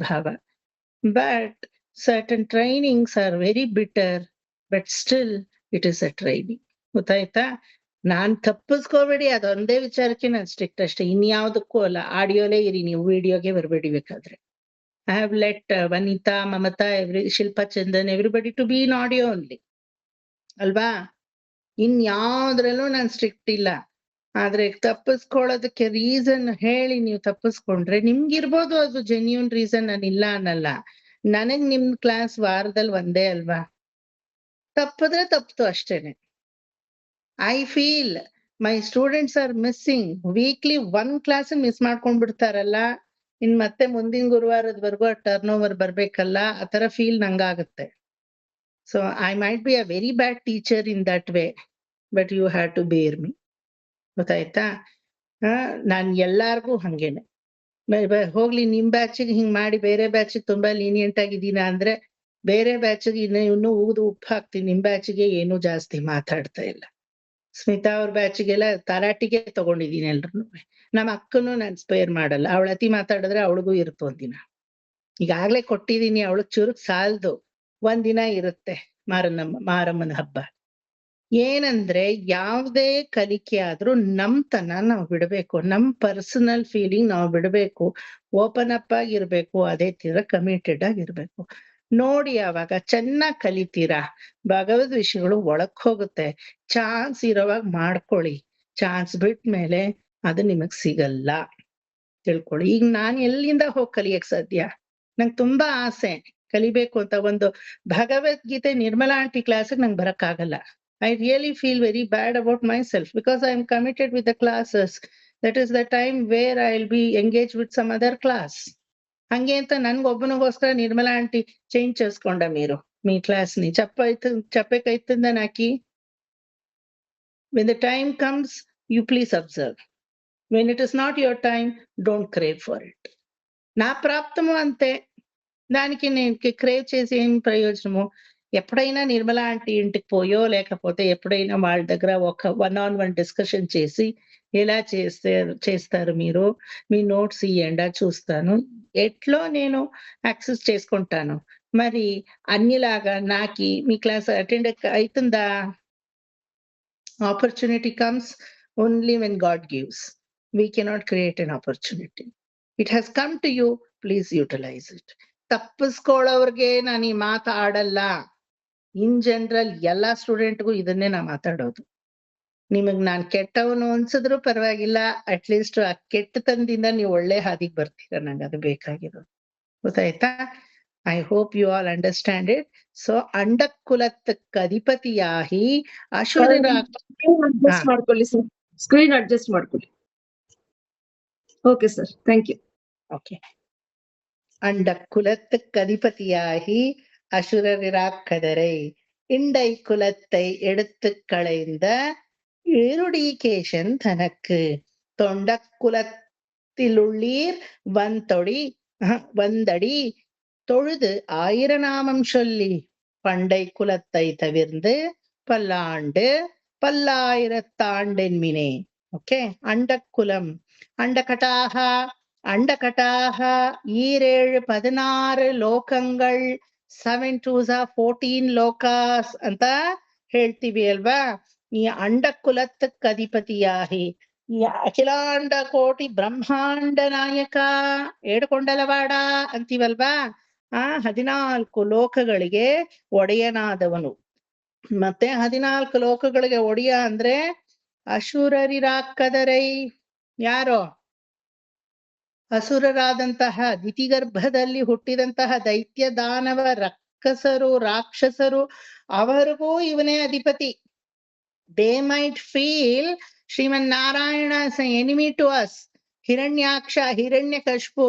ಭಾವ. But certain trainings are very bitter, but still it is a training. ಗೊತ್ತಾಯ್ತಾ? ನಾನ್ ತಪ್ಪಿಸ್ಕೋಬೇಡಿ, ಅದೊಂದೇ ವಿಚಾರಕ್ಕೆ ನಾನು ಸ್ಟ್ರಿಕ್ಟ್ ಅಷ್ಟೇ, ಇನ್ಯಾವುದಕ್ಕೂ ಅಲ್ಲ. ಆಡಿಯೋಲೇ ಇರಿ ನೀವು, ವಿಡಿಯೋಗೆ ಬರಬೇಡಿ ಬೇಕಾದ್ರೆ. I have let Vanita, Mamata, Shilpa Chandan, everybody to be in audio only. ಅಲ್ವಾ? ಇನ್ಯಾವ್ದ್ರಲ್ಲೂ ನಾನು ಸ್ಟ್ರಿಕ್ಟ್ ಇಲ್ಲ. ಆದ್ರೆ ತಪ್ಪಿಸ್ಕೊಳ್ಳೋದಕ್ಕೆ ರೀಸನ್ ಹೇಳಿ ನೀವು ತಪ್ಪಿಸ್ಕೊಂಡ್ರೆ ನಿಮ್ಗಿರ್ಬೋದು ಅದು ಜೆನ್ಯೂನ್ ರೀಸನ್, ನಾನು ಇಲ್ಲ ಅನ್ನಲ್ಲ. ನನಗ್ ನಿಮ್ ಕ್ಲಾಸ್ ವಾರದಲ್ಲಿ ಒಂದೇ ಅಲ್ವಾ? ತಪ್ಪಿದ್ರೆ ತಪ್ಪಿತು ಅಷ್ಟೇನೆ. I feel my students are missing. Weekly 1 class miss ಮಾಡ್ಕೊಂಡ್ಬಿಡ್ತಾರಲ್ಲ, ಇನ್ ಮತ್ತೆ ಮುಂದಿನ ಗುರುವಾರದವರೆಗೂ ಆ ಟರ್ನ್ ಓವರ್ ಬರ್ಬೇಕಲ್ಲ, ಆ ತರ ಫೀಲ್ ನಂಗಾಗುತ್ತೆ. So I might be a very bad teacher in that way, but you have to bear me. ಗೊತ್ತಾಯ್ತಾ? ನಾನ್ ಎಲ್ಲಾರ್ಗೂ ಹಂಗೇನೆ. ಹೋಗ್ಲಿ, ನಿಮ್ ಬ್ಯಾಚಿಗೆ ಹಿಂಗ್ ಮಾಡಿ ಬೇರೆ ಬ್ಯಾಚಿಗೆ ತುಂಬಾ ಲೀನಿಯಂಟ್ ಆಗಿದ್ದೀನ ಅಂದ್ರೆ, ಬೇರೆ ಬ್ಯಾಚಿಗೆ ಇನ್ನೂ ಉಗಿದು ಉಪ್ಪು ಹಾಕ್ತೀನಿ, ನಿಮ್ ಬ್ಯಾಚಿಗೆ ಏನು ಜಾಸ್ತಿ ಮಾತಾಡ್ತಾ ಇಲ್ಲ. ಸ್ಮಿತಾ ಅವ್ರ ಬ್ಯಾಚಿಗೆಲ್ಲ ತರಾಟಿಗೆ ತಗೊಂಡಿದೀನಿ ಎಲ್ರು. ನಮ್ಮ ಅಕ್ಕನು ನಾನ್ ಸ್ಪೇರ್ ಮಾಡಲ್ಲ. ಅವಳ ಅತಿ ಮಾತಾಡಿದ್ರೆ ಅವಳಿಗೂ ಇರುತ್ತೆ ಒಂದಿನ. ಈಗಾಗ್ಲೇ ಕೊಟ್ಟಿದೀನಿ, ಅವಳಗ್ ಚುರುಕ್ ಸಾಲ್ದು. ಒಂದಿನ ಇರುತ್ತೆ ಮಾರಮ್ಮನ ಹಬ್ಬ. ಏನಂದ್ರೆ ಯಾವ್ದೇ ಕಲಿಕೆ ಆದ್ರೂ ನಮ್ತನ ನಾವ್ ಬಿಡ್ಬೇಕು, ನಮ್ ಪರ್ಸನಲ್ ಫೀಲಿಂಗ್ ನಾವ್ ಬಿಡ್ಬೇಕು, ಓಪನ್ ಅಪ್ ಆಗಿರ್ಬೇಕು, ಅದೇ ತೀರ ಕಮಿಟೆಡ್ ಆಗಿರ್ಬೇಕು. ನೋಡಿ, ಅವಾಗ ಚೆನ್ನಾಗ್ ಕಲಿತೀರಾ, ಭಗವದ್ ವಿಷಯಗಳು ಒಳಕ್ ಹೋಗುತ್ತೆ. ಚಾನ್ಸ್ ಇರೋವಾಗ ಮಾಡ್ಕೊಳ್ಳಿ, ಚಾನ್ಸ್ ಬಿಟ್ಮೇಲೆ ಅದು ನಿಮಗ್ ಸಿಗಲ್ಲ, ತಿಳ್ಕೊಳ್ಳಿ. ಈಗ ನಾನ್ ಎಲ್ಲಿಂದ ಹೋಗಿ ಕಲಿಯಕ್ ಸಾಧ್ಯ? ನಂಗೆ ತುಂಬಾ ಆಸೆ ಕಲಿಬೇಕು ಅಂತ. ಒಂದು ಭಗವದ್ಗೀತೆ ನಿರ್ಮಲಾ ಆಂಟಿ ಕ್ಲಾಸಿಗೆ ನಂಗೆ ಬರಕ್ಕಾಗಲ್ಲ. I really feel very bad about myself because I am committed with the classes. That is the time where I'll be engaged with some other class. ಹಂಗೆ ಅಂತ ನನ್ಗೊಬ್ಬನಿಗೋಸ್ಕರ ನಿರ್ಮಲಾ ಆಂಟಿ ಚೇಂಜ್ చేసుಕೊಂಡ మీరు మీ క్లాస్ ని చెప్పకైతుందని ಹಾಕಿ. When the time comes, you please observe. When it is not your time, don't crave for it. నా ప్రాప్తము అంతే, దానికి నేను crave చేసి ఏం ప్రయోజనము? ఎప్పుడైనా నిర్మలా ఆంటీ ఇంటికి పోయో లేకపోతే ఎప్పుడైనా వాళ్ళ దగ్గర ఒక 1-on-1 డిస్కషన్ చేసి, ఎలా చేస్తారు మీరు, మీ నోట్స్ ఇయ్యండి, చూస్తాను, ఎట్లో నేను యాక్సెస్ చేసుకుంటాను. మరి అన్నిలాగా నాకి మీ క్లాస్ అటెండ్ అవుతుందా? Opportunity comes only when God gives. We cannot create an opportunity. It has come to you, please utilize it. ತಪ್ಪಿಸ್ಕೊಳ್ಳೋರ್ಗೆ ನಾನು ಈ ಮಾತಾಡಲ್ಲ. ಇನ್ ಜನರಲ್ ಎಲ್ಲಾ ಸ್ಟೂಡೆಂಟ್ಗೂ ಇದನ್ನೇ ನಾ ಮಾತಾಡೋದು. ನಿಮಗ್ ನಾನ್ ಕೆಟ್ಟವನು ಅನ್ಸಿದ್ರು ಪರವಾಗಿಲ್ಲ, ಅಟ್ಲೀಸ್ಟ್ ಆ ಕೆಟ್ಟತನದಿಂದ ನೀವು ಒಳ್ಳೆ ಹಾದಿಗೆ ಬರ್ತೀರ, ನಂಗೆ ಅದು ಬೇಕಾಗಿರೋದು. ಗೊತ್ತಾಯ್ತಾ? I hope you all understand it. So ಅಂಡಕುಲತ್ತಕ್ಕೆ ಅಧಿಪತಿಯಾಗಿ ಅಸುರರ ಅಡ್ಜಸ್ಟ್ ಮಾಡ್ಕೊಳ್ಳಿ ಸರ್, ಸ್ಕ್ರೀನ್ ಅಡ್ಜಸ್ಟ್ ಮಾಡ್ಕೊಳ್ಳಿ. Okay sir, thank you. Okay. அண்டக்குலத்துக்கு அதிபதியாகி அசுரரிராக்கதரை இண்டை குலத்தை எடுத்து களைந்த இருடீகேசன் தனக்கு தொண்டக்குலத்திலுள்ளீர் வந்தடி தொழுது 1000 நாமம் சொல்லி பண்டை குலத்தை தவிர்ந்து பல்லாண்டு பல்லாயிரத்தாண்டென்மினே. ஓகே. அண்டக்குலம், அண்டகட்டாக, ಅಂಡಕಟಾಹ, 16 ಲೋಕங்கள், 7 2s 14 ಲೋಕಾಸ್ ಅಂತ ಹೇಳ್ತೀವಿ ಅಲ್ವಾ? ಈ ಅಂಡಕುಲತ್ತಕ್ಕೆ ಅಧಿಪತಿಯಾಗಿ, ಈ ಅಖಿಲಾಂಡ ಕೋಟಿ ಬ್ರಹ್ಮಾಂಡ ನಾಯಕ, ಏಡ್ಕೊಂಡಲವಾಡ ಅಂತೀವಲ್ವಾ? 14 ಲೋಕಗಳಿಗೆ ಒಡೆಯನಾದವನು. ಮತ್ತೆ 14 ಲೋಕಗಳಿಗೆ ಒಡೆಯ ಅಂದ್ರೆ ಅಸುರರಿರಾಕ್ಕದರೈ. ಯಾರೋ? ಅಸುರರಾದಂತಹ ದಿತಿಗರ್ಭದಲ್ಲಿ ಹುಟ್ಟಿದಂತಹ ದೈತ್ಯ ದಾನವ ರಾಕ್ಷಸರು ಅವರಿಗೂ ಇವನೇ ಅಧಿಪತಿ. They might feel Shrimannarayana enemy to us. Hiranyaksha, Hiranyakashipu,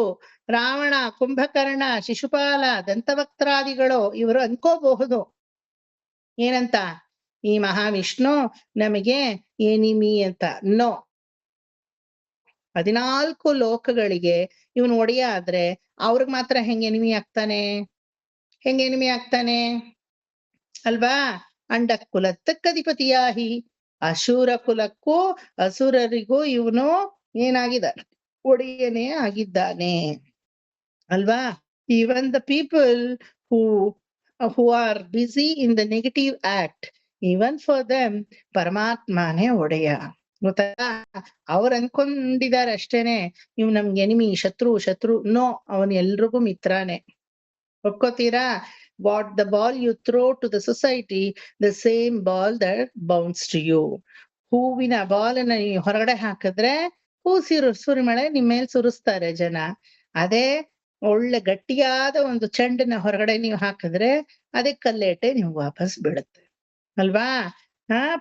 Ravana, Kumbhakarna, Shishupala, ದಂತವಕ್ತ್ರಾದಿಗಳು ಇವರು ಅನ್ಕೋಬಹುದು ಏನಂತ, ಈ ಮಹಾವಿಷ್ಣು ನಮಗೆ ಎನಿಮಿ ಅಂತ. ನೋ. 14 ಲೋಕಗಳಿಗೆ ಇವನು ಒಡೆಯ ಆದ್ರೆ ಅವ್ರಿಗೆ ಮಾತ್ರ ಹೆಂಗ್ ಎನಿಮಿ ಆಗ್ತಾನೆ ಅಲ್ವಾ? ಅಂಡಕುಲತ್ತಕ್ಕೆ ಅಧಿಪತಿಯಾಗಿ ಅಸುರ ಕುಲಕ್ಕೂ ಅಸುರರಿಗೂ ಇವನು ಏನಾಗಿದ್ದಾನೆ? ಒಡೆಯನೇ ಆಗಿದ್ದಾನೆ ಅಲ್ವಾ? Even the people who are busy in the negative act, even for them ಪರಮಾತ್ಮನೇ ಒಡೆಯ. ಗೊತ್ತಾ? ಅವ್ರು ಅನ್ಕೊಂಡಿದ್ದಾರೆ ಅಷ್ಟೇನೆ, ಇವ್ ನಮ್ಗೆ ಎನಿಮಿ, ಶತ್ರು. ನೋ, ಅವನ್ ಎಲ್ರಿಗೂ ಮಿತ್ರನೇ. ಒಪ್ಕೋತೀರಾ? What the ball you throw to the society, the same ball that bounce to you. ಹೂವಿನ ಬಾಲ್ ಅನ್ನ ನೀವು ಹೊರಗಡೆ ಹಾಕಿದ್ರೆ ಹೂ ಸುರಿಮಳೆ ನಿಮ್ ಮೇಲ್ ಸುರಿಸ್ತಾರೆ ಜನ. ಅದೇ ಒಳ್ಳೆ ಗಟ್ಟಿಯಾದ ಒಂದು ಚೆಂಡನ್ನ ಹೊರಗಡೆ ನೀವು ಹಾಕಿದ್ರೆ ಅದೇ ಕಲ್ಲೇಟೆ ನಿಮ್ಗೆ ವಾಪಸ್ ಬೀಳುತ್ತೆ ಅಲ್ವಾ?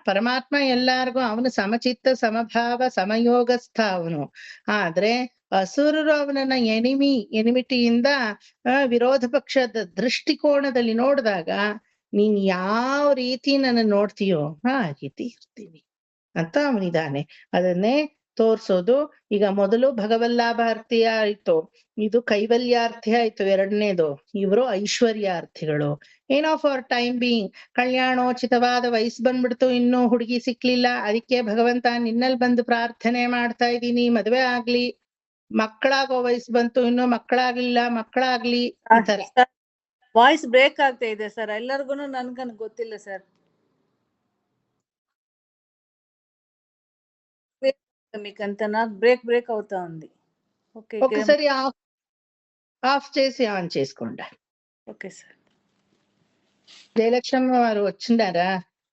ಪರಮಾತ್ಮ ಎಲ್ಲಾರ್ಗು ಅವನು ಸಮಚಿತ್ತ ಸಮಭಾವ ಸಮಯೋಗಸ್ಥ ಅವನು. ಆದ್ರೆ ಅಸುರರು ಅವನನ್ನ ಎನಿಮಿಟಿಯಿಂದ ವಿರೋಧ ಪಕ್ಷದ ದೃಷ್ಟಿಕೋನದಲ್ಲಿ ನೋಡಿದಾಗ ನೀನ್ ಯಾವ ರೀತಿ ನನ್ನ ನೋಡ್ತೀಯೋ ಆ ರೀತಿ ಇರ್ತೀನಿ ಅಂತ ಅವನಿದ್ದಾನೆ. ಅದನ್ನೇ ತೋರ್ಸೋದು. ಈಗ ಮೊದಲು ಭಗವಲ್ಲಾಭಾರ್ಥಿ ಆಯ್ತು, ಇದು ಕೈವಲ್ಯಾರ್ಥಿ ಆಯ್ತು ಎರಡನೇದು. ಇವರು ಐಶ್ವರ್ಯಾರ್ಥಿಗಳು. ಏನೋ ಫಾರ್ ಟೈಮ್ ಬೀಯಿಂಗ್ ಕಲ್ಯಾಣೋಚಿತವಾದ ವಯಸ್ಸು ಬಂದ್ಬಿಡ್ತು, ಇನ್ನೂ ಹುಡುಗಿ ಸಿಕ್ಲಿಲ್ಲ, ಅದಕ್ಕೆ ಭಗವಂತ ನಿನ್ನಲ್ಲಿ ಬಂದು ಪ್ರಾರ್ಥನೆ ಮಾಡ್ತಾ ಇದ್ದೀನಿ, ಮದ್ವೆ ಆಗ್ಲಿ. ಮಕ್ಕಳಾಗೋ ವಯಸ್ಸು ಬಂತು, ಇನ್ನೂ ಮಕ್ಕಳಾಗ್ಲಿ ಈ ತರ. ವಾಯ್ಸ್ ಬ್ರೇಕ್ ಆಗ್ತಾ ಇದೆ ಸರ್ ಎಲ್ಲರಿಗೂ, ನನ್ಗನ್ ಗೊತ್ತಿಲ್ಲ ಸರ್. మీకంత నాకు బ్రేక్ అవుతా ఉంది. ఓకే, ఒకసారి ఆఫ్ చేసి ఆన్ చేసుకోండి. Okay sir. జయలక్ష్మి వారు వచ్చిండారా?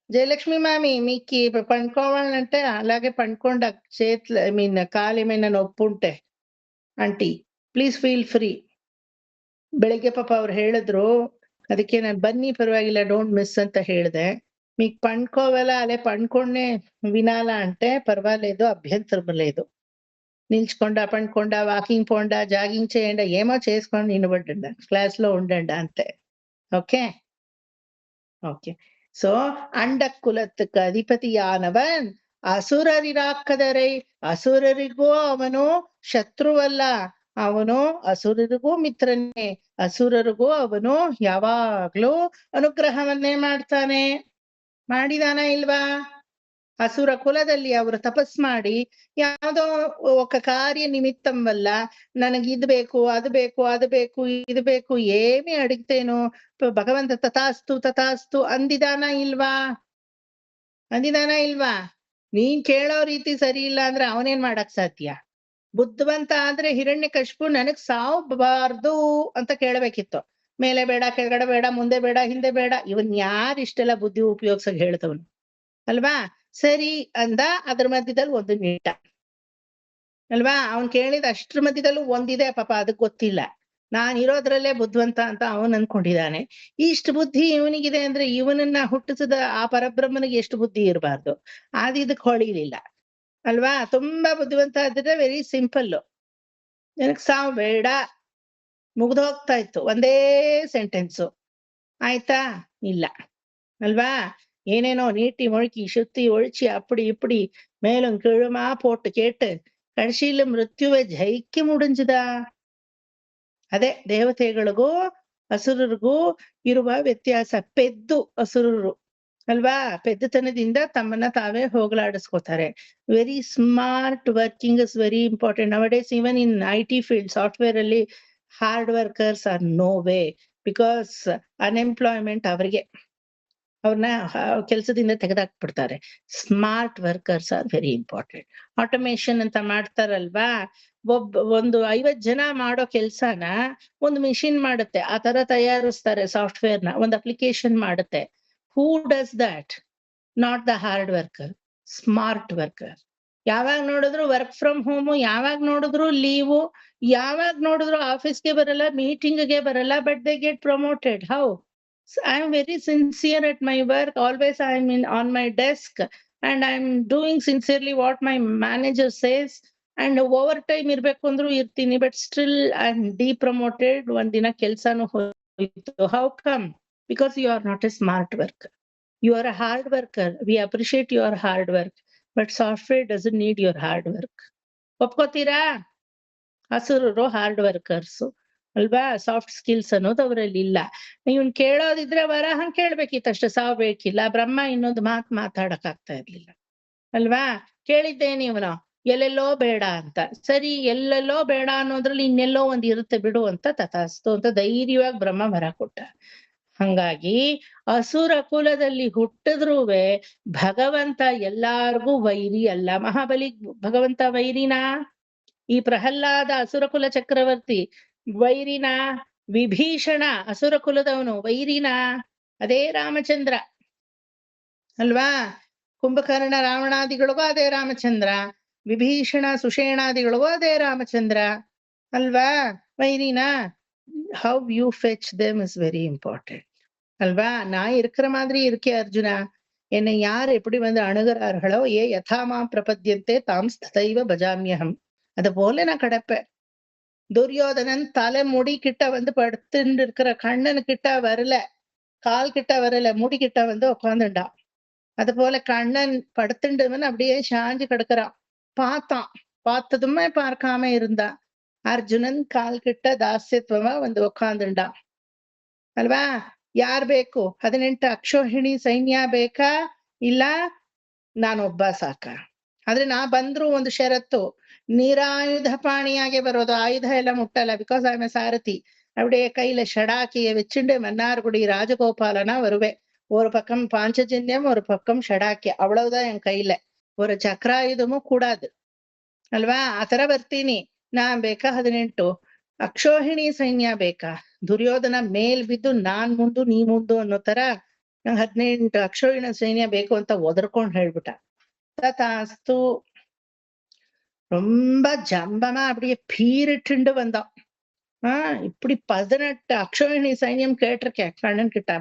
జయలక్ష్మి మామి, మీకు పండుకోవాలంటే అలాగే పండుకోండి. చేతులు కాలు ఏమైనా నొప్పి ఉంటే ಆಂಟಿ ಪ್ಲೀಸ್ ಫೀಲ್ ಫ್ರೀ. ಬೆಳಿಗ್ಗೆ ಪಾಪ ಅವ್ರು ಹೇಳಿದ್ರು, ಅದಕ್ಕೆ ನಾನು ಬನ್ನಿ ಪರವಾಗಿಲ್ಲ ಡೋಂಟ್ ಮಿಸ್ ಅಂತ ಹೇಳಿದೆ. మీకు పండుకోవాలా అలా పండుకొనే వినాలా అంటే పర్వాలేదు, అభ్యంతరం లేదు. నిల్చుకోండా, పండుకోండా, వాకింగ్ పోండా, జాగింగ్ చేయండి, ఏమో చేసుకోండి, నిలబడ్డా క్లాస్ లో ఉండండి అంతే. Okay okay. సో ಅಂಡ ಕುಲಕ್ಕೆ ಅಧಿಪತಿಯಾನವನ್ ಅಸುರರಿರಾಕ್ಕದರೈ, ಅಸುರರಿಗೂ ಅವನು ಶತ್ರುವಲ್ಲ, ಅವನು ಅಸುರರಿಗೂ ಮಿತ್ರನೇ, ಅಸುರರಿಗೂ ಅವನು ಯಾವಾಗ್ಲೂ ಅನುಗ್ರಹವನ್ನೇ ಮಾಡ್ತಾನೆ. ಮಾಡಿದಾನ ಇಲ್ವಾ? ಅಸುರ ಕುಲದಲ್ಲಿ ಅವರು ತಪಸ್ ಮಾಡಿ ಯಾವ್ದೋ ఒక కార్య నిమిత్తం వల్ల ನನಗೆ ಇದು ಬೇಕು, ಇದು ಬೇಕು ಏಮಿ ಅಡಿಗ್ತೇನು ಭಗವಂತ ತಥಾಸ್ತು ಅಂದಿದಾನ ಇಲ್ವಾ? ನೀನ್ ಕೇಳೋ ರೀತಿ ಸರಿ ಇಲ್ಲ ಅಂದ್ರೆ ಅವನೇನ್ ಮಾಡಕ್ ಸಾಧ್ಯ? ಬುದ್ಧಿವಂತ ಆದ್ರೆ ಹಿರಣ್ಯಕಶಿಪು ನನಗ್ ಸಾವಬಾರ್ದು ಅಂತ ಕೇಳಬೇಕಿತ್ತು. ಮೇಲೆ ಬೇಡ, ಕೆಳಗಡೆ ಬೇಡ, ಮುಂದೆ ಬೇಡ, ಹಿಂದೆ ಬೇಡ. ಇವನ್ ಯಾರು ಇಷ್ಟೆಲ್ಲ ಬುದ್ಧಿ ಉಪಯೋಗಿಸಕ್ ಹೇಳ್ತವನು ಅಲ್ವಾ? ಸರಿ ಅಂದ. ಅದ್ರ ಮಧ್ಯದಲ್ಲಿ ಒಂದು ನೀಟ ಅಲ್ವಾ? ಅವನ್ ಕೇಳಿದ ಅಷ್ಟ್ರ ಮಧ್ಯದಲ್ಲೂ ಒಂದಿದೆ ಪಾಪ, ಅದಕ್ ಗೊತ್ತಿಲ್ಲ. ನಾನ್ ಇರೋದ್ರಲ್ಲೇ ಬುದ್ಧಿವಂತ ಅಂತ ಅವನ್ ಅನ್ಕೊಂಡಿದ್ದಾನೆ. ಇಷ್ಟು ಬುದ್ಧಿ ಇವನಿಗಿದೆ ಅಂದ್ರೆ ಇವನನ್ನ ಹುಟ್ಟಿಸಿದ ಆ ಪರಬ್ರಹ್ಮನಿಗೆ ಎಷ್ಟು ಬುದ್ಧಿ ಇರಬಾರ್ದು. ಆದ್ರೆ ಇದಕ್ ಹೊಳಿಲಿಲ್ಲ ಅಲ್ವಾ? ತುಂಬಾ ಬುದ್ಧಿವಂತ ಆದ್ರೆ ವೆರಿ ಸಿಂಪಲ್, ನನಗ್ ಸಾವು ಬೇಡ, ಮುಗ್ದು ಹೋಗ್ತಾ ಇತ್ತು, ಒಂದೇ ಸೆಂಟೆನ್ಸು. ಆಯ್ತಾ? ಇಲ್ಲ ಅಲ್ವಾ? ಏನೇನೋ ನೀಟಿ ಮೊಳಕಿ சுத்தி ஒழிச்சு அப்படி இப்படி மேலும் கீழுமா போட்டு கேட்டு கடைசியில ಮೃತ್ಯುವೆ ಜಯಿக்க முடிஞ்சுதா? ಅದೇ ದೇವತೆಗಳಿಗೂ ಅಸುರರಿಗೂ ಇರುವ ವ್ಯತ್ಯಾಸ. ಪೆದ್ದು ಅಸುರರು ಅಲ್ವಾ? ಪೆದ್ದತನದಿಂದ ತಮ್ಮನ್ನ ತಾವೇ ಹೋಗಲಾಡಿಸ್ಕೋತಾರೆ. Very smart working is very important nowadays. Even in IT field, software ಅಲ್ಲಿ hard workers are no way, because unemployment ಅವ್ರಿಗೆ, ಅವ್ರನ್ನ ಕೆಲಸದಿಂದ ತೆಗೆದಾಕ್ಬಿಡ್ತಾರೆ. Smart workers are very important. Automation ಅಂತ ಮಾಡ್ತಾರಲ್ವಾ, ಒಂದು 50 ಜನ ಮಾಡೋ ಕೆಲ್ಸನ ಒಂದು ಮಿಷಿನ್ ಮಾಡುತ್ತೆ. ಆ ತರ ತಯಾರಿಸ್ತಾರೆ ಸಾಫ್ಟ್ವೇರ್ನ, ಒಂದು ಅಪ್ಲಿಕೇಶನ್ ಮಾಡುತ್ತೆ. Who does that? Not the hard worker, smart worker. ಯಾವಾಗ ನೋಡಿದ್ರು ವರ್ಕ್ ಫ್ರಮ್ ಹೋಮು, ಯಾವಾಗ ನೋಡಿದ್ರು ಲೀವು, ಯಾವಾಗ ನೋಡಿದ್ರು ಆಫೀಸ್ಗೆ ಬರಲ್ಲ, ಮೀಟಿಂಗ್ಗೆ ಬರಲ್ಲ, but they get promoted. How? I am very sincere at my work. Always I am on my desk and I am doing sincerely what my manager says. And overtime ಇರ್ಬೇಕು ಅಂದ್ರೂ ಇರ್ತೀನಿ, but still I am depromoted. ಒಂದಿನ ಕೆಲ್ಸನೂ ಹೋಯ್ತು. How come? Because you are not a smart worker. You are a hard worker. We appreciate your hard work, but software doesn't need your hard work. ಒಪ್ಕೋತೀರಾ? ಹಸುರರು hard workers ಅಲ್ವಾ? Soft skills ಅನ್ನೋದು ಅವರಲ್ಲಿ ಇಲ್ಲ. ಇವನ್ ಕೇಳೋದಿದ್ರೆ ವರಾಹನ್ ಕೇಳ್ಬೇಕಿತ್ತಷ್ಟೇ, ಸಾವು ಬೇಕಿಲ್ಲ. ಬ್ರಹ್ಮ ಇನ್ನೊಂದು ಮಾತಾಡಕ್ ಆಗ್ತಾ ಇರ್ಲಿಲ್ಲ ಅಲ್ವಾ? ಕೇಳಿದ್ದೇನೆ ಇವನು, ಎಲ್ಲೆಲ್ಲೋ ಬೇಡ ಅಂತ. ಸರಿ, ಎಲ್ಲೆಲ್ಲೋ ಬೇಡ ಅನ್ನೋದ್ರಲ್ಲಿ ಇನ್ನೆಲ್ಲೋ ಒಂದ್ ಇರುತ್ತೆ ಬಿಡು ಅಂತ ತಥಾಸ್ತು ಅಂತ ಧೈರ್ಯವಾಗಿ ಬ್ರಹ್ಮ ವರ ಕೊಟ್ಟ. ಹಂಗಾಗಿ ಅಸುರ ಕುಲದಲ್ಲಿ ಹುಟ್ಟಿದ್ರುವೆ ಭಗವಂತ ಎಲ್ಲಾರ್ಗೂ ವೈರಿ ಅಲ್ಲ. ಮಹಾಬಲಿ ಭಗವಂತ ವೈರಿನಾ? ಈ ಪ್ರಹ್ಲಾದ ಅಸುರ ಕುಲ ಚಕ್ರವರ್ತಿ ವೈರಿನಾ? ವಿಭೀಷಣ ಅಸುರ ಕುಲದವನು ವೈರಿನಾ? ಅದೇ ರಾಮಚಂದ್ರ ಅಲ್ವಾ? ಕುಂಭಕರ್ಣ ರಾವಣಾದಿಗಳಿಗೂ ಅದೇ ರಾಮಚಂದ್ರ, ವಿಭೀಷಣ ಸುಷೇಣಾದಿಗಳಿಗೂ ಅದೇ ರಾಮಚಂದ್ರ ಅಲ್ವಾ? ವೈರಿನಾ? How you fetch them is very important அல்வா? நான் இருக்கிற மாதிரி இருக்கே அர்ஜுனா. என்னை யார் எப்படி வந்து அணுகிறார்களோ ஏ யதாமா பிரபத்தியந்தே தாம் ஸ்ததைவ பஜாமியகம். அது போல நான் கிடப்பேன். துரியோதனன் தலை முடி கிட்ட வந்து படுத்துட்டு இருக்கிற கண்ணன் கிட்ட வரல, கால் கிட்ட வரல, முடி கிட்ட வந்து உட்காந்துட்டான். அது போல கண்ணன் படுத்துண்டவன் அப்படியே சாஞ்சு கிடக்குறான். பார்த்தான், பார்த்ததுமே பார்க்காம இருந்தான். அர்ஜுனன் கால் கிட்ட தாஸ்யத்துவமா வந்து உட்காந்துட்டான் ಅಲ್ವಾ? ಯಾರ್ ಬೇಕು? 18 ಅಕ್ಷೋಹಿಣಿ ಸೈನ್ಯ ಬೇಕಾ ಇಲ್ಲ ನಾನೊಬ್ಬ ಸಾಕ? ಆದ್ರೆ ನಾ ಬಂದ್ರು ಒಂದು ಷರತ್ತು, ನಿರಾಯುಧ ಪಾಣಿಯಾಗೆ ಬರೋದು, ಆಯುಧ ಎಲ್ಲ ಮುಟ್ಟಲ್ಲ. ಬಿಕಾಸ್ ಐ ಎ ಸಾರಥಿ. அப்படியே கையில ஷடாக்கிய வச்சுண்டு மன்னார்குடி ராஜகோபாலனா வருவேன். ஒரு பக்கம் பாஞ்சஜன்யம், ஒரு பக்கம் ஷடாக்கிய, அவ்வளவுதான் என் கையில. ஒரு ಚಕ್ರಾಯುಧமும் கூடாது ಅಲ್ವಾ? ಆತರ ಬರ್ತೀನಿ. ನಾನ್ ಬೇಕಾ 18 ಅಕ್ಷೋಹಿಣಿ ಸೈನ್ಯ ಬೇಕಾ? ದುರ್ಯೋಧನ ಮೇಲ್ ಬಿದ್ದು ನಾನ್ ಮುಂದು ನೀ ಮುಂದು ಅನ್ನೋ ತರ 18 ಅಕ್ಷೋಹಿಣಿ ಸೈನ್ಯ ಬೇಕು ಅಂತ ಒದರ್ಕೊಂಡ್ ಹೇಳ್ಬಿಟ್ಟ. ததாஸ்து. ரொம்ப ஜம்பமா அப்படியே பீரிட்டுண்டு வந்தான். இப்படி 18 அக்ஷோಹಿಣಿ ಸೈನ್ಯಂ ಕೇಟ್ರಕ್ಕೆ ಕಣ್ಣನ್ ಕಿಟ್ಟ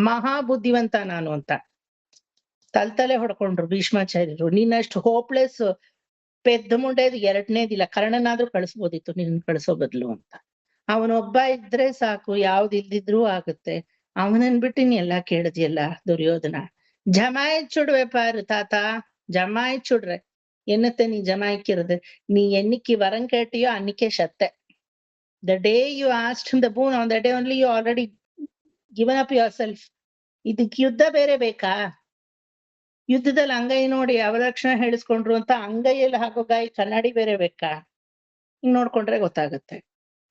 ಮಹಾ ಬುದ್ಧಿವಂತ ನಾನು ಅಂತ ತಲೆ ಹೊಡ್ಕೊಂಡ್ರು ಭೀಷ್ಮಾಚಾರ್ಯರು. ನೀನಷ್ಟು ಹೋಪ್ಲೆಸ್ ಪೆದ್ದ ಮುಂಡೆದು ಎರಡನೇದಿಲ್ಲ, ಕರ್ಣನಾದ್ರೂ ಕಳಿಸ್ಬೋದಿತ್ತು ನಿನ್ ಕಳಿಸೋ ಬದ್ಲು ಅಂತ. ಅವನೊಬ್ಬ ಇದ್ರೆ ಸಾಕು, ಯಾವ್ದು ಇಲ್ದಿದ್ರೂ ಆಗುತ್ತೆ. ಅವನನ್ ಬಿಟ್ಟು ನೀ ಎಲ್ಲಾ ಕೇಳಿದ್ಯಲ್ಲ ದುರ್ಯೋಧನ. ஜமாயிச்சுடுவே பாரு தாத்தா, ஜமாயிச்சுடுற. என்னத்தை நீ ஜமாய்க்கிறது? நீ என்னைக்கு வரம் கேட்டியோ அன்னைக்கே சத்த. The day you asked him the boon, on that day only you already given up yourself. ಇದಕ್ ಯುದ್ಧ ಬೇರೆ ಬೇಕಾ? ಯುದ್ಧದಲ್ಲಿ ಅಂಗೈ ನೋಡಿ ಅವಲಕ್ಷಣ ಹೇಳಿಸ್ಕೊಂಡ್ರು ಅಂತ ಅಂಗೈಯಲ್ಲಿ ಹಾಕೋ ಗಾಯ ಕನ್ನಡಿ ಬೇರೆ ಬೇಕಾ? ಹಿಂಗ್ ನೋಡ್ಕೊಂಡ್ರೆ ಗೊತ್ತಾಗುತ್ತೆ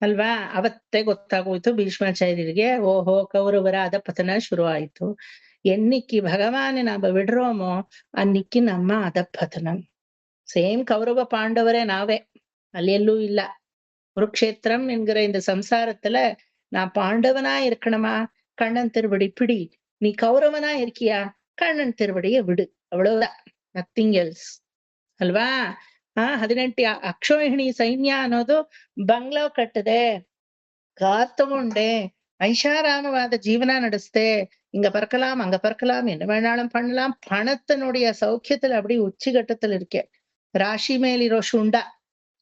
ಅಲ್ವಾ? ಅವತ್ತೇ ಗೊತ್ತಾಗೋಯ್ತು ಭೀಷ್ಮಾಚಾರ್ಯರಿಗೆ, ಓಹೋ ಕೌರವರ ಅಧಪತನ ಶುರು ಆಯ್ತು. ಎನ್ನಿಕ್ಕಿ ಭಗವಾನೆ ನಾಮ ವಿಡ್ರೋಮೋ ಅನ್ನಿಕ್ಕಿ ನಮ್ಮ ಅಧಪತನ. ಸೇಮ್ கௌரவ பாண்டவரே நாவே, ಅಲ್ಲಿ ಎಲ್ಲೂ ಇಲ್ಲ. குருக்ஷேத்திரம் என்கிற இந்த சம்சாரத்துல நான் பாண்டவனா இருக்கணுமா? கண்ணன் திருவடி பிடி. நீ கௌரவனா இருக்கியா? கண்ணன் திருவடிய விடு, அவ்வளவுதான். நத்திங் ಎಲ್ಸ್ ಅಲ್ವಾ? 18 ಅಕ್ಷೋಹಿಣಿ ಸೈನ್ಯ ಅನ್ನೋದು ಬಂಗ್ಲೋ ಕಟ್ಟದೆ, ಕಾರ್ ತಗೊಂಡೆ, ஐஷாராமவாத ஜீவனா ನಡೆಸ್ದೆ. இங்க பறக்கலாம் அங்க பறக்கலாம், என்ன வேணாலும் பண்ணலாம். பணத்தை நோடிய சௌக்கியத்துல அப்படி உச்சிகட்டத்துல இருக்கே. ರಾಶಿ ಮೇಲಿರೋ ಶುಂಡ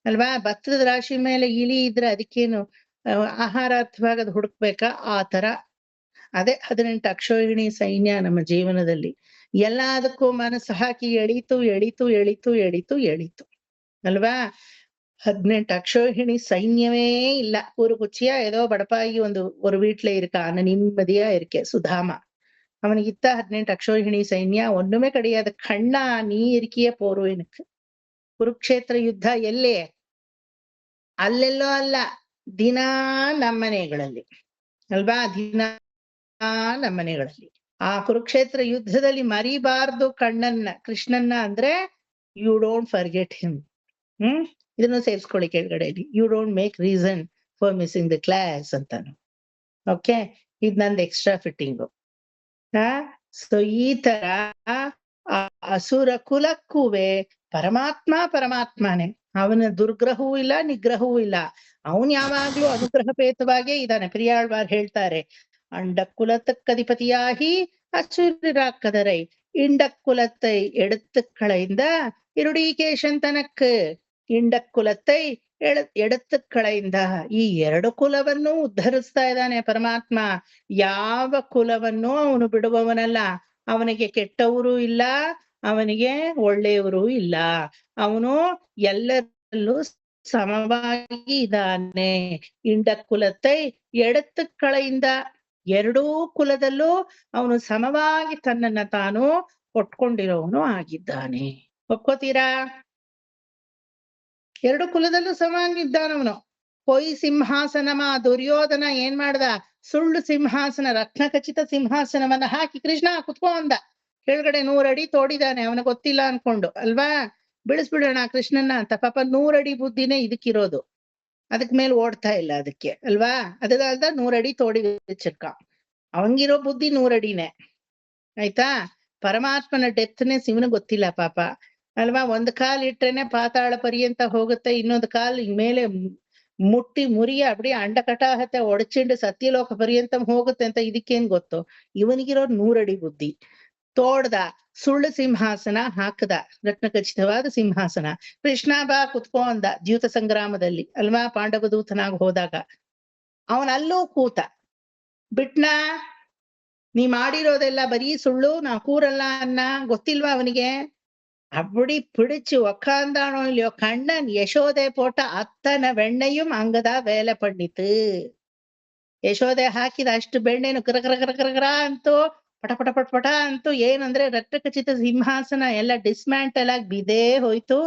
ಅಲ್ವಾ? ಭತ್ತದ ರಾಶಿ ಮೇಲೆ ಇಲಿ ಇದ್ರೆ ಅದಕ್ಕೇನು ಆಹಾರಾರ್ಥವಾಗಿ ಅದು ಹುಡುಕ್ಬೇಕಾ? ಆ ತರ ಅದೇ 18 ಅಕ್ಷೋಹಿಣಿ ಸೈನ್ಯ ನಮ್ಮ ಜೀವನದಲ್ಲಿ. ಎಲ್ಲದಕ್ಕೂ ಮನಸ್ಸು ಹಾಕಿ ಎಳೀತು ಎಳೀತು ಎಳೀತು ಎಳೀತು ಎಳೀತು ಅಲ್ವಾ? 18 அக்ஷோஹிணி சைன்யமே இல்ல. ஒரு குச்சியா ஏதோ படப்பாகி ஒரு வீட்டுல இருக்கான்னு நிம்மதியா இருக்கே சுதாமா. அவனுக்கு இத்த 18 அக்ஷோஹிணி சைன்யா ஒண்ணுமே கிடையாது. கண்ணா நீ இருக்கியே போரும் எனக்கு. ಕುರುಕ್ಷೇತ್ರ ಯುದ್ಧ ಎಲ್ಲೇ? ಅಲ್ಲೆಲ್ಲೋ ಅಲ್ಲ, ದಿನಾ ನಮ್ಮನೆಗಳಲ್ಲಿ ಅಲ್ವಾ? ದಿನಾ ನಮ್ಮನೆಗಳಲ್ಲಿ. ಆ ಕುರುಕ್ಷೇತ್ರ ಯುದ್ಧದಲ್ಲಿ ಮರಿಬಾರ್ದು ಕೃಷ್ಣನ್ನ ಅಂದ್ರೆ ಯು ಡೋಂಟ್ ಫರ್ಗೆಟ್ ಹಿಮ್. ಇದನ್ನು ಸೇರ್ಸ್ಕೊಳ್ಳಿ ಕೆಳಗಡೆಯಲ್ಲಿ. You don't make reason for missing the class ಅಂತಾನು. ಓಕೆ, ಇದು ನಂದು ಎಕ್ಸ್ಟ್ರಾ ಫಿಟ್ಟಿಂಗು. ಸೊ ಈ ತರ ಅಸುರ ಕುಲಕ್ಕೂವೆ ಪರಮಾತ್ಮ ಪರಮಾತ್ಮನೇ. ಅವನ ದುರ್ಗ್ರಹವೂ ಇಲ್ಲ, ನಿಗ್ರಹವೂ ಇಲ್ಲ. ಅವನ್ ಯಾವಾಗ್ಲೂ ಅನುಗ್ರಹಪೇತವಾಗೇ ಇದ್ದಾನೆ. பெரியாழ்வார் ಹೇಳ್ತಾರೆ, ಅಂಡ ಕುಲತಕ್ಕಧಿಪತಿಯಾಗಿ அசுரராக்கதரை இண்டக்குலத்தை எடுத்து களைந்த இருடீகேಶನ್ ತನಕ್ಕೆ. ಇಂಡಕ್ಕುಲத்தை ಎಡತ್ತು ಕಳೆಯಿಂದ ಈ 2 ಕುಲವನ್ನು ಉದ್ಧರಿಸ್ತಾ ಇದ್ದಾನೆ ಪರಮಾತ್ಮ. ಯಾವ ಕುಲವನ್ನು ಅವನು ಬಿಡುವವನಲ್ಲ. ಅವನಿಗೆ ಕೆಟ್ಟವರು ಇಲ್ಲ, ಅವನಿಗೆ ಒಳ್ಳೆಯವರು ಇಲ್ಲ. ಅವನು ಎಲ್ಲರಲ್ಲೂ ಸಮವಾಗಿ ಇದ್ದಾನೆ. ಇಂಡಕ್ಕುಲத்தை ಎಡತ್ತು ಕಳೆಯಿಂದ 2 ಕುಲದಲ್ಲೂ ಅವನು ಸಮವಾಗಿ ತನ್ನನ್ನ ತಾನು ಕೊಟ್ಕೊಂಡಿರೋವನು ಆಗಿದ್ದಾನೆ. ಒಪ್ಕೋತೀರಾ? ಎರಡು ಕುಲದಲ್ಲೂ ಸಮಾಗಿದ್ದಾನವನು. ಕೊಯ್ ಸಿಂಹಾಸನಮ ದುರ್ಯೋಧನ ಏನ್ ಮಾಡ್ದ? ಸುಳ್ಳು ಸಿಂಹಾಸನ, ರತ್ನ ಖಚಿತ ಸಿಂಹಾಸನವನ್ನ ಹಾಕಿ ಕೃಷ್ಣ ಕುತ್ಕೋ ಅಂದ. ಕೆಳಗಡೆ 100 ಅಡಿ ತೋಡಿದಾನೆ, ಅವನ ಗೊತ್ತಿಲ್ಲ ಅನ್ಕೊಂಡು ಅಲ್ವಾ. ಬಿಡಿಸ್ಬಿಡೋಣ ಕೃಷ್ಣನ್ನ ಅಂತ. ಪಾಪ 100 ಅಡಿ ಬುದ್ಧಿನೇ ಇದಕ್ಕಿರೋದು, ಅದಕ್ ಮೇಲೆ ಓಡ್ತಾ ಇಲ್ಲ ಅದಕ್ಕೆ ಅಲ್ವಾ. ಅದಲ್ದ 100 ಅಡಿ ತೋಡಿ ಚಿಕ್ಕ, ಅವಂಗಿರೋ ಬುದ್ಧಿ 100 ಅಡಿನೇ ಆಯ್ತಾ. ಪರಮಾತ್ಮನ ಡೆಪ್ತ್ನೇ ಶಿವನ ಗೊತ್ತಿಲ್ಲ ಪಾಪ ಅಲ್ವಾ. ಒಂದ್ ಕಾಲ್ ಇಟ್ರೇನೆ ಪಾತಾಳ ಪರ್ಯಂತ ಹೋಗುತ್ತೆ, ಇನ್ನೊಂದ್ ಕಾಲ್ ಮೇಲೆ ಮುಟ್ಟಿ ಮುರಿಯ ಅಬ್ಡಿ ಅಂಡಕಟಾಹತೆ ಒಡಚಿಂಡು ಸತ್ಯಲೋಕ ಪರ್ಯಂತ ಹೋಗುತ್ತೆ ಅಂತ ಇದಕ್ಕೇನ್ ಗೊತ್ತು. ಇವನಿಗಿರೋ 100 ಅಡಿ ಬುದ್ಧಿ. ತೋಡ್ದ, ಸುಳ್ಳು ಸಿಂಹಾಸನ ಹಾಕದ, ರತ್ನ ಖಚಿತವಾದ ಸಿಂಹಾಸನ. ಕೃಷ್ಣ ಬಾ ಕುತ್ಕೋ ಅಂದ ದ್ಯೂತ ಸಂಗ್ರಾಮದಲ್ಲಿ ಅಲ್ವಾ, ಪಾಂಡವದೂತನಾಗ ಹೋದಾಗ. ಅವನಲ್ಲೂ ಕೂತ. ಬಿಟ್ನಾ? ನೀ ಮಾಡಿರೋದೆಲ್ಲ ಬರೀ ಸುಳ್ಳು, ನಾ ಕೂರಲ್ಲ ಅನ್ನ ಗೊತ್ತಿಲ್ವಾ ಅವನಿಗೆ? அப்படி பிடிச்சு உக்காந்தானோ இல்லையோ கண்ணன் யசோதை போட்ட அத்தனை வெண்ணையும் அங்கதான் வேலை பண்ணித்து. ಯಶೋದೆ ಹಾಕಿದ ಅಷ್ಟು ಬೆಣ್ಣೆನು ಕರಕರ ಅಂತೂ ಪಟ ಪಟ ಪಟ ಪಟ ಅಂತೂ ಏನಂದ್ರೆ ರಕ್ತಖಚಿತ ಸಿಂಹಾಸನ ಎಲ್ಲ ಡಿಸ್ಮ್ಯಾಂಟಲ್ ಆಗಿ ಬಿದ್ದೇ ಹೋಯ್ತು.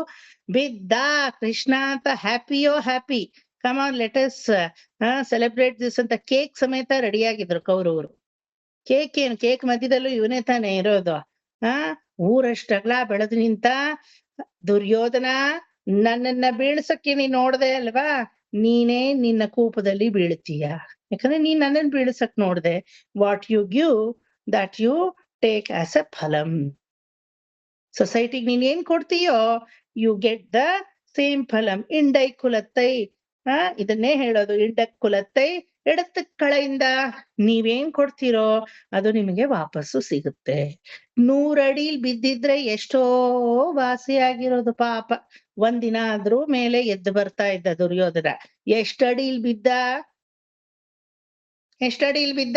ಬಿದ್ದ ಕೃಷ್ಣ ಅಂತ ಹ್ಯಾಪಿಯೋ happy, come on let us celebrate this ಅಂತ ಕೇಕ್ ಸಮೇತ ರೆಡಿಯಾಗಿದ್ರು ಕೌರವರು. ಕೇಕ್ ಏನು, ಕೇಕ್ ಮಧ್ಯದಲ್ಲೂ ಇವನೇ ತಾನೇ ಇರೋದು. ಊರಷ್ಟಗ್ಲ ಬೆಳೆದು ನಿಂತ ದುರ್ಯೋಧನ, ನನ್ನನ್ನ ಬೀಳ್ಸಕ್ಕೆ ನೀನ್ ನೋಡ್ದೆ ಅಲ್ವಾ, ನೀನೇ ನಿನ್ನ ಕೂಪದಲ್ಲಿ ಬೀಳ್ತೀಯ. ಯಾಕಂದ್ರೆ ನೀನ್ ನನ್ನನ್ನು ಬೀಳ್ಸಕ್ ನೋಡ್ದೆ. What you give that you take as a ಫಲಂ. ಸೊಸೈಟಿಗೆ ನೀನ್ ಏನ್ ಕೊಡ್ತೀಯೋ ಯು ಗೆಟ್ ದ ಸೇಮ್ ಫಲಂ. ಇಂಡೈ ಕುಲತ್ತೈ, ಇದನ್ನೇ ಹೇಳೋದು. ಇಂಡಕ್ ಕುಲತ್ತೈ, ಎಡತ್ತ ಕಳೆಯಿಂದ ನೀವೇನ್ ಕೊಡ್ತೀರೋ ಅದು ನಿಮಗೆ ವಾಪಸ್ಸು ಸಿಗುತ್ತೆ. 100 ಅಡಿಲ್ ಬಿದ್ದಿದ್ರೆ ಎಷ್ಟೋ ವಾಸಿ ಆಗಿರೋದು ಪಾಪ. ಒಂದಿನ ಆದ್ರೂ ಮೇಲೆ ಎದ್ದು ಬರ್ತಾ ಇದ್ದ ದುರ್ಯೋಧನ. ಎಷ್ಟಡಿಲ್ ಬಿದ್ದ? ಎಷ್ಟಡಿಲ್ ಬಿದ್ದ?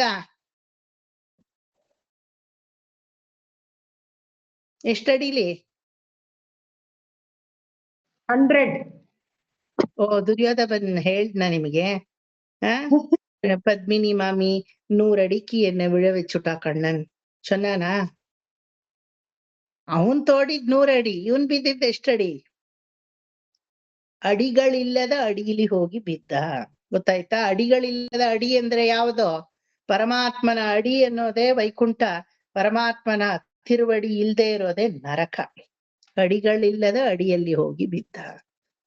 ಎಷ್ಟಡಿಲಿ? 100. ಓ, ದುರ್ಯೋಧನ ಹೇಳ್ದ್ನ ನಿಮಗೆ? ಪದ್ಮಿನಿ ಮಾಮಿ 100 ಅಡಿಕಿ ಎನ್ನೆ ವಿழவச்சுட்டா ಕಣ್ಣನ್. சொன்னானா? ಅವನ್ ತೋಡಿದ್ 100 ಅಡಿ, ಇವನ್ ಬಿದ್ದಿದ್ದ ಎಷ್ಟಡಿ? ಅಡಿಗಳಿಲ್ಲದ ಅಡಿಲಿ ಹೋಗಿ ಬಿದ್ದ. ಗೊತ್ತಾಯ್ತಾ? ಅಡಿಗಳಿಲ್ಲದ ಅಡಿ ಅಂದ್ರೆ ಯಾವ್ದೋ? ಪರಮಾತ್ಮನ ಅಡಿ ಅನ್ನೋದೇ ವೈಕುಂಠ, ಪರಮಾತ್ಮನ ತಿರುವಡಿ ಇಲ್ದೇ ಇರೋದೇ ನರಕ. ಅಡಿಗಳಿಲ್ಲದ ಅಡಿಯಲ್ಲಿ ಹೋಗಿ ಬಿದ್ದ.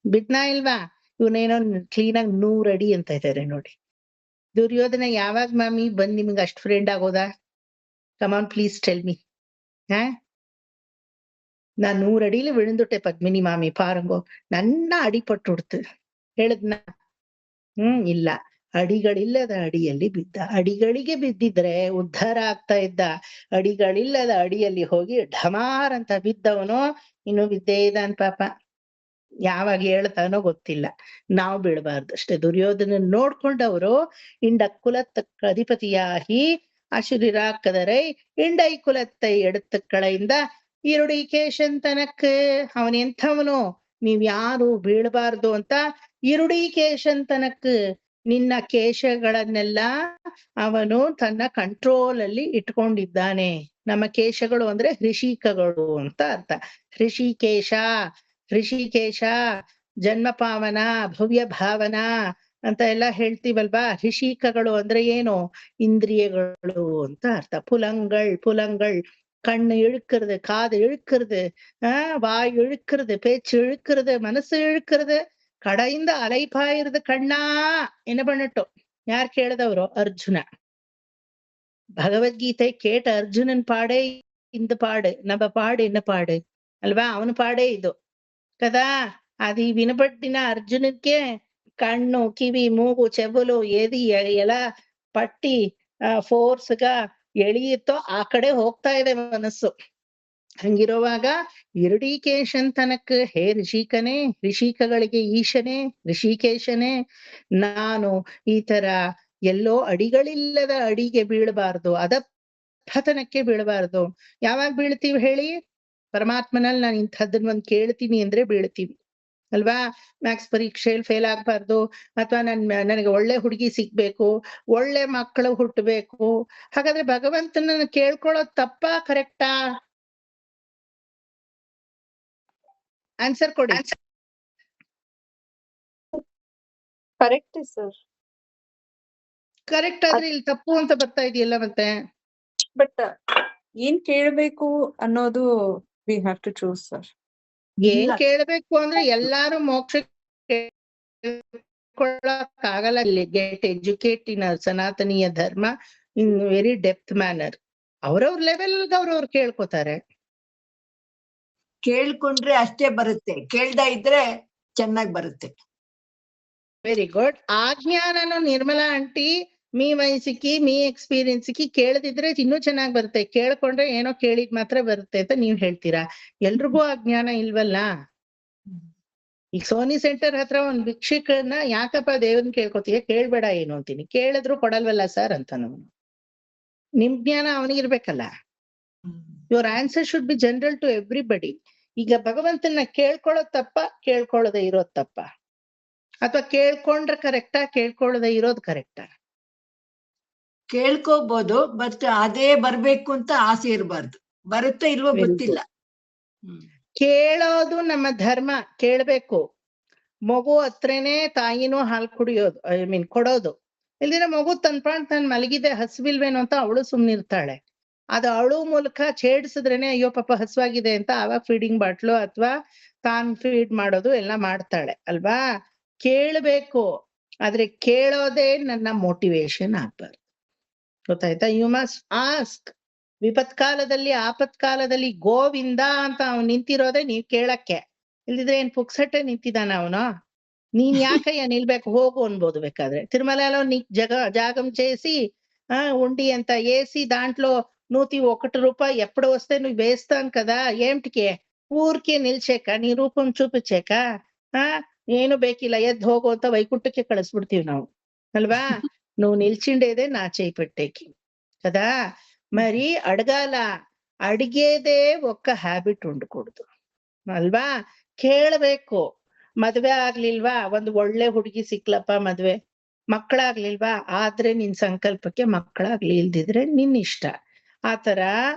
ಬಿದ್ನಾ ಇಲ್ವಾ? ಇವನೇನೋ ಕ್ಲೀನಾಗಿ 100 ಅಡಿ ಅಂತ ಇದ್ದಾರೆ ನೋಡಿ. ದುರ್ಯೋಧನ ಯಾವಾಗ ಮಾಮಿ ಬಂದ್ ನಿಮ್ಗೆ ಅಷ್ಟ್ ಫ್ರೆಂಡ್ ಆಗೋದಾ? Come on please tell me. ನಾನ್ 100 ಅಡಿಲಿ ವಿழுந்துಟ್ಟೆ ಪದ್ಮಿನಿ ಮಾಮಿ ಪಾರಂಗೋ, ನನ್ನ ಅಡಿಪಟ್ಟು ಉಡ್ತು ಹೇಳದ್ನ? ಇಲ್ಲ, ಅಡಿಗಳಿಲ್ಲದ ಅಡಿಯಲ್ಲಿ ಬಿದ್ದ. ಅಡಿಗಳಿಗೆ ಬಿದ್ದಿದ್ರೆ ಉದ್ಧಾರ ಆಗ್ತಾ ಇದ್ದ. ಅಡಿಗಳಿಲ್ಲದ ಅಡಿಯಲ್ಲಿ ಹೋಗಿ ಢಮಾರ್ ಅಂತ ಬಿದ್ದವನು ಇನ್ನು ಬಿದ್ದೇ ಇದ್ದಾನ್ ಪಾಪ. ಯಾವಾಗ ಹೇಳ್ತಾನೋ ಗೊತ್ತಿಲ್ಲ. ನಾವು ಬೀಳ್ಬಾರ್ದು ಅಷ್ಟೇ. ದುರ್ಯೋಧನ ನೋಡ್ಕೊಂಡವರು ಇಂಡ ಕುಲತ್ತ ಅಧಿಪತಿಯಾಗಿ ಅಶುರಿರಾಕದರೈ ಇಂಡೈ ಕುಲತ್ತೈ ಎಡತ್ತ ಕಳೆಯಿಂದ ಇರುಡಿಕೇಶನ್ ತನಕ್. ಅವನೆಂಥವನು, ನೀವ್ ಯಾರು ಬೀಳ್ಬಾರ್ದು ಅಂತ ಇರುಡಿಕೇಶನ್ ತನಕ್ ನಿನ್ನ ಕೇಶಗಳನ್ನೆಲ್ಲ ಅವನು ತನ್ನ ಕಂಟ್ರೋಲ್ ಅಲ್ಲಿ ಇಟ್ಕೊಂಡಿದ್ದಾನೆ. ನಮ್ಮ ಕೇಶಗಳು ಅಂದ್ರೆ ಹೃಷಿಕಗಳು ಅಂತ ಅರ್ಥ. ಹೃಷಿಕೇಶ, ಹೃಷಿಕೇಶ ಜನ್ಮ ಪಾವನ, ಭವ್ಯ ಭಾವನ ಅಂತ ಎಲ್ಲ ಹೇಳ್ತೀವಲ್ವಾ. ಹೃಷಿಕಗಳು ಅಂದ್ರೆ ಏನು? ಇಂದ್ರಿಯಗಳು ಅಂತ ಅರ್ಥ. புலங்கள், புலங்கள் கண்ணு இழுக்கிறது, காது இழுக்கிறது, வாய் இழுக்கிறது, பேச்சு இழுக்கிறது, மனசு இழுக்கிறது, கடைந்த அலைபாயிருது கண்ணா என்ன பண்ணட்டும். யார் கேளுதவரோ? அர்ஜுன. பகவத்கீதை கேட்ட அர்ஜுனன் பாடே இந்த பாடு. நம்ம பாடு என்ன பாடு அல்வா? அவனு பாடே ಇದು కదా. అది వినబట్టిన అర్జునుడికే కన్ను, కివి, మూగు, చెవులు ఏది ఎలా పట్టి ಫೋರ್ಸ್ ಗ ಎಳೆಯುತ್ತೋ ಆ ಕಡೆ ಹೋಗ್ತಾ ಇದೆ ಮನಸ್ಸು. ಹಂಗಿರುವಾಗ ಇರುಡಿಕೇಶನ್ ತನಕ ಹೇ ಋಷಿಕನೇ, ಋಷಿಕಗಳಿಗೆ ಈಶನೇ, ಋಷಿಕೇಶನೇ, ನಾನು ಈ ತರ ಎಲ್ಲೋ ಅಡಿಗಳಿಲ್ಲದ ಅಡಿಗೆ ಬೀಳಬಾರ್ದು, ಅಧಪತನಕ್ಕೆ ಬೀಳಬಾರ್ದು. ಯಾವಾಗ ಬೀಳ್ತೀವಿ ಹೇಳಿ? ಪರಮಾತ್ಮನಲ್ಲಿ ನಾನು ಇಂಥದ್ದನ್ನ ಒಂದ್ ಕೇಳ್ತೀನಿ ಅಂದ್ರೆ ಬೀಳ್ತೀವಿ ಅಲ್ವಾ. ಮ್ಯಾಥ್ಸ್ ಪರೀಕ್ಷೆಯಲ್ಲಿ ಫೇಲ್ ಆಗ್ಬಾರ್ದು, ಅಥವಾ ನನಗೆ ಒಳ್ಳೆ ಹುಡುಗಿ ಸಿಗ್ಬೇಕು, ಒಳ್ಳೆ ಮಕ್ಕಳು ಹುಟ್ಟಬೇಕು. ಹಾಗಾದ್ರೆ ಭಗವಂತನ ಕೇಳ್ಕೊಳ್ಳೋದು ತಪ್ಪಾ ಕರೆಕ್ಟಾ? ಆನ್ಸರ್ ಕೊಡಿ. Correct sir. ಕರೆಕ್ಟ್ ಆದ್ರೆ ಇಲ್ಲಿ ತಪ್ಪು ಅಂತ ಬರ್ತಾ ಇದೆಯಲ್ಲ ಮತ್ತೆ. ಬಟ್ ಏನ್ ಕೇಳ್ಬೇಕು ಅನ್ನೋದು we have to choose sir. ಏನ್ ಕೇಳ್ಬೇಕು ಅಂದ್ರೆ ಎಲ್ಲಾರು ಮೋಕ್ಷ ಆಗಲ್ಲ. ಗೆಟ್ ಎಜುಕೇಟ್ ಇನ್ ಸನಾತನೀಯ ಧರ್ಮ ಇನ್ ವೆರಿ ಡೆಪ್ತ್ ಮ್ಯಾನರ್. ಅವ್ರವ್ರ ಲೆವೆಲ್ ಅವ್ರವ್ರು ಕೇಳ್ಕೊತಾರೆ. ಕೇಳ್ಕೊಂಡ್ರೆ ಅಷ್ಟೇ ಬರುತ್ತೆ, ಕೇಳ್ದ ಇದ್ರೆ ಚೆನ್ನಾಗ್ ಬರುತ್ತೆ. Very good. ಆ ಜ್ಞಾನನು ನಿರ್ಮಲಾ ಆಂಟಿ మీ ವಯಸ್ಸಿಗೆ మీ ಎಕ್ಸ್ಪೀರಿಯನ್ಸ್ಗೆ ಕೇಳದಿದ್ರೆ ಇನ್ನೂ ಚೆನ್ನಾಗ್ ಬರುತ್ತೆ. ಕೇಳ್ಕೊಂಡ್ರೆ ಏನೋ ಕೇಳಿದ್ ಮಾತ್ರ ಬರುತ್ತೆ ಅಂತ ನೀವ್ ಹೇಳ್ತೀರಾ. ಎಲ್ರಿಗೂ ಆ ಜ್ಞಾನ ಇಲ್ವಲ್ಲ. ಈಗ ಸೋನಿ ಸೆಂಟರ್ ಹತ್ರ ಒಂದ್ ಭಿಕ್ಷಕನ ಯಾಕಪ್ಪ ದೇವ್ರನ್ನ ಕೇಳ್ಕೊತೀಯ, ಕೇಳ್ಬೇಡ ಏನು ಅಂತೀನಿ. ಕೇಳಿದ್ರು ಕೊಡಲ್ವಲ್ಲ ಸರ್ ಅಂತ ನಾವು. ನಿಮ್ ಜ್ಞಾನ ಅವನಿಗಿರ್ಬೇಕಲ್ಲ. Your answer should be general to everybody. ಈಗ ಭಗವಂತನ ಕೇಳ್ಕೊಳ್ಳೋದ್ ತಪ್ಪ, ಕೇಳ್ಕೊಳ್ಳದೆ ಇರೋದ್ ತಪ್ಪ? ಅಥವಾ ಕೇಳ್ಕೊಂಡ್ರೆ ಕರೆಕ್ಟಾ, ಕೇಳ್ಕೊಳ್ಳದೆ ಇರೋದ್ ಕರೆಕ್ಟಾ? ಕೇಳ್ಕೋಬಹುದು, ಬಟ್ ಅದೇ ಬರ್ಬೇಕು ಅಂತ ಆಸೆ ಇರಬಾರ್ದು. ಬರುತ್ತೋ ಇಲ್ವೋ ಗೊತ್ತಿಲ್ಲ. ಕೇಳೋದು ನಮ್ಮ ಧರ್ಮ, ಕೇಳ್ಬೇಕು. ಮಗು ಹತ್ರನೇ ತಾಯಿನೂ ಹಾಲು ಕುಡಿಯೋದು, ಐ ಮೀನ್ ಕೊಡೋದು. ಇಲ್ದಿರ ಮಗು ತನ್ ಮಲಗಿದೆ ಹಸುವಿಲ್ವೇನೋ ಅಂತ ಅವಳು ಸುಮ್ನಿರ್ತಾಳೆ. ಅದು ಅಳು ಮೂಲಕ ಛೇಡಿಸಿದ್ರೇನೆ ಅಯ್ಯೋ ಪಾಪ ಹಸುವಾಗಿದೆ ಅಂತ ಆವಾಗ ಫೀಡಿಂಗ್ ಬಾಟ್ಲು ಅಥವಾ ತಾನ್ ಫೀಡ್ ಮಾಡೋದು ಎಲ್ಲ ಮಾಡ್ತಾಳೆ ಅಲ್ವಾ. ಕೇಳ್ಬೇಕು, ಆದ್ರೆ ಕೇಳೋದೇ ನನ್ನ ಮೋಟಿವೇಶನ್ ಆಗ್ಬಾರ್ದು. ಗೊತ್ತಾಯ್ತಾ? You must ask. ವಿಪತ್ಕಾಲದಲ್ಲಿ ಆಪತ್ಕಾಲದಲ್ಲಿ ಗೋವಿಂದ ಅಂತ ಅವ್ನು ನಿಂತಿರೋದೇ ನೀವ್ ಕೇಳಕ್ಕೆ. ಇಲ್ದಿದ್ರೆ ಏನ್ ಪುಕ್ಸಟ್ಟೆ ನಿಂತಿದ್ದಾನ ಅವನು? ನೀನ್ ಯಾಕಯ್ಯ ನಿಲ್ಬೇಕು, ಹೋಗು ಅನ್ಬೋದು ಬೇಕಾದ್ರೆ. తిరుమలలో జాగం చేసి ఉండి అంత ఏసి దాంట్లో 101 రూపాయి ఎప్పుడు వస్తే నువ్వు వేస్తాను కదా, ఏమిటికి ఊరికే నిల్చేక నీ రూపం చూపించేక ಏನು ಬೇಕಿಲ್ಲ ಎದ್ದು ಹೋಗು ಅಂತ ವೈಕುಂಠಕ್ಕೆ ಕಳಿಸ್ಬಿಡ್ತೀವಿ ನಾವು ಅಲ್ವಾ. నువ్వు నిల్చిండేదే నా చేయి పెట్టేకి కదా. మరి అడగాల, అడిగేదే ఒక్క హ్యాబిట్ ఉండకూడదు ಅಲ್ವಾ. ಕೇಳ್ಬೇಕು. ಮದ್ವೆ ಆಗ್ಲಿಲ್ವಾ, ಒಂದು ಒಳ್ಳೆ ಹುಡುಗಿ ಸಿಕ್ಲಪ್ಪ ಮದ್ವೆ. ಮಕ್ಕಳಾಗ್ಲಿಲ್ವಾ, ಆದ್ರೆ ನಿನ್ ಸಂಕಲ್ಪಕ್ಕೆ ಮಕ್ಕಳಾಗ್ಲಿ, ಇಲ್ದಿದ್ರೆ ನಿನ್ ಇಷ್ಟ. ಆತರ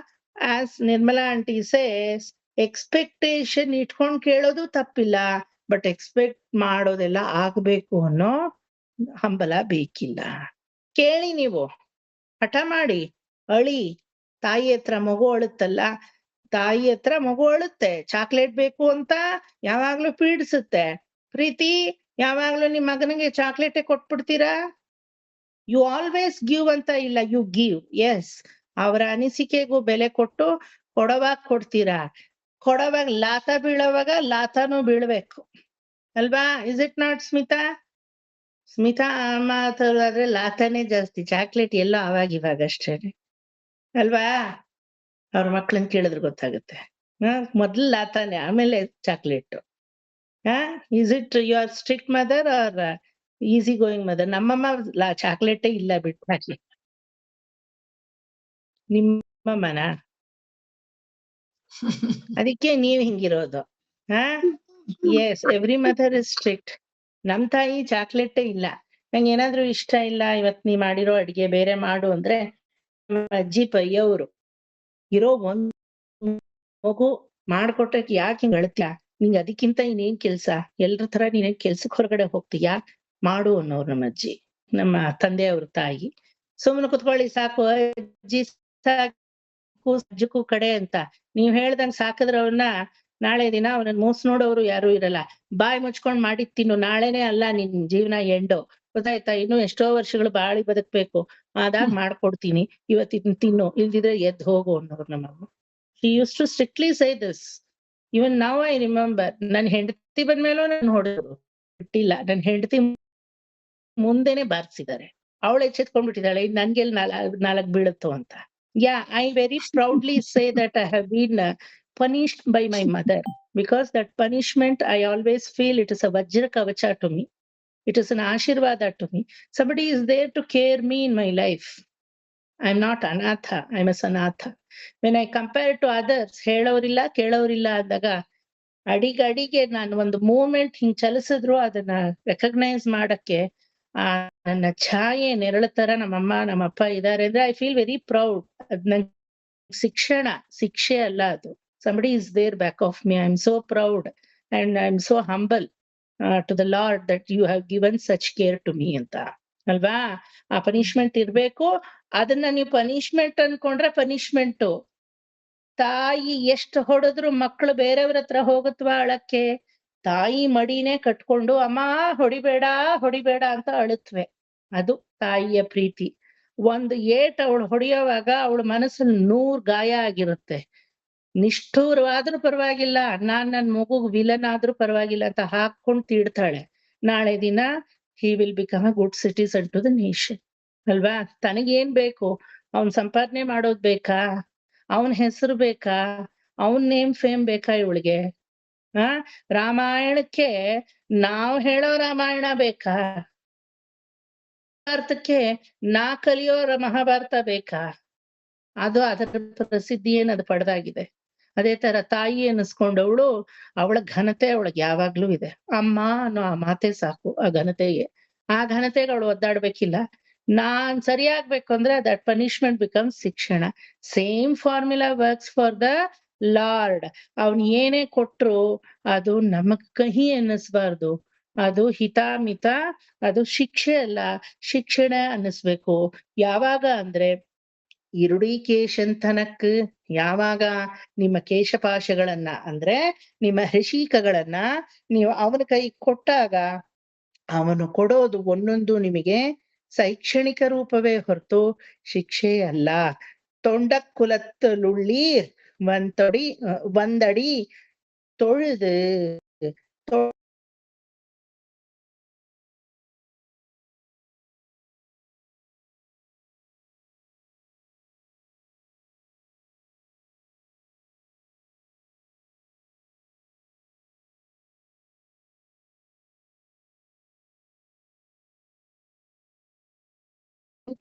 as Nirmala aunty says, expectation ಇಟ್ಕೊಂಡ್ ಕೇಳೋದು ತಪ್ಪಿಲ್ಲ, ಬಟ್ ಎಕ್ಸ್ಪೆಕ್ಟ್ ಮಾಡೋದೆಲ್ಲ ಆಗ್ಬೇಕು ಅನ್ನೋ ಹಂಬಲ ಬೇಕಿಲ್ಲ. ಕೇಳಿ, ನೀವು ಹಠ ಮಾಡಿ, ಅಳಿ. ತಾಯಿ ಹತ್ರ ಮಗು ಅಳುತ್ತಲ್ಲ, ತಾಯಿ ಹತ್ರ ಮಗು ಅಳುತ್ತೆ. ಚಾಕ್ಲೇಟ್ ಬೇಕು ಅಂತ ಯಾವಾಗ್ಲೂ ಪೀಡಿಸುತ್ತೆ. ಪ್ರೀತಿ, ಯಾವಾಗ್ಲೂ ನಿಮ್ ಮಗನಿಗೆ ಚಾಕ್ಲೇಟೇ ಕೊಟ್ಬಿಡ್ತೀರಾ? ಯು ಆಲ್ವೇಸ್ ಗಿವ್ ಅಂತ ಇಲ್ಲ, ಯು ಗಿವ್. ಎಸ್, ಅವರ ಅನಿಸಿಕೆಗೂ ಬೆಲೆ ಕೊಟ್ಟು ಕೊಡವಾಗ ಕೊಡ್ತೀರಾ. ಕೊಡವಾಗ ಲಾತ ಬೀಳೋವಾಗ ಲಾತನೂ ಬೀಳ್ಬೇಕು ಅಲ್ವಾ. Is it not Smita? Smita ಮಾತಾಡಿದ್ರೆ ಲಾತನೇ ಜಾಸ್ತಿ, ಚಾಕ್ಲೇಟ್ ಎಲ್ಲ ಅವಾಗ ಅಷ್ಟೇನೆ ಅಲ್ವಾ. ಅವ್ರ ಮಕ್ಳನ್ನ ಕೇಳಿದ್ರೆ ಗೊತ್ತಾಗುತ್ತೆ. ಮೊದ್ಲು ಲಾತಾನೆ, ಆಮೇಲೆ chocolate. Is it your strict mother or easy going mother? ನಮ್ಮಮ್ಮ ಚಾಕ್ಲೇಟೇ ಇಲ್ಲ ಬಿಟ್ಟು ಹಾಕಿ. ನಿಮ್ಮಮ್ಮನ? ಅದಕ್ಕೆ ನೀವ್ ಹಿಂಗಿರೋದು. Yes, every mother is strict. ನಮ್ ತಾಯಿ ಚಾಕ್ಲೇಟೇ ಇಲ್ಲ. ನಂಗೆ ಏನಾದ್ರೂ ಇಷ್ಟ ಇಲ್ಲ, ಇವತ್ ನೀ ಮಾಡಿರೋ ಅಡ್ಗೆ ಬೇರೆ ಮಾಡು ಅಂದ್ರೆ ಅಜ್ಜಿ ಪಯ್ಯವ್ರು ಇರೋ ಒಂದ್ ಮಗು ಮಾಡ್ಕೊಟ್ಟಕ್ಕೆ ಯಾಕೆ ಹಿಂಗ್ ಅಳ್ತೀಯ, ನಿಂಗೆ ಅದಕ್ಕಿಂತ ಇನ್ನೇನ್ ಕೆಲ್ಸ, ಎಲ್ರ ತರ ನೀನೇನ್ ಕೆಲ್ಸಕ್ ಹೊರಗಡೆ ಹೋಗ್ತೀಯಾ, ಮಾಡು ಅನ್ನೋರು ನಮ್ಮ ಅಜ್ಜಿ, ನಮ್ಮ ತಂದೆಯವ್ರ ತಾಯಿ. ಸುಮ್ನೆ ಕುತ್ಕೊಳ್ಳಿ ಸಾಕು ಅಜ್ಜಿ, ಸಾಕು ಅಜ್ಜಕ್ಕೂ ಕಡೆ ಅಂತ ನೀವ್ ಹೇಳ್ದಂಗ್ ಸಾಕಿದ್ರ ಅವನ್ನ ನಾಳೆ ದಿನ ಅವನನ್ನ ಮೂಸ್ ನೋಡೋರು ಯಾರು ಇರಲ್ಲ. ಬಾಯಿ ಮುಚ್ಕೊಂಡ್ ಮಾಡಿದ್ ತಿನ್ನು, ನಾಳೆನೆ ಅಲ್ಲ ನಿನ್ ಜೀವನ ಎಂಡು. ಗೊತ್ತಾಯ್ತಾ? ಇನ್ನು ಎಷ್ಟೋ ವರ್ಷಗಳು ಬಾಳಿ ಬದುಕ್ಬೇಕು, ಆದಾಗ ಮಾಡ್ಕೊಡ್ತೀನಿ, ಇವತ್ತಿನ ತಿನ್ನು, ಇಲ್ದಿದ್ರೆ ಎದ್ದು ಹೋಗು ಅನ್ನೋರು ನಮ್ಮಮ್ಮ. She used to strictly say this. Even now I remember. ನನ್ ಹೆಂಡತಿ ಬಂದ್ಮೇಲೂ ನಾನು ಹೊಡೆದ್ರು ಬಿಟ್ಟಿಲ್ಲ. ನನ್ ಹೆಂಡತಿ ಮುಂದೆನೆ ಬಾರಿಸಿದ್ದಾರೆ. ಅವಳು ಎಚ್ಚೆತ್ಕೊಂಡ್ಬಿಟ್ಟಿದ್ದಾಳೆ, ಇದು ನನ್ಗೆಲ್ ನಾಲ್ಕು ಬೀಳುತ್ತೋ ಅಂತ. Yeah, I very proudly say that I have been punished by my mother, because that punishment I always feel it is a vajra kavacha to me. It is an ashirvada to me. Somebody is there to care me in my life. I'm not anatha, I'm a sanatha. When I compare to others, ಹೇಳೋರಿಲ್ಲ ಕೇಳೋರಿಲ್ಲ ಅಂದಾಗ ಅಡಿಗೆ ನಾನು ಒಂದು movement ಹಿಂಗ್ ಚಲಿಸಿದ್ರು ಅದನ್ನ recognise ಮಾಡಕ್ಕೆ ನನ್ನ ಛಾಯೆ ನೆರಳ ತರ ನಮ್ಮಮ್ಮ ನಮ್ಮಪ್ಪ ಇದಾರೆ ಅಂದ್ರೆ ಐ ಫೀಲ್ ವೆರಿ ಪ್ರೌಡ್. ಅದ್ ನನ್ ಶಿಕ್ಷೆ ಅಲ್ಲ ಅದು. Somebody is there back of me. I'm so proud and I'm so humble. To the lord that you have given such care to me ಅಂತ ಅಲ್ವಾ? ಆ ಪನಿಷ್ಮೆಂಟ್ ಇರ್ಬೇಕು. ಅದನ್ನ ನೀವು ಪನಿಷ್ಮೆಂಟ್ ಅನ್ಕೊಂಡ್ರೆ ಪನಿಷ್ಮೆಂಟು. ತಾಯಿ ಎಷ್ಟು ಹೊಡೆದ್ರು ಮಕ್ಕಳು ಬೇರೆಯವ್ರ ಹತ್ರ ಹೋಗುತ್ತವಾ ಅಳಕ್ಕೆ? ತಾಯಿ ಮಡಿನೇ ಕಟ್ಕೊಂಡು ಅಮ್ಮ ಹೊಡಿಬೇಡ ಹೊಡಿಬೇಡ ಅಂತ ಅಳುತ್ತವೆ. ಅದು ತಾಯಿಯ ಪ್ರೀತಿ. ಒಂದು ಏಟ್ ಅವಳು ಹೊಡೆಯೋವಾಗ ಅವಳ ಮನಸ್ಸಲ್ಲಿ 100 ಗಾಯ ಆಗಿರುತ್ತೆ. ನಿಷ್ಠೂರವಾದ್ರೂ ಪರವಾಗಿಲ್ಲ, ನನ್ ಮಗುಗ್ ವಿಲನ್ ಆದ್ರೂ ಪರವಾಗಿಲ್ಲ ಅಂತ ಹಾಕೊಂಡು ತೀಡ್ತಾಳೆ. ನಾಳೆ ದಿನ he will become a good citizen to the nation ಅಲ್ವಾ? ತನಗೇನ್ ಬೇಕು? ಅವನ್ ಸಂಪಾದನೆ ಮಾಡೋದ್ ಬೇಕಾ? ಅವನ್ ಹೆಸರು ಬೇಕಾ? ಅವನ್ ನೇಮ್ ಫೇಮ್ ಬೇಕಾ ಇವಳಿಗೆ? ರಾಮಾಯಣಕ್ಕೆ ನಾವ್ ಹೇಳೋ ರಾಮಾಯಣ ಬೇಕಾ? ಭಾರತಕ್ಕೆ ನಾ ಕಲಿಯೋ ಮಹಾಭಾರತ ಬೇಕಾ? ಅದು ಅದರ ಪ್ರಸಿದ್ಧಿ ಏನದು ಪಡೆದಾಗಿದೆ. ಅದೇ ತರ ತಾಯಿ ಅನ್ನಿಸ್ಕೊಂಡವಳು, ಅವಳ ಘನತೆ ಅವಳಿಗೆ ಯಾವಾಗ್ಲೂ ಇದೆ. ಅಮ್ಮ ಅನ್ನೋ ಆ ಮಾತೆ ಸಾಕು ಆ ಘನತೆಗೆ. ಆ ಘನತೆಗೆ ಅವಳು ಒದ್ದಾಡ್ಬೇಕಿಲ್ಲ. ನಾನ್ ಸರಿಯಾಗ್ಬೇಕು ಅಂದ್ರೆ ದಟ್ ಪನಿಷ್ಮೆಂಟ್ ಬಿಕಮ್ಸ್ ಶಿಕ್ಷಣ. Same formula works for the lord. ಅವನ್ ಏನೇ ಕೊಟ್ರು ಅದು ನಮಗ್ ಕಹಿ ಅನ್ನಿಸ್ಬಾರ್ದು. ಅದು ಹಿತಾಮಿತ, ಅದು ಶಿಕ್ಷೆ ಅಲ್ಲ, ಶಿಕ್ಷಣ ಅನ್ನಿಸ್ಬೇಕು. ಯಾವಾಗ ಅಂದ್ರೆ ಇರುಡಿಕೇಶಂತನಕ್, ಯಾವಾಗ ನಿಮ್ಮ ಕೇಶಪಾಶಗಳನ್ನ ಅಂದ್ರೆ ನಿಮ್ಮ ಹೃಷಿಕಗಳನ್ನ ನೀವು ಅವನ ಕೈ ಕೊಟ್ಟಾಗ ಅವನು ಕೊಡೋದು ಒಂದೊಂದು ನಿಮಗೆ ಶೈಕ್ಷಣಿಕ ರೂಪವೇ ಹೊರತು ಶಿಕ್ಷೆ ಅಲ್ಲ. ತೊಂಡಕ್ಕುಲತ್ತಲುಳ್ಳೀರ್ ಒಂದಡಿ ತೊಳೆದು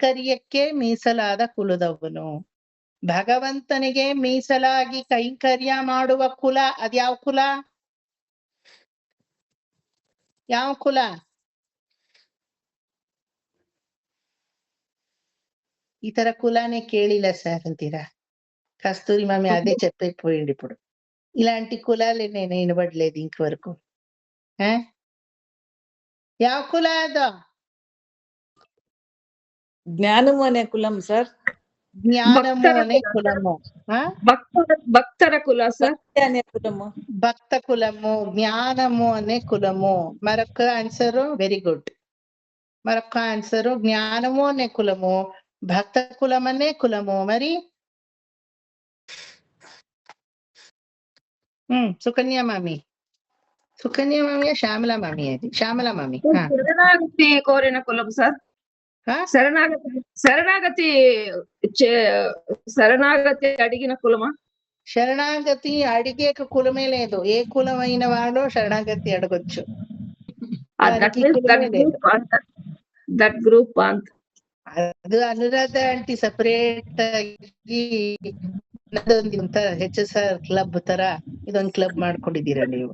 ಕೈಂಕರ್ಯಕ್ಕೆ ಮೀಸಲಾದ ಕುಲದವನು. ಭಗವಂತನಿಗೆ ಮೀಸಲಾಗಿ ಕೈಂಕರ್ಯ ಮಾಡುವ ಕುಲ ಅದ್ಯಾವ ಕುಲ? ಯಾವ ಕುಲ? ఈ తర కులానే కేళిలా సార్ అంತೀರಾ? కస్తూరి మామి అదే చెప్పిపోయింది ఇప్పుడు. ఇలాంటి కులాలు నేను వినబడలేదు ఇంతవరకు. ಯಾವ ಕುಲ ಅದು? ಜ್ಞಾನము ಅనే ಕುಲಂ ಸರ್. ಜ್ಞಾನము ಅనే ಕುಲము. భక్తర కుల సార్. అనే కులము. భక్త కులము, జ్ఞానము అనే కులము. మరొక ఆన్సర్ వెరీ గుడ్. మరొక ఆన్సర్ జ్ఞానము అనే కులము, భక్త కులం అనే కులము. మరి సుకన్యా మామి, సుకన్యా మామియా శ్యామలా మామి? అది శ్యామలా మామి. శరణాగతి కోరిన కులం సార్. శరణాగతి అడిగిన కులమా? శరణాగతి అడిగే కులమే లేదు. ఏ కులమైన వాడో శరణాగతి అడగొచ్చు. దట్ గ్రూప్ అంత. ಅದು ಅನುರಾಧ ಆಂಟಿ ಸಪರೇಟ್ ಆಗಿ HSR ಕ್ಲಬ್ ತರ ಇದೊಂದ್ ಕ್ಲಬ್ ಮಾಡ್ಕೊಂಡಿದ್ದೀರಾ ನೀವು.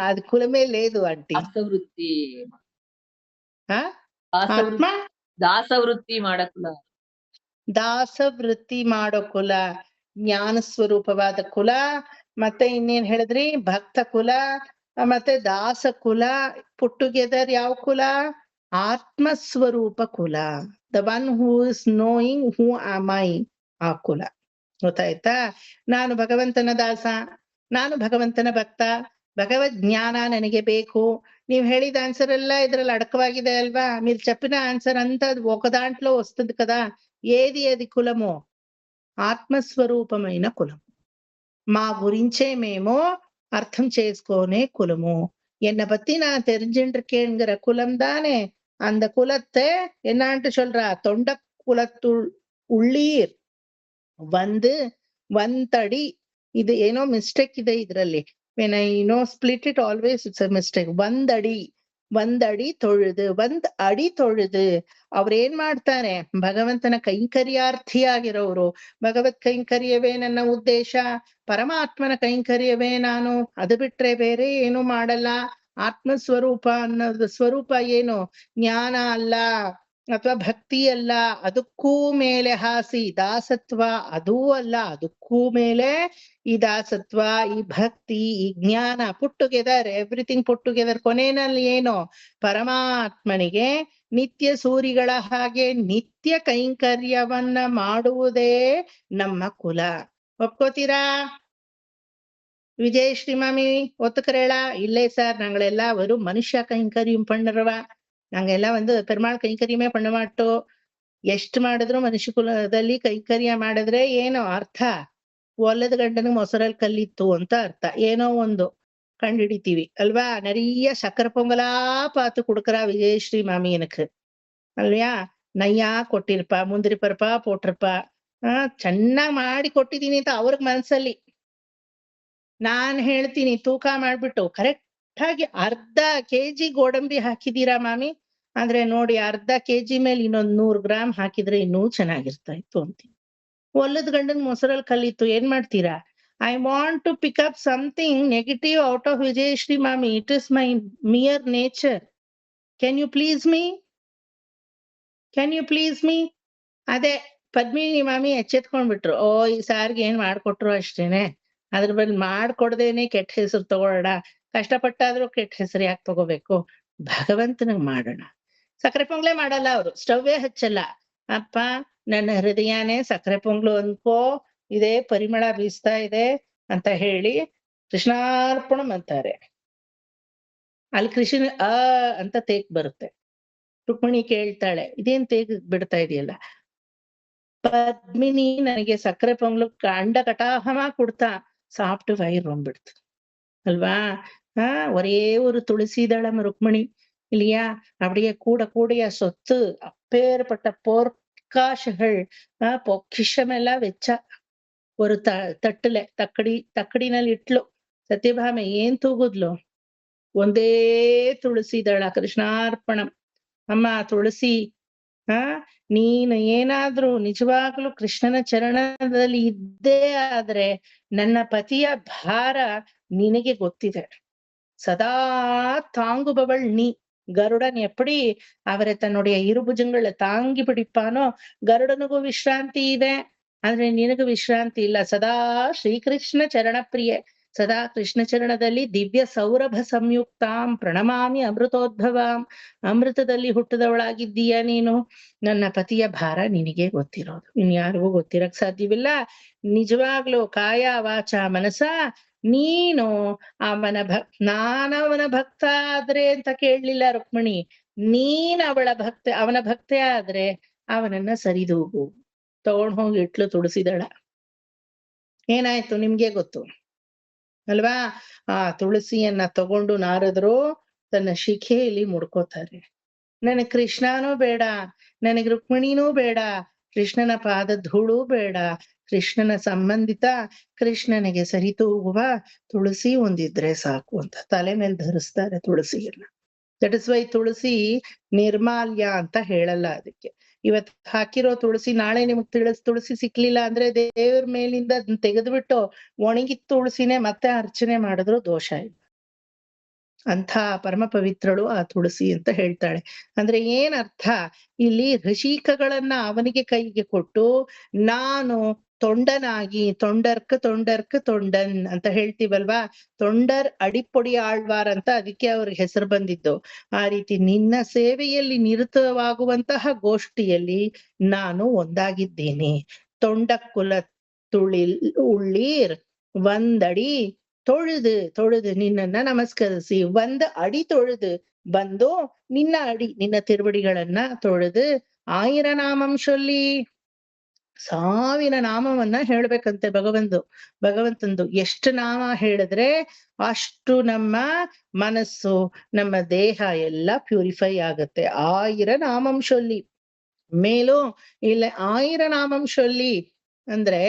ಅದು ಕುಲಮೇ లేదు ಆಂಟಿ. ದಾಸವೃತ್ತಿ ಆತ್ಮ ದಾಸವೃತ್ತಿ ಮಾಡೋ ಕುಲ. ದಾಸವೃತ್ತಿ ಮಾಡೋ ಕುಲ, ಜ್ಞಾನ ಸ್ವರೂಪವಾದ ಕುಲ. ಮತ್ತೆ ಇನ್ನೇನ್ ಹೇಳಿದ್ರಿ? ಭಕ್ತ ಕುಲ ಮತ್ತೆ ದಾಸ ಕುಲ. ಪುಟ್ ಟುಗೆದರ್ ಯಾವ ಕುಲ? ಆತ್ಮಸ್ವರೂಪ ಕುಲ. The one who is knowing who am I, ಆ ಕುಲ. ಗೊತ್ತಾಯ್ತಾ? ನಾನು ಭಗವಂತನ ದಾಸ, ನಾನು ಭಗವಂತನ ಭಕ್ತ, భగవద్ జ్ఞాన ನನಗೆ ಬೇಕು. ನೀವ್ ಹೇಳಿದ ఆన్సర్ ಎಲ್ಲ ఇದ್ರಲ್ಲಿ అడకవాಗಿದೆ అల్వా? మీరు చెప్పిన ఆన్సర్ అంతా ఒక దాంట్లో వస్తుంది కదా. ఏది అది కులము? ఆత్మస్వరూపమైన కులం. మా గురించే మేము అర్థం చేసుకునే కులము. என்ன பத்தி நான் தெரிஞ்சிருக்கேங்கிற குலம் தானே. அந்த குலத்தை என்னான்ட்டு சொல்றா? தொண்ட குலத்துள் உள்ளீர் வந்து ಒಂದಡಿ. ಇದು ಏನೋ ಮಿಸ್ಟೇಕ್ ಇದೆ ಇದ್ರಲ್ಲಿ. when I split it, always it's a mistake. ಒಂದಡಿ ತೊಳೆದು, ಅಡಿ ತೊಳೆದು. ಅವ್ರೇನ್ ಮಾಡ್ತಾರೆ? ಭಗವಂತನ ಕೈಂಕರ್ಯಾರ್ಥಿಯಾಗಿರೋರು. ಭಗವತ್ ಕೈಂಕರ್ಯವೇ ನನ್ನ ಉದ್ದೇಶ, ಪರಮಾತ್ಮನ ಕೈಂಕರ್ಯವೇ ನಾನು, ಅದು ಬಿಟ್ರೆ ಬೇರೆ ಏನು ಮಾಡಲ್ಲ. ಆತ್ಮ ಸ್ವರೂಪ ಅನ್ನೋದು ಸ್ವರೂಪ ಏನು? ಜ್ಞಾನ ಅಲ್ಲ, ಅಥವಾ ಭಕ್ತಿ ಅಲ್ಲ, ಅದಕ್ಕೂ ಮೇಲೆ ಹಾಸಿ ದಾಸತ್ವ, ಅದೂ ಅಲ್ಲ, ಅದಕ್ಕೂ ಮೇಲೆ ಈ ದಾಸತ್ವ, ಈ ಭಕ್ತಿ, ಈ ಜ್ಞಾನ put together, everything put together. ಕೊನೆಯಲ್ಲಿ ಏನು? ಪರಮಾತ್ಮನಿಗೆ ನಿತ್ಯ ಸೂರಿಗಳ ಹಾಗೆ ನಿತ್ಯ ಕೈಂಕರ್ಯವನ್ನ ಮಾಡುವುದೇ ನಮ್ಮ ಕುಲ. ಒಪ್ಕೋತೀರಾ? ವಿಜಯಶ್ರೀ ಮಾಮಿ ஒத்துக்கிறேளா? இல்லை சார், நாங்களெல்லாம் வெறும் மனுஷ கைங்கரியம் பண்ணுறவ, நாங்கெಲ್ಲ ಒಂದು ಪೆರ್ಮಾಳ್ ಕೈಂಕರ್ಯಮೇ பண்ண ಮಾட்டೋ. ಎಷ್ಟು ಮಾಡಿದ್ರು ಮನುಷ್ಯ ಕುಲದಲ್ಲಿ ಕೈಂಕರ್ಯ ಮಾಡಿದ್ರೆ ಏನೋ ಅರ್ಥ, ಒಲ್ಲದ ಗಂಡನಿಗೆ ಮೊಸರಲ್ಲಿ ಕಲ್ಲಿತ್ತು ಅಂತ ಅರ್ಥ. ಏನೋ ಒಂದು ಕಂಡಿಡಿತೀವಿ ಅಲ್ವಾ? நிறைய சக்கரை பொங்கலா பார்த்து கொடுக்கறா விஜயஸ்ரீ மாமி எனக்கு, ಅಲ್ವಾ? ನಯ್ಯಾ ಕೊಟ್ಟಿರ್ಪಾ, ಮುಂದ್ರಿ ಪರ್ಪಾ போட்டிருப்பா, ಚೆನ್ನಾಗ್ ಮಾಡಿ ಕೊಟ್ಟಿದೀನಿ ಅಂತ ಅವ್ರಿಗೆ ಮನ್ಸಲ್ಲಿ. ನಾನ್ ಹೇಳ್ತೀನಿ ತೂಕ ಮಾಡ್ಬಿಟ್ಟು ಕರೆಕ್ಟ್ ಆಗಿ ಅರ್ಧ ಕೆಜಿ ಗೋಡಂಬಿ ಹಾಕಿದೀರಾ ಮಾಮಿ ಅಂದ್ರೆ ನೋಡಿ, ಅರ್ಧ ಕೆಜಿ ಮೇಲೆ ಇನ್ನೊಂದ್ 100 ಗ್ರಾಮ್ ಹಾಕಿದ್ರೆ ಇನ್ನೂ ಚೆನ್ನಾಗಿರ್ತಾ ಇತ್ತು ಅಂತೀನಿ. ಒಲ್ಲದ ಗಂಡನ್ ಮೊಸರಲ್ಲಿ ಕಲ್ಲಿತ್ತು, ಏನ್ ಮಾಡ್ತೀರಾ? I want to pick up something negative out of Vijayashree ಮಾಮಿ. It is my mere nature. Can you please me? Can you please me? ಅದೇ ಪದ್ಮಿನಿ ಮಾಮಿ ಎಚ್ಚೆತ್ಕೊಂಡ್ಬಿಟ್ರು. ಓ, ಈ ಸಾರ್ಗೆ ಏನ್ ಮಾಡ್ಕೊಟ್ರು ಅಷ್ಟೇನೆ, ಅದ್ರ ಬದಲು ಮಾಡ್ಕೊಡ್ದೇನೆ ಕೆಟ್ಟ ಹೆಸರು ತಗೊಳ್ಳೋಣ, ಕಷ್ಟಪಟ್ಟಾದ್ರೂ ಕೆಟ್ಟ ಹೆಸರು ಯಾಕೆ ತಗೋಬೇಕು? ಭಗವಂತನಿಗೆ ಮಾಡೋಣ. ಸಕ್ಕರೆ ಪೊಂಗ್ಲೆ ಮಾಡಲ್ಲ ಅವರು, ಸ್ಟವ್ವೇ ಹಚ್ಚಲ್ಲ. ಅಪ್ಪ, ನನ್ನ ಹೃದಯನೇ ಸಕ್ಕರೆ ಪೊಂಗ್ಲು ಅನ್ಕೋ, ಇದೇ ಪರಿಮಳ ಬೀಸ್ತಾ ಇದೆ ಅಂತ ಹೇಳಿ ಕೃಷ್ಣಾರ್ಪಣಂ ಅಂತಾರೆ. ಅಲ್ಲಿ ಕೃಷ್ಣ ಅಂತ ತೇಗ್ ಬರುತ್ತೆ. ರುಕ್ಮಿಣಿ ಕೇಳ್ತಾಳೆ, ಇದೇನ್ ತೇಗ್ ಬಿಡ್ತಾ ಇದೆಯಲ್ಲ? ಪದ್ಮಿನಿ ನನಗೆ ಸಕ್ಕರೆ ಪೊಂಗ್ಲು ಕಂಡ ಕಟಾಹமா கொடுத்தா, சாப்பிட்டு வயிறு ரொம்பிடுது அல்வா? ஒரே ஒரு துளசி தளம் ருக்மிணி இல்லையா? அப்படியே கூட கூடிய சொத்து, அப்பேற்பட்ட பொற்காசுகள், பொக்கிஷமெல்லாம் வச்சா ஒரு ತಟ್ಟಲೆ ತಕ್ಕಡಿನಲ್ಲಿ ಇಟ್ಲು. ಸತ್ಯಭಾಮೆ ಏನ್ ತೂಗುದ್ಲು? ಒಂದೇ ತುಳಸಿ ದಳ. ಕೃಷ್ಣಾರ್ಪಣಂ. ಅಮ್ಮ ತುಳಸಿ, ನೀನು ಏನಾದ್ರೂ ನಿಜವಾಗ್ಲೂ ಕೃಷ್ಣನ ಚರಣದಲ್ಲಿ ಇದ್ದೇ ಆದ್ರೆ ನನ್ನ ಪತಿಯ ಭಾರ ನಿನಗೆ ಗೊತ್ತಿದೆ. ಸದಾ தாங்குபவள் நீ. கருடன் எப்படி அவரை தன்னுடைய இருಭುಜங்களை தாங்கி பிடிப்பானோ, ಗರುಡನಿಗೂ ವಿಶ್ರಾಂತಿ ಇದೆ, ಆದ್ರೆ ನಿನಗೂ ವಿಶ್ರಾಂತಿ ಇಲ್ಲ. ಸದಾ ಶ್ರೀಕೃಷ್ಣ ಚರಣ ಪ್ರಿಯೆ, ಸದಾ ಕೃಷ್ಣ ಚರಣದಲ್ಲಿ ದಿವ್ಯ ಸೌರಭ ಸಂಯುಕ್ತಾಂ ಪ್ರಣಮಾಮಿ ಅಮೃತೋದ್ಭವಾಂ. ಅಮೃತದಲ್ಲಿ ಹುಟ್ಟಿದವಳಾಗಿದ್ದೀಯ ನೀನು. ನನ್ನ ಪತಿಯ ಭಾರ ನಿನಗೆ ಗೊತ್ತಿರೋದು, ಇನ್ಯಾರಿಗೂ ಗೊತ್ತಿರಕ್ ಸಾಧ್ಯವಿಲ್ಲ. ನಿಜವಾಗ್ಲೂ ಕಾಯ ವಾಚ ಮನಸ ನೀನು ನಾನವನ ಭಕ್ತ ಆದ್ರೆ ಅಂತ ಕೇಳಲಿಲ್ಲ ರುಕ್ಮಿಣಿ. ನೀನ್ ಅವನ ಭಕ್ತೆ ಆದ್ರೆ ಅವನನ್ನ ಸರಿದೂಗು. ತಗೊಂಡ್ ಹೋಗಿ ಇಟ್ಲು ತುಳಸಿದಳ. ಏನಾಯ್ತು ನಿಮ್ಗೆ ಗೊತ್ತು ಅಲ್ವಾ? ಆ ತುಳಸಿಯನ್ನ ತಗೊಂಡು ನಾರದ್ರು ತನ್ನ ಶಿಖೆಯಲ್ಲಿ ಮುಡ್ಕೋತಾರೆ. ನನಗ್ ಕೃಷ್ಣನೂ ಬೇಡ, ನನಗ್ ರುಕ್ಮಿಣಿನೂ ಬೇಡ, ಕೃಷ್ಣನ ಪಾದ ಧೂಳು ಬೇಡ, ಕೃಷ್ಣನ ಸಂಬಂಧಿತ ಕೃಷ್ಣನಿಗೆ ಸರಿತೂಗುವ ತುಳಸಿ ಒಂದಿದ್ರೆ ಸಾಕು ಅಂತ ತಲೆ ಮೇಲೆ ಧರಿಸ್ತಾರೆ ತುಳಸಿಯನ್ನ. ದಟ್ ಇಸ್ ವೈ ತುಳಸಿ ನಿರ್ಮಾಲ್ಯ ಅಂತ ಹೇಳಲ್ಲ ಅದಕ್ಕೆ. ಇವತ್ ಹಾಕಿರೋ ತುಳಸಿ ನಾಳೆ ನಿಮಗ್ ತುಳಸಿ ಸಿಕ್ಲಿಲ್ಲ ಅಂದ್ರೆ ದೇವ್ರ ಮೇಲಿಂದ ಅದನ್ನ ತೆಗೆದ್ಬಿಟ್ಟು ಒಣಗಿದ ತುಳಸಿನೇ ಮತ್ತೆ ಅರ್ಚನೆ ಮಾಡಿದ್ರು ದೋಷ ಇಲ್ಲ. ಅಂಥ ಪರಮ ಪವಿತ್ರಳು ಆ ತುಳಸಿ ಅಂತ ಹೇಳ್ತಾಳೆ. ಅಂದ್ರೆ ಏನ್ ಅರ್ಥ? ಇಲ್ಲಿ ಋಷಿಕಗಳನ್ನ ಅವನಿಗೆ ಕೈಗೆ ಕೊಟ್ಟು ನಾನು ತೊಂಡನಾಗಿ, ತೊಂಡನ್ ಅಂತ ಹೇಳ್ತೀವಲ್ವಾ? ತೊಂಡರ್ ಅಡಿಪೊಡಿ ಆಳ್ವಾರ್ ಅಂತ ಅದಕ್ಕೆ ಅವ್ರಿಗೆ ಹೆಸರು ಬಂದಿದ್ದು. ಆ ರೀತಿ ನಿನ್ನ ಸೇವೆಯಲ್ಲಿ ನಿರತವಾಗುವಂತಹ ಗೋಷ್ಠಿಯಲ್ಲಿ ನಾನು ಒಂದಾಗಿದ್ದೇನೆ. ತೊಂಡ ಕುಲ ಉಳ್ಳೀರ್ ಒಂದಡಿ ತೊಳೆದು ನಿನ್ನನ್ನ ನಮಸ್ಕರಿಸಿ, ಅಡಿ ತೊಳೆದು ಬಂದು ನಿನ್ನ ತಿರುವಡಿಗಳನ್ನ ತೊಳೆದು 1000 ನಾಮಂ ಚೊಲ್ಲಿ. 1000 ನಾಮವನ್ನ ಹೇಳ್ಬೇಕಂತೆ ಭಗವಂತಂದು. ಎಷ್ಟು ನಾಮ ಹೇಳಿದ್ರೆ ಅಷ್ಟು ನಮ್ಮ ಮನಸ್ಸು, ನಮ್ಮ ದೇಹ ಎಲ್ಲ ಪ್ಯೂರಿಫೈ ಆಗತ್ತೆ. 1000 ನಾಮಂ ಚೊಲ್ಲಿ. ಮೇಲೂ ಇಲ್ಲ 1000 ನಾಮಂ ಚೊಲ್ಲಿ ಅಂದ್ರೆ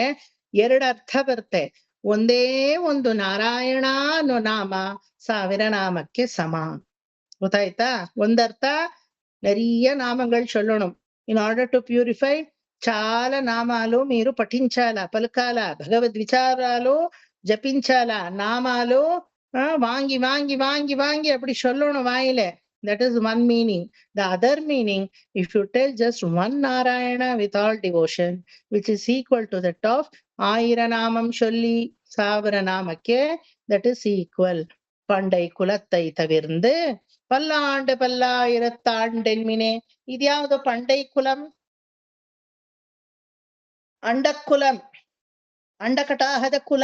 2 ಅರ್ಥ ಬರುತ್ತೆ. ಒಂದೇ ಒಂದು ನಾರಾಯಣ ಅನ್ನೋ ನಾಮ 1000 ನಾಮಕ್ಕೆ ಸಮ. ಗೊತ್ತಾಯ್ತಾ? ಒಂದರ್ಥ நிறைய నామங்கள் சொல்லணும். In order to purify, చాలా నామాలు మీరు పఠించాలా, పలకాల. భగవద్ విచారాలు జపించాలా. నామాలు வாங்கி வாங்கி வாங்கி வாங்கி அப்படி சொல்லணும் வாயில. That is one meaning. The other meaning, if you tell just one Narayana with all devotion, which is equal to that of Airanamam Sholli Savaranamakke, that is equal. Pandai Kulathai Tavirndu Pallandu Pallayirattandenmine. ಇದ್ಯಾವುದು ಪಂಡೈ ಕುಲಂ? ಅಂಡಕುಲಂ, ಅಂಡಕಟಾಹದ ಕುಲ.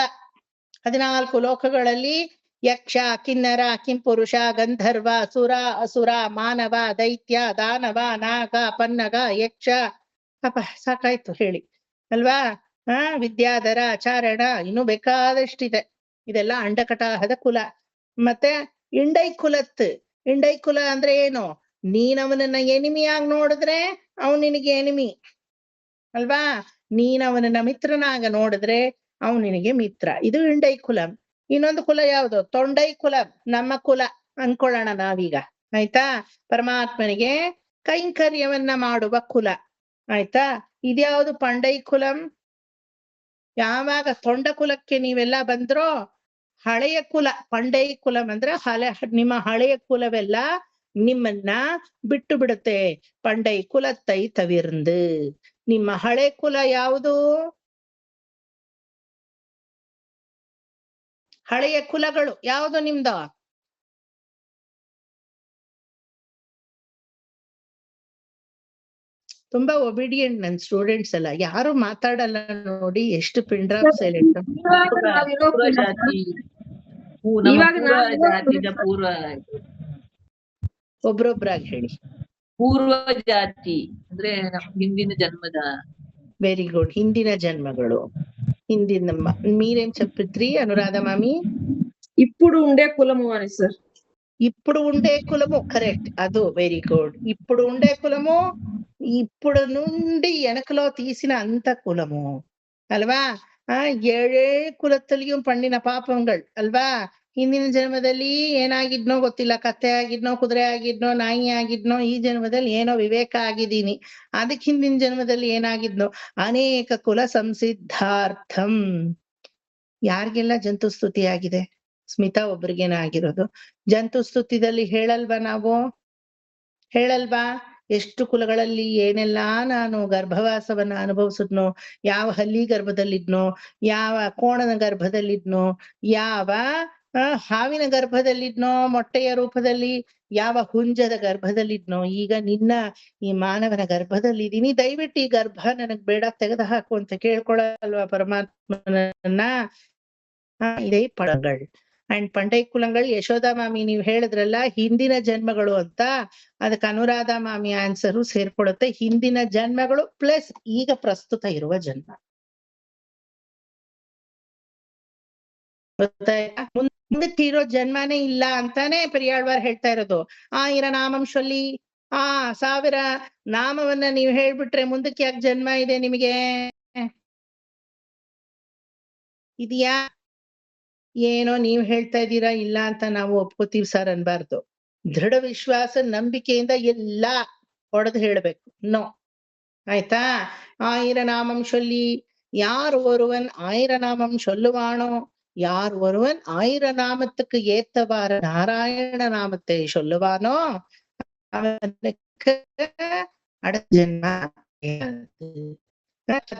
14 ಲೋಕಗಳಲ್ಲಿ ಯಕ್ಷ, ಕಿನ್ನರ, ಕಿಂಪುರುಷ, ಗಂಧರ್ವ, ಸುರ, ಅಸುರ, ಮಾನವ, ದೈತ್ಯ, ದಾನವ, ನಾಗ, ಪನ್ನಗ, ಯಕ್ಷ. ಪಾಪ ಸಾಕಾಯ್ತು ಹೇಳಿ ಅಲ್ವಾ? ವಿದ್ಯಾಧರ, ಚಾರಣ, ಇನ್ನು ಬೇಕಾದಷ್ಟಿದೆ. ಇದೆಲ್ಲ ಅಂಡಕಟಾಹದ ಕುಲ. ಮತ್ತೆ ಇಂಡೈ ಕುಲತ್. ಇಂಡೈ ಕುಲ ಅಂದ್ರೆ ಏನು? ನೀನವನನ್ನ ಎನಿಮಿಯಾಗಿ ನೋಡಿದ್ರೆ ಅವನು ನಿನಗೆ ಎನಿಮಿ ಅಲ್ವಾ? ನೀನವನನ್ನ ಮಿತ್ರನಾಗ ನೋಡಿದ್ರೆ ಅವನು ನಿನಗೆ ಮಿತ್ರ. ಇದು ಇಂಡೈ ಕುಲಂ. ಇನ್ನೊಂದು ಕುಲ ಯಾವುದು? ತೊಂಡೈ ಕುಲ, ನಮ್ಮ ಕುಲ ಅನ್ಕೊಳ್ಳೋಣ ನಾವೀಗ. ಆಯ್ತಾ? ಪರಮಾತ್ಮನಿಗೆ ಕೈಂಕರ್ಯವನ್ನ ಮಾಡುವ ಕುಲ. ಆಯ್ತಾ? ಇದ್ಯಾವುದು? ಪಂಡೈ ಕುಲಂ. ಯಾವಾಗ ತೊಂಡ ಕುಲಕ್ಕೆ ನೀವೆಲ್ಲ ಬಂದ್ರೋ, ಹಳೆಯ ಕುಲ ಪಂಡೈ ಕುಲಂ ಅಂದ್ರೆ ನಿಮ್ಮ ಹಳೆಯ ಕುಲವೆಲ್ಲ ನಿಮ್ಮನ್ನ ಬಿಟ್ಟು ಬಿಡುತ್ತೆ. ಪಂಡೈ ಕುಲತ್ತೈ ತವಿರ್ಂದು. ನಿಮ್ಮ ಹಳೆ ಕುಲ ಯಾವುದು? ಹಳೆಯ ಕುಲಗಳು ಯಾವುದು ನಿಮ್ದು? ತುಂಬಾ ಒಬಿಡಿಯಂಟ್ ನನ್ ಸ್ಟೂಡೆಂಟ್ಸ್ ಎಲ್ಲ. ಯಾರು ಮಾತಾಡಲ್ಲ ನೋಡಿ, ಎಷ್ಟು ಪಿನ್ ಡ್ರಾಪ್ ಸೈಲೆಂಟ್. ಪೂರ್ವ ಜಾತಿ, ಜಾತಿಯ ಪೂರ್ವ, ಒಬ್ರೊಬ್ರಾಗಿ ಹೇಳಿ. ಪೂರ್ವ ಜಾತಿ ಅಂದ್ರೆ ಹಿಂದಿನ ಜನ್ಮದ. Very good. ಹಿಂದಿನ ಜನ್ಮಗಳು. ಹಿಂದಿನ మీరేం చెప్పిద్ರಿ అనురాధ మామి? ఇప్పుడు ఉండే కులము అని సార్. ఇప్పుడు ఉండే కులము కరెక్ట్. ಅದು ವೆರಿ ಗುಡ್. ఇప్పుడు ఉండే కులము ఇప్పుడు నుండి వెనకలో తీసిన అంత కులము ಅಲ್ವಾ? ಏಳೇ ಕುಲತ್ತಲ್ಲಿಯೂ ಪಣ್ಣಿನ ಪಾಪಗಳು ಅಲ್ವಾ? ಹಿಂದಿನ ಜನ್ಮದಲ್ಲಿ ಏನಾಗಿದ್ನೋ ಗೊತ್ತಿಲ್ಲ, ಕತ್ತೆ ಆಗಿದ್ನೋ, ಕುದುರೆ ಆಗಿದ್ನೋ, ನಾಯಿ ಆಗಿದ್ನೋ. ಈ ಜನ್ಮದಲ್ಲಿ ಏನೋ ವಿವೇಕ ಆಗಿದ್ದೀನಿ. ಅದಕ್ಕೆ ಹಿಂದಿನ ಜನ್ಮದಲ್ಲಿ ಏನಾಗಿದ್ನೋ ಅನೇಕ ಕುಲ ಸಂಸಿದ್ಧಾರ್ಥಂ. ಯಾರಿಗೆಲ್ಲ ಜಂತು ಸ್ತುತಿ ಆಗಿದೆ? ಸ್ಮಿತಾ ಒಬ್ರಿಗೇನ ಆಗಿರೋದು. ಜಂತು ಸ್ತುತಿದಲ್ಲಿ ಹೇಳಲ್ವಾ ನಾವು? ಹೇಳಲ್ವಾ? ಎಷ್ಟು ಕುಲಗಳಲ್ಲಿ ಏನೆಲ್ಲಾ ನಾನು ಗರ್ಭವಾಸವನ್ನ ಅನುಭವಿಸಿದ್ನೋ, ಯಾವ ಹಲ್ಲಿ ಗರ್ಭದಲ್ಲಿದ್ನೋ, ಯಾವ ಕೋಣನ ಗರ್ಭದಲ್ಲಿದ್ನೋ, ಯಾವ ಹಾವಿನ ಗರ್ಭದಲ್ಲಿದ್ನೋ, ಮೊಟ್ಟೆಯ ರೂಪದಲ್ಲಿ, ಯಾವ ಹುಂಜದ ಗರ್ಭದಲ್ಲಿದ್ನೋ, ಈಗ ನಿನ್ನ ಈ ಮಾನವನ ಗರ್ಭದಲ್ಲಿದ್ದೀನಿ, ದಯವಿಟ್ಟು ಈ ಗರ್ಭ ನನಗ್ ಬೇಡ, ತೆಗೆದು ಹಾಕು ಅಂತ ಕೇಳ್ಕೊಳಲ್ವಾ ಪರಮಾತ್ಮನನ್ನ? ಇದೇ ಪಡಗಳು. ಅಂಡ್ ಪಂಡೈ ಕುಲಗಳು. ಯಶೋಧಾ ಮಾಮಿ ನೀವ್ ಹೇಳಿದ್ರಲ್ಲ ಹಿಂದಿನ ಜನ್ಮಗಳು ಅಂತ, ಅದಕ್ಕೆ ಅನುರಾಧ ಮಾಮಿ ಆನ್ಸರು ಸೇರ್ಕೊಳುತ್ತೆ. ಹಿಂದಿನ ಜನ್ಮಗಳು ಪ್ಲಸ್ ಈಗ ಪ್ರಸ್ತುತ ಇರುವ ಜನ್ಮ. ಗೊತ್ತಾಯ್ತಾ? ಮುಂದಕ್ಕೆ ಇರೋ ಜನ್ಮನೇ ಇಲ್ಲ ಅಂತಾನೆ ಪೆರಿಯಾಳ್ವಾರ್ ಹೇಳ್ತಾ ಇರೋದು. 1000 ನಾಮಂ ಶೊಲ್ಲಿ. 1000 ನಾಮವನ್ನ ನೀವ್ ಹೇಳ್ಬಿಟ್ರೆ ಮುಂದಕ್ಕೆ ಯಾಕೆ ಜನ್ಮ ಇದೆ ನಿಮಗೆ? ಇದೆಯಾ? ಏನೋ ನೀವ್ ಹೇಳ್ತಾ ಇದ್ದೀರಾ ಇಲ್ಲ ಅಂತ ನಾವು ಒಪ್ಕೋತೀವಿ ಸರ್ ಅನ್ಬಾರ್ದು. ದೃಢ ವಿಶ್ವಾಸ ನಂಬಿಕೆಯಿಂದ ಎಲ್ಲ ಹೊಡೆದು ಹೇಳ್ಬೇಕು. ನೋ. ಆಯ್ತಾ? 1000 நாமம் சொல்லி யார் ஒருவன் 1000 நாமம் சொல்லுவானோ, யார் ஒருவன் 1000 நாமத்துக்கு ஏத்தவாறு நாராயண நாமத்தை சொல்லுவானோ ಅವನಿಗೆ ಅಡ ಜನ್ಮ.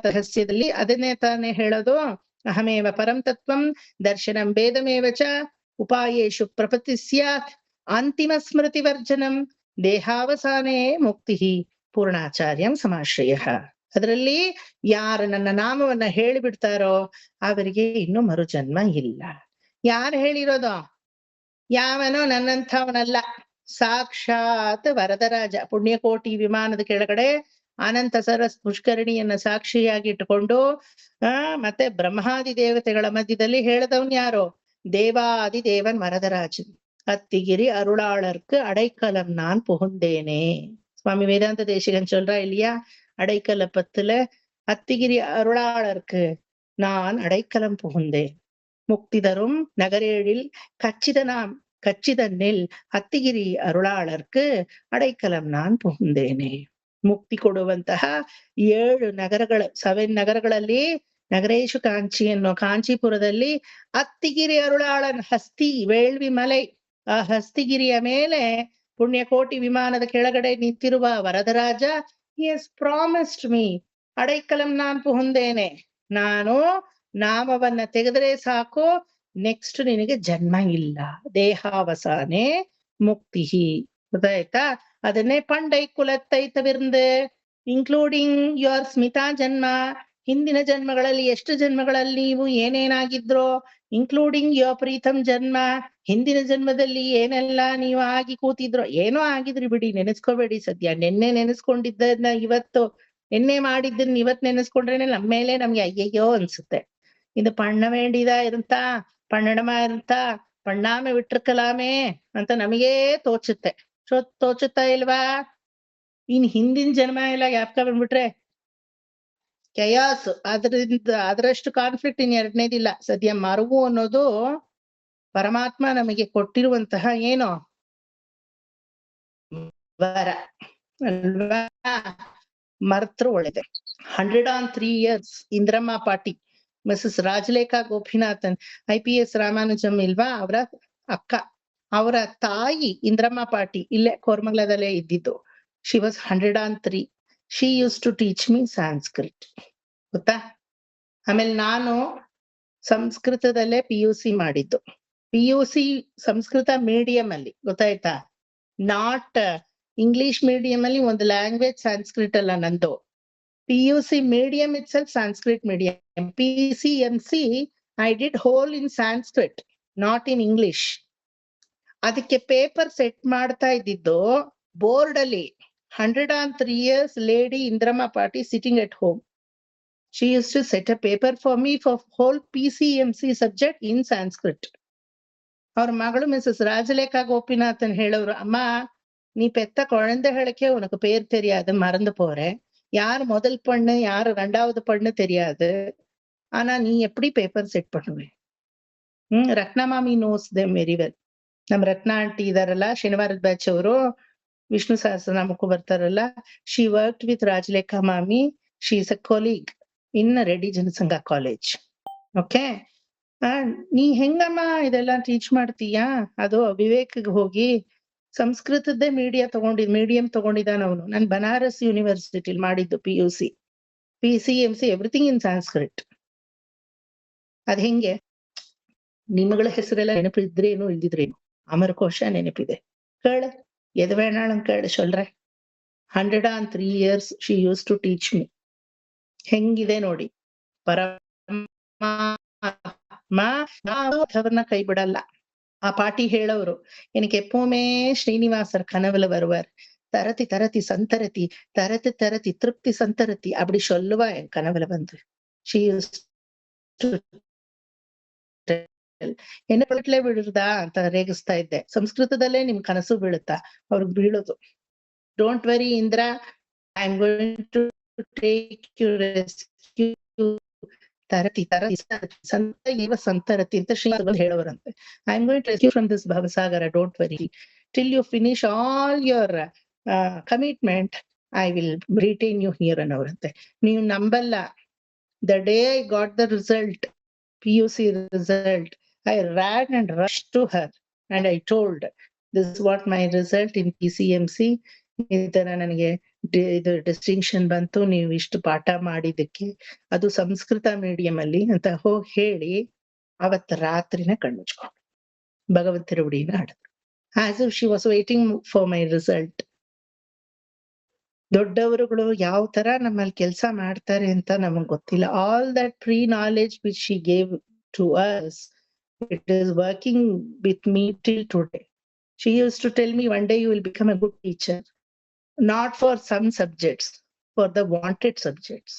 ರಹಸ್ಯದಲ್ಲಿ ಅದನ್ನೇ ತಾನೇ ಹೇಳೋದು. ಅಹಮೇವ ಪರಂ ತತ್ವಂ ದರ್ಶನಂ ಭೇದಮೇವ ಚ ಉಪಾಯೇಷು ಪ್ರಪತ್ತಿ ಸ್ಯಾತ್ ಅಂತಿಮ ಸ್ಮೃತಿ ವರ್ಜನಂ ದೇಹಾವಸಾನೇ ಮುಕ್ತಿ ಪೂರ್ಣಾಚಾರ್ಯಂ ಸಮಾಶ್ರಯ. ಅದರಲ್ಲಿ ಯಾರು ನನ್ನ ನಾಮವನ್ನ ಹೇಳಿಬಿಡ್ತಾರೋ ಅವರಿಗೆ ಇನ್ನು ಮರುಜನ್ಮ ಇಲ್ಲ. ಯಾರು ಹೇಳಿರೋದು? ಯಾವನೋ ನನ್ನಂಥವನಲ್ಲ, ಸಾಕ್ಷಾತ್ ವರದರಾಜ ಪುಣ್ಯಕೋಟಿ ವಿಮಾನದ ಕೆಳಗಡೆ ಅನಂತ ಸರಸ್ ಪುಷ್ಕರಣಿಯನ್ನ ಸಾಕ್ಷಿಯಾಗಿ ಇಟ್ಟುಕೊಂಡು ಮತ್ತೆ ಬ್ರಹ್ಮಾದಿ ದೇವತೆಗಳ ಮಧ್ಯದಲ್ಲಿ ಹೇಳಿದವನ್ ಯಾರು? ದೇವಾದಿ ದೇವನ್ ವರದರಾಜನ್. அத்திகிரி அருளாளருக்கு அடைக்கலம் நான் புகுந்தேனே. சுவாமி வேதாந்த தேசிகன் சொல்றா இல்லையா? அடைக்கல 10ல அத்திகிரி அருளாளருக்கு நான் அடைக்கலம் புகுந்தேன். முக்தி தரும் நகரேழில் கச்சிதனில் ಅತ್ತಿಗಿರಿ ಅರುಳಾಳರ್ಕು ಅಡೈಕಲಂ ನಾನ್ ಪುಹುಂದೇನೆ. ಮುಕ್ತಿ ಕೊಡುವಂತಹ 7 ನಗರಗಳು, 7 ನಗರಗಳಲ್ಲಿ ನಗರೇಶು ಕಾಂಚಿ ಅನ್ನೋ ಕಾಂಚೀಪುರದಲ್ಲಿ ಅತ್ತಿಗಿರಿ ಅರುಳಾಳನ್ ಹಸ್ತಿ ವೇಳ್ವಿ ಮಲೈ, ಆ ಹಸ್ತಿಗಿರಿಯ ಮೇಲೆ ಪುಣ್ಯಕೋಟಿ ವಿಮಾನದ ಕೆಳಗಡೆ ನಿಂತಿರುವ Varadaraja, he has promised me, ಅಡೈಕಲಂ ನಾನ್ಪು ಹೊಂದೇನೆ, ನಾನು ನಾಮವನ್ನ ತೆಗೆದರೆ ಸಾಕು, ನೆಕ್ಸ್ಟ್ ನಿನಗೆ ಜನ್ಮ ಇಲ್ಲ, ದೇಹಾವಸಾನೆ ಮುಕ್ತಿ. ಗೊತ್ತಾಯ್ತಾ? ಅದನ್ನೇ ಪಂಡೈ ಕುಲತ್ತೈತವಿರ್ದೆ ಇನ್ಕ್ಲೂಡಿಂಗ್ ಯುವರ್ ಸ್ಮಿತಾ ಜನ್ಮ, ಹಿಂದಿನ ಜನ್ಮಗಳಲ್ಲಿ ಎಷ್ಟು ಜನ್ಮಗಳಲ್ಲಿ ನೀವು ಏನೇನಾಗಿದ್ರೋ, ಇನ್ಕ್ಲೂಡಿಂಗ್ ಯುವರ್ ಪ್ರೀತಮ್ ಜನ್ಮ, ಹಿಂದಿನ ಜನ್ಮದಲ್ಲಿ ಏನೆಲ್ಲ ನೀವು ಆಗಿ ಕೂತಿದ್ರೋ, ಏನೋ ಆಗಿದ್ರಿ ಬಿಡಿ, ನೆನೆಸ್ಕೋಬೇಡಿ ಸದ್ಯ. ನೆನ್ನೆ ನೆನೆಸ್ಕೊಂಡಿದ್ದನ್ನ ಇವತ್ತು, ನೆನ್ನೆ ಮಾಡಿದ್ದನ್ನ ಇವತ್ ನೆನೆಸ್ಕೊಂಡ್ರೇನೆ ನಮ್ಮ ಮೇಲೆ ನಮ್ಗೆ ಅಯ್ಯಯ್ಯೋ ಅನ್ಸುತ್ತೆ. ಇದು ಪಣ್ಣ ವೇಂಡಿದ ಇರುತ್ತಾ, ಪಣ್ಣಡಮ ಇರುತ್ತಾ, ಪಣ್ಣಾಮೆ ವಿಟ್ರಕಲಾಮೆ ಅಂತ ನಮಗೇ ತೋಚುತ್ತೆ. ತೋಚುತ್ತಾ ಇಲ್ವಾ? ಇನ್ ಹಿಂದಿನ ಜನ್ಮ ಎಲ್ಲ ಜ್ಞಾಪಕ ಬಂದ್ಬಿಟ್ರೆ ಕೆಯಾಸ್, ಅದರಷ್ಟು ಕಾನ್ಫ್ಲಿಕ್ಟ್ ಇನ್ ಎರಡನೇದಿಲ್ಲ. ಸದ್ಯ ಮರುವು ಅನ್ನೋದು ಪರಮಾತ್ಮ ನಮಗೆ ಕೊಟ್ಟಿರುವಂತಹ ಏನೋ ವರ ಅಲ್ವಾ? ಮರ್ತರು ಒಳ್ಳೆದೆ. 103 years ಇಂದ್ರಮ್ಮ ಪಾಟಿ, ಮಿಸಸ್ ರಾಜಲೇಖಾ ಗೋಪಿನಾಥನ್, IPS ರಾಮಾನುಜಂ ಇಲ್ವಾ, ಅವರ ಅಕ್ಕ, ಅವರ ತಾಯಿ ಇಂದ್ರಮ್ಮ ಪಾಟಿ ಇಲ್ಲೇ ಕೋರ್ಮಂಗ್ಲದಲ್ಲೇ ಇದ್ದಿದ್ದು. She was 103. She used to teach me Sanskrit. ಗೊತ್ತಾ? ಆಮೇಲೆ ನಾನು ಸಂಸ್ಕೃತದಲ್ಲೇ PUC ಮಾಡಿದ್ದು. PUC ಸಂಸ್ಕೃತ ಮೀಡಿಯಂ ಅಲ್ಲಿ, ಗೊತ್ತಾಯ್ತಾ? ನಾಟ್ ಇಂಗ್ಲಿಷ್ ಮೀಡಿಯಂ ಅಲ್ಲಿ ಒಂದು ಲ್ಯಾಂಗ್ವೇಜ್ ಸಂಸ್ಕೃತ್ ಅಲ್ಲ ನಂದು. PUC medium itself Sanskrit medium. PCMC I did whole in Sanskrit, not in English. ಅದಕ್ಕೆ ಪೇಪರ್ ಸೆಟ್ ಮಾಡ್ತಾ ಇದ್ದಿದ್ದು ಬೋರ್ಡ್ ಅಲ್ಲಿ. 103 years ಲೇಡಿ ಇಂದ್ರಮ್ಮ ಪಾಟಿ sitting at home. She used to set a paper for me for whole PCMC subject in Sanskrit. ಅವ್ರ ಮಗಳು Mrs ರಾಜಲೇಖಾ Gopinathan ಹೇಳೋರು, ಅಮ್ಮ நீ பெத்த குழந்தைகளுக்கே உனக்கு பேர் தெரியாது, மறந்து போறேன். யார் முதல் பொண்ணு யார் ரெண்டாவது பொண்ணு தெரியாது, ஆனா நீ எப்படி பேப்பர் செட் பண்ணுவேன்? ರತ್ನ ಮಾಮಿ ನೋಸ್ ದೆಮ್ ವೆರಿ ವೆಲ್. ನಮ್ ರತ್ನ ಆಂಟಿ ಇದಾರಲ್ಲ, ಶನಿವಾರದ ಬ್ಯಾಚ್ ಅವರು, ವಿಷ್ಣು ಸಹಸ್ರನಾಮಕ್ಕೂ ಬರ್ತಾರಲ್ಲ. ಶಿ ವರ್ಕ್ ವಿತ್ ರಾಜಲೇಖಾ ಮಾಮಿ. She is a colleague in Reddy Janasangha college. Okay, ನೀ ಹೆಂಗಮ್ಮ ಇದೆಲ್ಲ ಟೀಚ್ ಮಾಡ್ತೀಯಾ? ಅದು ವಿವೇಕ್ಗೆ ಹೋಗಿ ಸಂಸ್ಕೃತದ್ದೇ ಮೀಡಿಯಂ ತಗೊಂಡಿದ್ದಾನ ಅವನು. ನಾನು ಬನಾರಸ್ ಯೂನಿವರ್ಸಿಟಿಲಿ ಮಾಡಿದ್ದು PUC, PCMC everything in Sanskrit. ಅದ್ ಹೆಂಗೆ? ನಿಮಗಳ ಹೆಸರೆಲ್ಲ ನೆನಪಿದ್ರೇನು ಇಲ್ದಿದ್ರೇನು, ಅಮರಕೋಶ ನೆನಪಿದೆ. ಕೇಳ, ಎದವೇಣಾಳಂಗ್ ಕೇಳ ಸೊಲ್ರೆ. 103 years she used to teach me. ಹೆಂಗಿದೆ ನೋಡಿ, ಪರಮಾತ್ಮ ಕೈ ಬಿಡಲ್ಲ. ಆ ಪಾಟಿ ಹೇಳೋರು, எனக்கு எப்பவுமே ஸ்ரீனிவாசர் கனவுல வருவார். தரதி தரதி சந்தரதி, தரதி தரதி திருப்தி சந்தரதி, அப்படி சொல்லுவா என் கனவுல வந்து. என்ன ಪಳಟ್ಲೆ ಬಿಡುದಾ ಅಂತ ರೇಗಿಸ್ತಾ ಇದ್ದೆ. ಸಂಸ್ಕೃತದಲ್ಲೇ ನಿಮ್ ಕನಸು ಬೀಳುತ್ತಾ? ಅವ್ರಿಗೆ ಬೀಳೋದು. Don't worry Indra, I am going to take you rescue. ತರತಿ ತರತಿ ಸಂತ ಇವ ಸಂತರತಿ ಅಂತ ಶ್ರೀಗಳು ಹೇಳೋರಂತೆ. I am going to rescue from this ಭವಸಾಗರ, don't worry, till you finish all your commitment, I will retain you here ಅನ್ನೋರಂತೆ. ನೀವು ನಂಬಲ್ಲ, the day I got the result, PUC result, I ran and rushed to her and I told, this is what my result in PCMC. ಇದರ ನನಗೆ ಇದು distinction ಬಂತು, ನೀವು ಇಷ್ಟು ಪಾಠ ಮಾಡಿದ್ದಕ್ಕೆ, ಅದು ಸಂಸ್ಕೃತ ಮೀಡಿಯಂ ಅಲ್ಲಿ ಅಂತ ಹೋಗಿ ಹೇಳಿ ಅವತ್ ರಾತ್ರಿನ ಕಣ್ಮುಚ್ಕೊಂಡು ಭಗವಂತ ತಿರುವಡಿನ ಆಡಿದ್ರು. As if she was waiting for my result. ದೊಡ್ಡವರುಗಳು ಯಾವ ತರ ನಮ್ಮಲ್ಲಿ ಕೆಲಸ ಮಾಡ್ತಾರೆ ಅಂತ ನಮಗ್ ಗೊತ್ತಿಲ್ಲ. All that pre knowledge which she gave to us, it is working with me till today. She used to tell me, one day you will become a good teacher, not for some subjects, for the wanted subjects.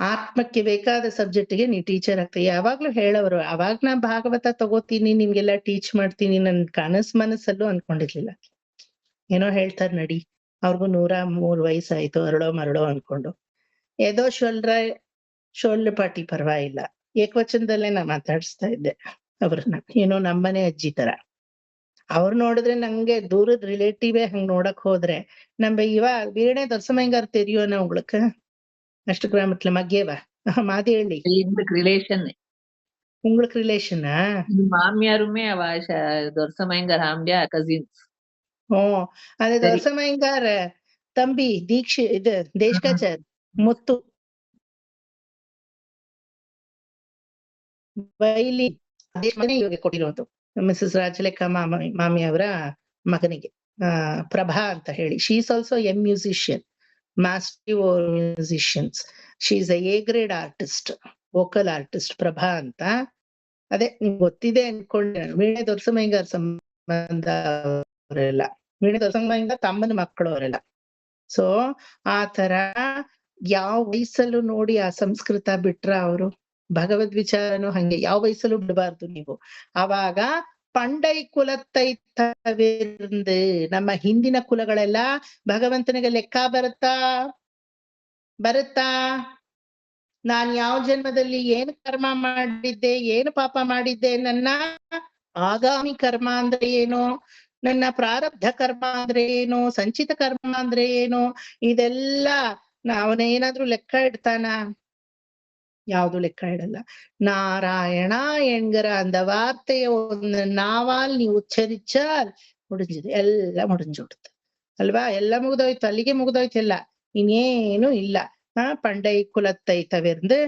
ಆತ್ಮಕ್ಕೆ ಬೇಕಾದ ಸಬ್ಜೆಕ್ಟ್ಗೆ ನೀ teacher ಆಗ್ತೀಯ. ಯಾವಾಗ್ಲೂ ಹೇಳೋರು. ಅವಾಗ ನಾ ಭಾಗವತ ತಗೋತೀನಿ, ನಿಮ್ಗೆಲ್ಲ teach ಮಾಡ್ತೀನಿ, ನನ್ ಮನಸ್ಸಲ್ಲೂ ಅನ್ಕೊಂಡಿರ್ಲಿಲ್ಲ. ಏನೋ ಹೇಳ್ತಾರ ನಡಿ, ಅವ್ರಿಗೂ 103 ವಯಸ್ಸಾಯ್ತು, ಅರಳೋ ಮರಳೋ ಅನ್ಕೊಂಡು. ಏದೋ ಶೋಲ್ರ ಪಾಟಿ ಪರವಾಗಿಲ್ಲ, ಏಕವಚನದಲ್ಲೇ ನಾ ಮಾತಾಡಿಸ್ತಾ ಇದ್ದೆ ಅವ್ರನ್ನ, ಏನೋ ನಮ್ಮನೆ ಅಜ್ಜಿ ತರ. ಅವ್ರು ನೋಡಿದ್ರೆ ನಂಗೆ ದೂರದ ರಿಲೇಟಿವೇ ಹಂಗ್ ನೋಡಕ್ ಹೋದ್ರೆ, நம்ம வீடே தர்சமைங்கார் தெரியும்னா உங்களுக்கு? நஷ்ட கிராமத்துல மகேவா மாதேள்ளி ரிலேஷன். உங்களுக்கு ரிலேஷனா? மாமியாருமே அவ ದೊರಸಮೈಂಗರ್ ಆಮ್ಡ್ಯಾ ಕಸಿನ್ಸ್. ಹ್ಮ್ ಅದೇ ಸರಿ. ದೊರಸಮಯ್ಯಂಗಾರ್ ತಂಬಿ ದೀಕ್ಷೆ ಇದು ದೇಶಕಾಚಾರ್ ಮುತ್ತು ಬೈಲಿ ಇವಾಗ ಕೊಟ್ಟಿರೋದು ಮಿಸಸ್ ರಾಜಲೇಖ ಮಾಮಿ ಅವರ ಮಗನಿಗೆ ಪ್ರಭಾ ಅಂತ ಹೇಳಿ. She is also an musician, massive musicians. She is A grade artist, vocal artist Prabha ಅಂತ. ಅದೇ ಗೊತ್ತಿದೆ ಅನ್ಕೊಂಡೆ. ವೀಣೆ ದೊರಸಮಯ್ಯಂಗಾರ್ ಸಂಬಂಧ ಅವರೆಲ್ಲ, ವೀಣೆ ದೊರಸಮಯ್ಯಂಗಾರ್ ತಮ್ಮನ ಮಕ್ಕಳು ಅವರೆಲ್ಲ. ಸೊ ಆ ತರ ಯಾವ ವಯಸ್ಸಲ್ಲೂ ನೋಡಿ ಆ ಸಂಸ್ಕೃತ ಬಿಟ್ರ ಅವರು. ಭಗವದ್ ವಿಚಾರನು ಹಂಗೆ ಯಾವ ವಯಸ್ಸಲ್ಲೂ ಬಿಡಬಾರ್ದು ನೀವು. ಅವಾಗ ಪಂಡೈ ಕುಲತ್ತೈ ತವಿರ್ந்து ನಮ್ಮ ಹಿಂದಿನ ಕುಲಗಳೆಲ್ಲ ಭಗವಂತನಿಗೆ ಲೆಕ್ಕ ಬರುತ್ತಾ ನಾನ್ ಯಾವ ಜನ್ಮದಲ್ಲಿ ಏನು ಕರ್ಮ ಮಾಡಿದ್ದೆ, ಏನು ಪಾಪ ಮಾಡಿದ್ದೆ, ನನ್ನ ಆಗಾಮಿ ಕರ್ಮ ಅಂದ್ರೆ ಏನು, ನನ್ನ ಪ್ರಾರಬ್ಧ ಕರ್ಮ ಅಂದ್ರೆ ಏನು, ಸಂಚಿತ ಕರ್ಮ ಅಂದ್ರೆ ಏನು, ಇದೆಲ್ಲ ಅವನೇನಾದ್ರೂ ಲೆಕ್ಕ ಇಡ್ತಾನ? ಯಾವ್ದು ಲೆಕ್ಕ ಇಡಲ್ಲ. ನಾರಾಯಣ ಎಣ್ಗರ ಅಂದ ವಾರ್ತೆಯ ಒಂದು ನಾವಾಲ್ ನೀವು ಉಚ್ಚರಿಚಾಲ್ ಮುಡಿஞ்சிது, ಎಲ್ಲ ಮುಡಿஞ்சுடுத்து ಅಲ್ವಾ? ಎಲ್ಲ ಮುಗ್ದೋಯ್ತು, ಅಲ್ಲಿಗೆ ಮುಗ್ದೋಯ್ತು ಎಲ್ಲ, ಇನ್ನೇನು ಇಲ್ಲ. ಪಂಡೈ ಕುಲತ್ತೈ ತವಿರ್ந்து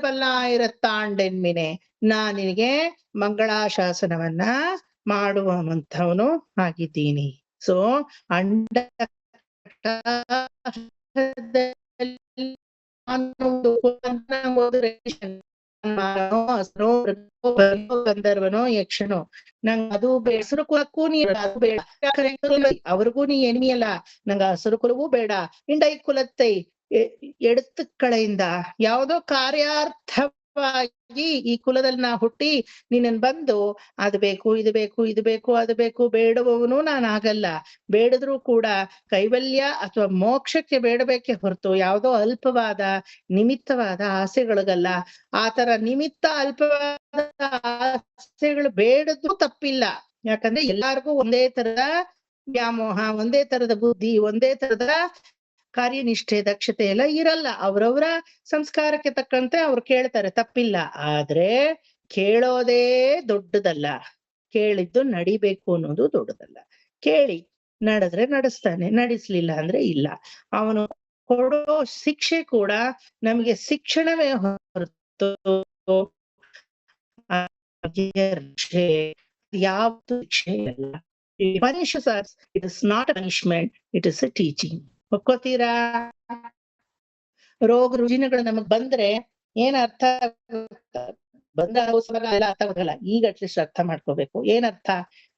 ಪಲ್ಲಾಯಿರತ್ತಾಂಡೆನ್ಮಿನೆ, ನಾನ್ ನಿನಗೆ ಮಂಗಳಾಶಾಸನವನ್ನ ಮಾಡುವಂಥವನು ಆಗಿದ್ದೀನಿ. ಸೊ ಅಂಡ ಗಂಧರ್ವನೋ ಯಕ್ಷನೋ ನಂಗ ಅದು ಹೆಸರು ಕುಲಕ್ಕೂ ನೀ ಅದು ಬೇಡ, ಅವ್ರಿಗೂ ನೀ ಎಣಿಮಿ ಅಲ್ಲ, ನಂಗ ಹಸಿರು ಕುಲವೂ ಬೇಡ. ಇಂಡೈ ಕುಲತ್ತೈ ಎಡತುಕ್ಕಳೆಯಿಂದ ಯಾವುದೋ ಕಾರ್ಯಾರ್ಥವಾಗಿ ಈ ಕುಲದಲ್ಲಿ ನಾ ಹುಟ್ಟಿ ನೀನನ್ ಬಂದು ಅದು ಬೇಕು ಇದು ಬೇಕು ಇದು ಬೇಕು ಅದು ಬೇಕು ಬೇಡುವವನು ನಾನಾಗಲ್ಲ. ಬೇಡದ್ರೂ ಕೂಡ ಕೈವಲ್ಯ ಅಥವಾ ಮೋಕ್ಷಕ್ಕೆ ಬೇಡಬೇಕೆ ಹೊರತು ಯಾವುದೋ ಅಲ್ಪವಾದ ನಿಮಿತ್ತವಾದ ಆಸೆಗಳಿಗಲ್ಲ. ಆತರ ನಿಮಿತ್ತ ಅಲ್ಪವಾದ ಆಸೆಗಳು ಬೇಡದ್ರೂ ತಪ್ಪಿಲ್ಲ. ಯಾಕಂದ್ರೆ ಎಲ್ಲಾರ್ಗೂ ಒಂದೇ ತರದ ವ್ಯಾಮೋಹ, ಒಂದೇ ತರದ ಬುದ್ಧಿ, ಒಂದೇ ತರದ ಕಾರ್ಯನಿಷ್ಠೆ, ದಕ್ಷತೆ ಎಲ್ಲ ಇರಲ್ಲ. ಅವ್ರವ್ರ ಸಂಸ್ಕಾರಕ್ಕೆ ತಕ್ಕಂತೆ ಅವ್ರು ಕೇಳ್ತಾರೆ, ತಪ್ಪಿಲ್ಲ. ಆದ್ರೆ ಕೇಳೋದೇ ದೊಡ್ಡದಲ್ಲ, ಕೇಳಿದ್ದು ನಡಿಬೇಕು ಅನ್ನೋದು ದೊಡ್ಡದಲ್ಲ. ಕೇಳಿ ನಡೆದ್ರೆ ನಡೆಸ್ತಾನೆ, ನಡೆಸ್ಲಿಲ್ಲ ಅಂದ್ರೆ ಇಲ್ಲ. ಅವನು ಕೊಡೋ ಶಿಕ್ಷೆ ಕೂಡ ನಮಗೆ ಶಿಕ್ಷಣವೇ ಹೊರತು ಯಾವುದು ಶಿಕ್ಷೆ ಅಲ್ಲ. It is not a punishment, it is a teaching. ಒಪ್ಕೋತೀರಾ? ರೋಗ ರುಜಿನಗಳು ನಮಗ್ ಬಂದ್ರೆ ಏನ್ ಅರ್ಥ ಬಂದ ಎಲ್ಲ ಅರ್ಥ ಆಗೋದಿಲ್ಲ. ಈಗ ಅಟ್ಲೀಸ್ಟ್ ಅರ್ಥ ಮಾಡ್ಕೋಬೇಕು. ಏನರ್ಥ?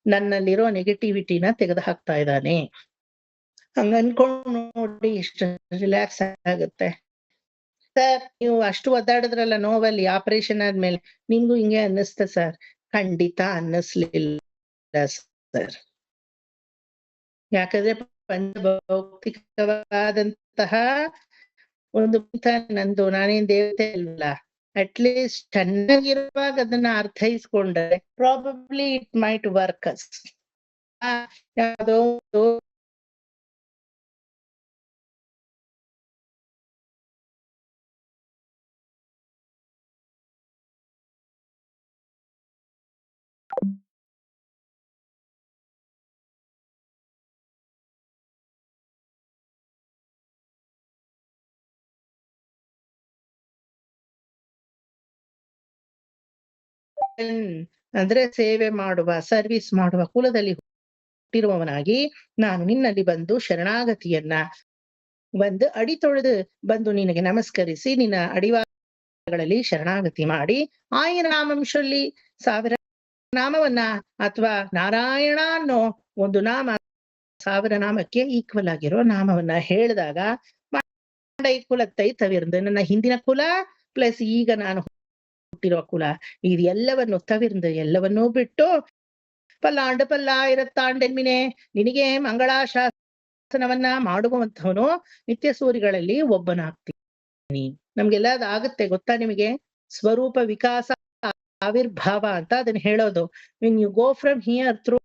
ನನ್ನಲ್ಲಿರೋ ನೆಗೆಟಿವಿಟಿನ ತೆಗೆದು ಹಾಕ್ತಾ ಇದ್ದಾನೆ. ಹಂಗ ಅನ್ಕೊಂಡು ನೋಡಿ ಎಷ್ಟು ರಿಲ್ಯಾಕ್ಸ್ ಆಗುತ್ತೆ. ಸರ್ ನೀವು ಅಷ್ಟು ಒದ್ದಾಡಿದ್ರಲ್ಲ ನೋವಲ್ಲಿ ಆಪರೇಷನ್ ಆದ್ಮೇಲೆ, ನಿಮ್ಗೂ ಹಿಂಗೆ ಅನ್ನಿಸ್ತ ಸರ್? ಖಂಡಿತ ಅನ್ನಿಸ್ಲಿಲ್ಲ ಸರ್. ಯಾಕಂದ್ರೆ ಪಂಚಭೌತಿಕವಾದಂತಹ ಒಂದು ನಂದು, ನಾನೇನ್ ದೇವತೆ ಅಲ್ವಲ್ಲ. ಅಟ್ಲೀಸ್ಟ್ ಚೆನ್ನಾಗಿರುವಾಗ ಅದನ್ನ ಅರ್ಥೈಸ್ಕೊಂಡ್ರೆ ಪ್ರಾಬಬ್ಲಿ ಇಟ್ ಮೈಟ್ ವರ್ಕಸ್. ಯಾವುದೋ ಅಂದ್ರೆ ಸೇವೆ ಮಾಡುವ, ಸರ್ವಿಸ್ ಮಾಡುವ ಕುಲದಲ್ಲಿ ಹುಟ್ಟಿರುವವನಾಗಿ ನಾನು ನಿನ್ನಲ್ಲಿ ಬಂದು ಶರಣಾಗತಿಯನ್ನ ಒಂದು ಅಡಿ ತೊಳೆದು ಬಂದು ನಿನಗೆ ನಮಸ್ಕರಿಸಿ ನಿನ್ನ ಅಡಿವಾರಗಳಲ್ಲಿ ಶರಣಾಗತಿ ಮಾಡಿ, ಆಯನ ನಾಮಂಶಲ್ಲಿ 1000 ನಾಮವನ್ನ ಅಥವಾ ನಾರಾಯಣ ಅನ್ನೋ ಒಂದು ನಾಮ 1000 ನಾಮಕ್ಕೆ ಈಕ್ವಲ್ ಆಗಿರೋ ನಾಮವನ್ನ ಹೇಳಿದಾಗ ಪಂಡೈ ಕುಲತ್ತೈ ತವಿರ್ந்து, ನನ್ನ ಹಿಂದಿನ ಕುಲ ಪ್ಲಸ್ ಈಗ ನಾನು ಹುಟ್ಟಿರೋ ಕುಲ, ಇದು ಎಲ್ಲವನ್ನು ತವಿರ್ந்து ಎಲ್ಲವನ್ನೂ ಬಿಟ್ಟು ಪಲ್ಲಾಯಿರತ್ತಾಂಡೆನ್ಮಿನೆ, ನಿನಗೆ ಮಂಗಳಾಶಾಸನವನ್ನ ಮಾಡುವಂಥವನು ನಿತ್ಯ ಸೂರಿಗಳಲ್ಲಿ ಒಬ್ಬನಾಗ್ತೀನಿ. ನಮ್ಗೆಲ್ಲ ಅದಾಗುತ್ತೆ ಗೊತ್ತಾ ನಿಮಗೆ? ಸ್ವರೂಪ ವಿಕಾಸ ಆವಿರ್ಭಾವ ಅಂತ ಅದನ್ನ ಹೇಳೋದು. When you go from here through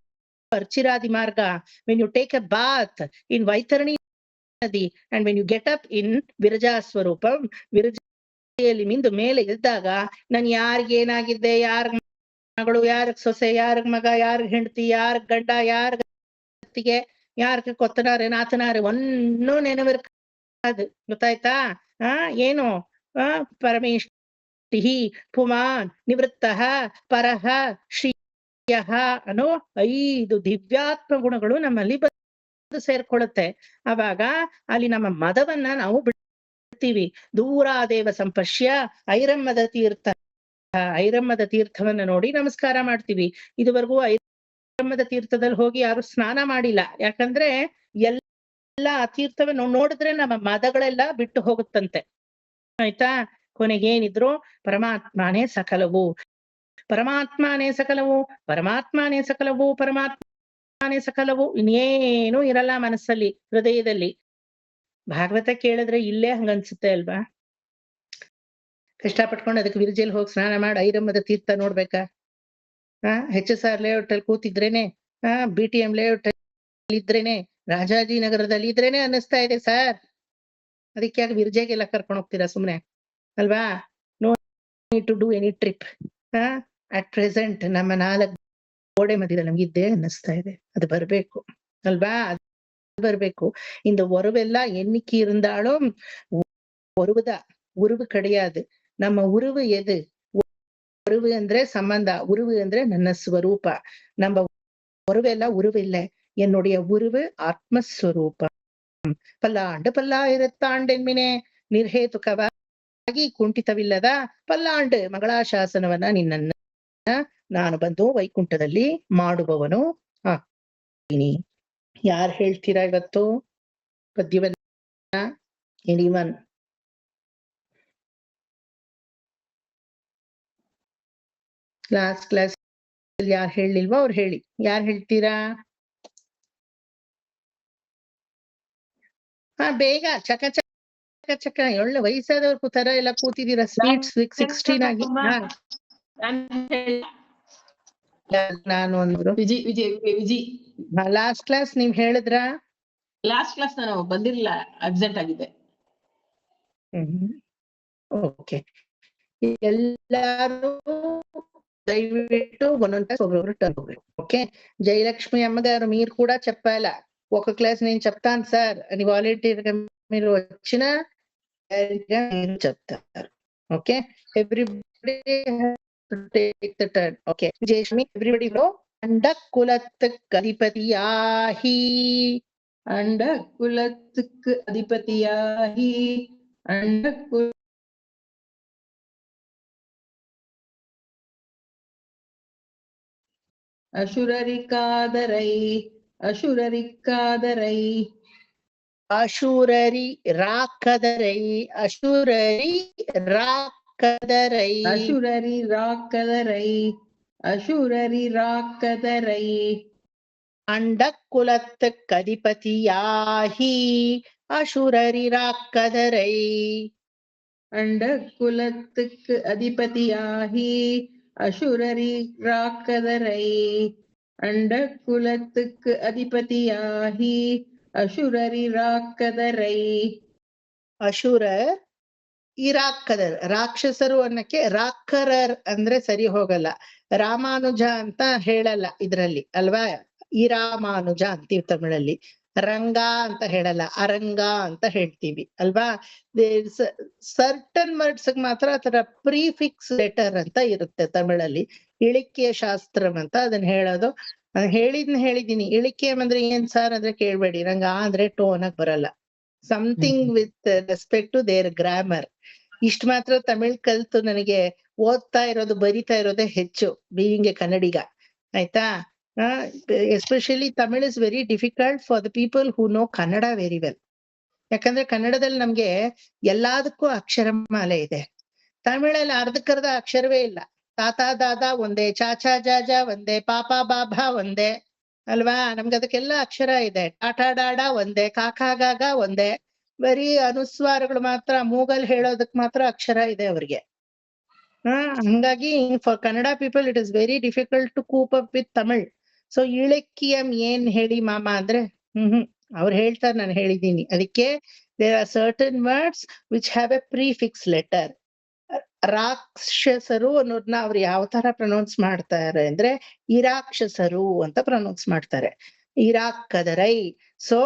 ಅರ್ಚಿರಾದಿ ಮಾರ್ಗ, when you take a bath in Vaitarani ನದಿ, and when you get up in Viraja ಸ್ವರೂಪಂ, ವಿರಜೆಯಲ್ಲಿ ಮಿಂದು ಮೇಲೆ ಎದ್ದಾಗ ನಾನು ಯಾರಿಗ ಏನಾಗಿದ್ದೆ, ಯಾರ ಮಗಳು, ಯಾರ ಸೊಸೆ, ಯಾರ ಮಗ, ಯಾರ ಹೆಂಡತಿ, ಯಾರ ಗಂಡ, ಯಾರ வரத்துக்கே யாருக்கு கொத்தனாரு நாத்தனாரு ஒன்னும் நினைவு இருக்காது. ಗೊತ್ತಾಯ್ತಾ? ಏನು ಪರಮೇಷ್ಠಿ ಪುಮಾನ್ ನಿವೃತ್ತಃ ಪರಃ ಶ್ರೀಯಃ ಅನ್ನೋ 5 ದಿವ್ಯಾತ್ಮ ಗುಣಗಳು ನಮ್ಮಲ್ಲಿ ಸೇರ್ಕೊಳ್ಳುತ್ತೆ. ಅವಾಗ ಅಲ್ಲಿ ನಮ್ಮ ಮದವನ್ನ ನಾವು ಬಿಡ್ತೀವಿ. ದೂರಾದೇವ ಸಂಪಶ್ಯ ಐರಮ್ಮದ ತೀರ್ಥ, ಐರಮ್ಮದ ತೀರ್ಥವನ್ನ ನೋಡಿ ನಮಸ್ಕಾರ ಮಾಡ್ತೀವಿ. ಇದುವರೆಗೂ ಐರಮ್ಮದ ತೀರ್ಥದಲ್ಲಿ ಹೋಗಿ ಯಾರು ಸ್ನಾನ ಮಾಡಿಲ್ಲ. ಯಾಕಂದ್ರೆ ಎಲ್ಲ ತೀರ್ಥವನ್ನು ನೋಡಿದ್ರೆ ನಮ್ಮ ಮದಗಳೆಲ್ಲ ಬಿಟ್ಟು ಹೋಗುತ್ತಂತೆ. ಆಯ್ತಾ? ಕೊನೆಗೇನಿದ್ರು ಪರಮಾತ್ಮನೇ ಸಕಲವು, ಪರಮಾತ್ಮನೇ ಸಕಲವು, ಪರಮಾತ್ಮನೇ ಸಕಲವು, ಪರಮಾತ್ಮನೇ ಸಕಲವು. ಇನ್ನೇನು ಇರಲ್ಲ ಮನಸ್ಸಲ್ಲಿ, ಹೃದಯದಲ್ಲಿ. ಭಾಗವತ ಕೇಳಿದ್ರೆ ಇಲ್ಲೇ ಹಂಗನ್ಸುತ್ತೆ ಅಲ್ವಾ? ಕಷ್ಟಪಟ್ಕೊಂಡು ಅದಕ್ಕೆ ವಿರ್ಜೆಲ್ ಹೋಗಿ ಸ್ನಾನ ಮಾಡಿ ಐರಮ್ಮದ ತೀರ್ಥ ನೋಡ್ಬೇಕಾ? HSR ಲೇಔಟ್ ಅಲ್ಲಿ ಕೂತಿದ್ರೇನೆ, BTM ಲೇಔಟ್ ಅಲ್ಲಿ ಇದ್ರೇನೆ, ರಾಜಾಜಿನಗರದಲ್ಲಿ ಇದ್ರೇನೆ ಅನ್ನಿಸ್ತಾ ಇದೆ ಸರ್. ಅದಕ್ಕೆ ಯಾಕೆ ವಿರ್ಜೆಗೆಲ್ಲ ಕರ್ಕೊಂಡು ಹೋಗ್ತೀರಾ ಸುಮ್ನೆ ಅಲ್ವಾ? No need to do any trip. At present ನಮ್ಮ 4 ಗೋಡೆ ಮಧ್ಯದಲ್ಲಿ ನಮ್ಗೆ ಇದ್ದೇ ಅನ್ನಿಸ್ತಾ ಇದೆ. ಅದು ಬರ್ಬೇಕು ಅಲ್ವಾ? ಅದು ಬರ್ಬೇಕು. இந்த உறவெல்லாம் என்னைக்கு இருந்தாலும் உறவுதான், உறவு கிடையாது. நம்ம உறவு எது? உறவு ಅಂದ್ರೆ ಸಂಬಂಧ, உறவு ಅಂದ್ರೆ ನನ್ನ ಸ್ವರೂಪ. நம்ம உறவெல்லாம் உறவு இல்லை, என்னுடைய உறவு ಆತ್ಮಸ್ವರೂಪ. ಪಲ್ಲಾಂಡು ಪಲ್ಲಾಯಿರತ್ತಾಂಡೆನ್ಮಿನೆ ನಿರ್ಹೇತುಕವಾಗಿ ಕುಂಠಿತವಿಲ್ಲದ ಪಲ್ಲಾಂಡು ಮಂಗಳಾಶಾಸನವನ್ನ ನಿನ್ನನ್ನ ನಾನು ಬಂದು ವೈಕುಂಠದಲ್ಲಿ ಮಾಡುವವನು ಆಗ್ತೀನಿ. ಯಾರು ಹೇಳ್ತೀರಾ ಇವತ್ತು ಪದ್ಯವನ್ನ? ಎನಿವನ್? ಲಾಸ್ಟ್ ಕ್ಲಾಸ್ ಯಾರು ಹೇಳಿಲ್ವೋ ಅವ್ರು ಹೇಳಿ. ಯಾರು ಹೇಳ್ತೀರಾ? ಬೇಗ ಚಕ ಚಕ ಚಕ. ಒಳ್ಳೆ ವಯಸ್ಸಾದವ್ರು ಕೂತಾರ ಎಲ್ಲ ಕೂತಿದ್ದೀರಾ. ಸ್ವೀಟ್ 16 ಆಗಿ. ನಾನು ಒಂದು ವಿಜಿ ಲಾಸ್ಟ್ ಕ್ಲಾಸ್ ನೀವ್ ಹೇಳಿದ್ರ? ಲಾಸ್ಟ್ ಕ್ಲಾಸ್ ನಾನು ಬಂದಿರಲಿಲ್ಲ, ಅಬ್ಸೆಂಟ್ ಆಗಿದೆ. ಓಕೆ, ಎಲ್ಲಾರು దయవిಟ್ಟು ಒಂದೊಂದು క్లాస్ ఒక్కొక్కరు టర్న్ ಹೋಗ್ಬೇಕು. ఓకే, జయలక్ష్మి అమ్మగారు మీరు కూడా చెప్పాలా. ఒక క్లాస్ నేను చెప్తాను సార్ అని వాలంటీర్ గా మీరు వచ్చిన మీరు చెప్తారు. Okay, everybody take the turn. Okay, Jayalakshmi everybody లో అండ కులத்துக்கு அதிபதியாகி, ಅಂಡ ಕುಲத்துக்கு அதிபதியாகி, ಅಂಡ ಅಶುರರಿಕಾದರೈ, ಅಶುರರಿಕಾದರೈ, ಅಶೂರರಿ ರಾಕದರೈ, ಅಶೂರರಿ ರಾಕದರೈ, ಅಶುರರಿ ರಾಕದರೈ, ಅಶುರರಿ ರಾಕದರೈ, ಅಂಡ ಕುಲத்துக்கு அதிபதியாகி அசுரரி ராக்கதரை, ಅಂಡ ಕುಲத்துக்கு அதிபதியாகி ಅಶುರರಿ ರಾಕದರೈ, ಅಂಡ ಕುಲத்துக்கு அதிபதியாகி ಅಶುರರಿ ರಾಕದರೈ. ಅಶುರರ್ ಇರಾಕದರ್, ರಾಕ್ಷಸರು ಅನ್ನಕ್ಕೆ ರಾಕರರ್ ಅಂದ್ರೆ ಸರಿ ಹೋಗಲ್ಲ. ರಾಮಾನುಜ ಅಂತ ಹೇಳಲ್ಲ ಇದ್ರಲ್ಲಿ ಅಲ್ವಾ? ಇರಾಮಾನುಜ ಅಂತೀವಿ ತಮಿಳಲ್ಲಿ. ರಂಗ ಅಂತ ಹೇಳಲ್ಲ, ಅರಂಗ ಅಂತ ಹೇಳ್ತೀವಿ ಅಲ್ವಾ? ಸರ್ಟನ್ ವರ್ಡ್ಸ್ ಮಾತ್ರ ಆತರ ಪ್ರಿಫಿಕ್ಸ್ ಲೆಟರ್ ಅಂತ ಇರುತ್ತೆ ತಮಿಳಲ್ಲಿ. ಇಳಿಕೆ ಶಾಸ್ತ್ರಂ ಅಂತ ಅದನ್ನ ಹೇಳೋದು. ಹೇಳಿದೀನಿ. ಇಳಿಕೆ ಅಂದ್ರೆ ಏನ್ ಸಾರ್ ಅಂದ್ರೆ ಕೇಳ್ಬೇಡಿ, ನಂಗೆ ಅಂದ್ರೆ ಟೋನ್ ಆಗಿ ಬರಲ್ಲ. Something with respect to their grammar. ಇಷ್ಟ ಮಾತ್ರ ತಮಿಳ್ ಕಲ್ತು ನನಗೆ ಓದ್ತಾ ಇರೋದು ಬರಿತಾ ಇರೋದೇ ಹೆಚ್ಚು, ಬೀಯಿಂಗ್ ಎ ಕನ್ನಡಿಗ. ಆಯ್ತಾ? Especially Tamil is very difficult for the people who know Kannada very well. ಯಾಕಂದ್ರೆ ಕನ್ನಡದಲ್ಲಿ ನಮ್ಗೆ ಎಲ್ಲದಕ್ಕೂ ಅಕ್ಷರಮಾಲೆ ಇದೆ. ತಮಿಳಲ್ಲಿ ಅರ್ಧಕ್ಕರ್ಧ ಅಕ್ಷರವೇ ಇಲ್ಲ. ತಾತ ದಾದ ಒಂದೇ, ಚಾಚಾ ಜಾಜಾ ಒಂದೇ, ಪಾಪ ಬಾಬಾ ಒಂದೇ ಅಲ್ವಾ? ನಮ್ಗೆ ಅದಕ್ಕೆಲ್ಲ ಅಕ್ಷರ ಇದೆ. ಟಾಟಾ ಡಾಡ ಒಂದೇ, ಕಾಕಾ ಗಾಗ ಒಂದೇ. ಬರೀ ಅನುಸ್ವಾರಗಳು ಮಾತ್ರ, ಮೂಗಲ್ ಹೇಳೋದಕ್ ಮಾತ್ರ ಅಕ್ಷರ ಇದೆ ಅವ್ರಿಗೆ. ಹಂಗಾಗಿ for Kannada people it is very difficult to cope up with Tamil. So ಇಳಕ್ಕಿಯಂ ಏನ್ ಹೇಳಿ ಮಾಮ ಅಂದ್ರೆ ಅವ್ರು ಹೇಳ್ತಾರೆ, ನಾನು ಹೇಳಿದೀನಿ. ಅದಕ್ಕೆ there are certain words which have a prefix letter. ರಾಕ್ಷಸರು ಅನ್ನೋದನ್ನ ಅವ್ರು ಯಾವ ತರ ಪ್ರೊನೌನ್ಸ್ ಮಾಡ್ತಾರೆ ಅಂದ್ರೆ ಇರಾಕ್ಷಸರು ಅಂತ ಪ್ರೊನೌನ್ಸ್ ಮಾಡ್ತಾರೆ. ಇರಾಕ್ಕದರೈ. ಸೊ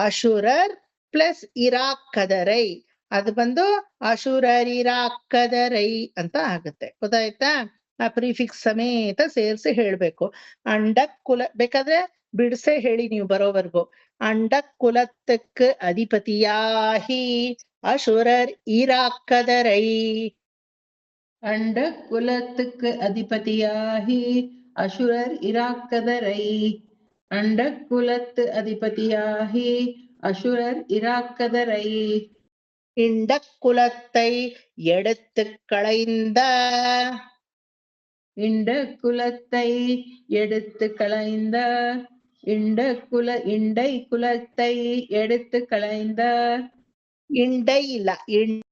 ಅಶುರರ್ ಪ್ಲಸ್ ಇರಾಕ್ಕದರೈ ಅದು ಬಂದು ಅಶುರರ್ ಇರಾಕ್ಕದರೈ ಅಂತ ಆಗುತ್ತೆ. ಗೊತ್ತಾಯ್ತಾ? ಆ ಪ್ರಿಫಿಕ್ಸ್ ಸಮೇತ ಸೇರಿಸಿ ಹೇಳ್ಬೇಕು. ಅಂಡಕ್ಕುಲ ಬೇಕಾದ್ರೆ ಬಿಡ್ಸೆ ಹೇಳಿ ನೀವು ಬರೋವರೆಗೂ. ಅಂಡಕ್ಕುಲತ್ತಕ್ಕೆ ಅಧಿಪತಿಯಾಹಿ ಅಶುರರ್ ಇರಾಕ್ಕದರೈ. ಅಂಡ ಕುಲத்துக்கு அதிபதியாகி அசுரர் இராக்கதரை. ಅಂಡ ಕುಲತ್ அதிபதியாகி அசுரர் இராக்கதரை. ಇಂಡಕ್ಕುಲತ್ತೈ ಎಡತ್ತು ಕಳೆಯಿಂದ ಇಂಡ ಕುಲத்தை எடுத்து களைந்த. ಇಂಡೈ ಕುಲத்தை எடுத்து களைந்த. ಇಂಡೈ ಇಲ್ಲ ಇಂಡ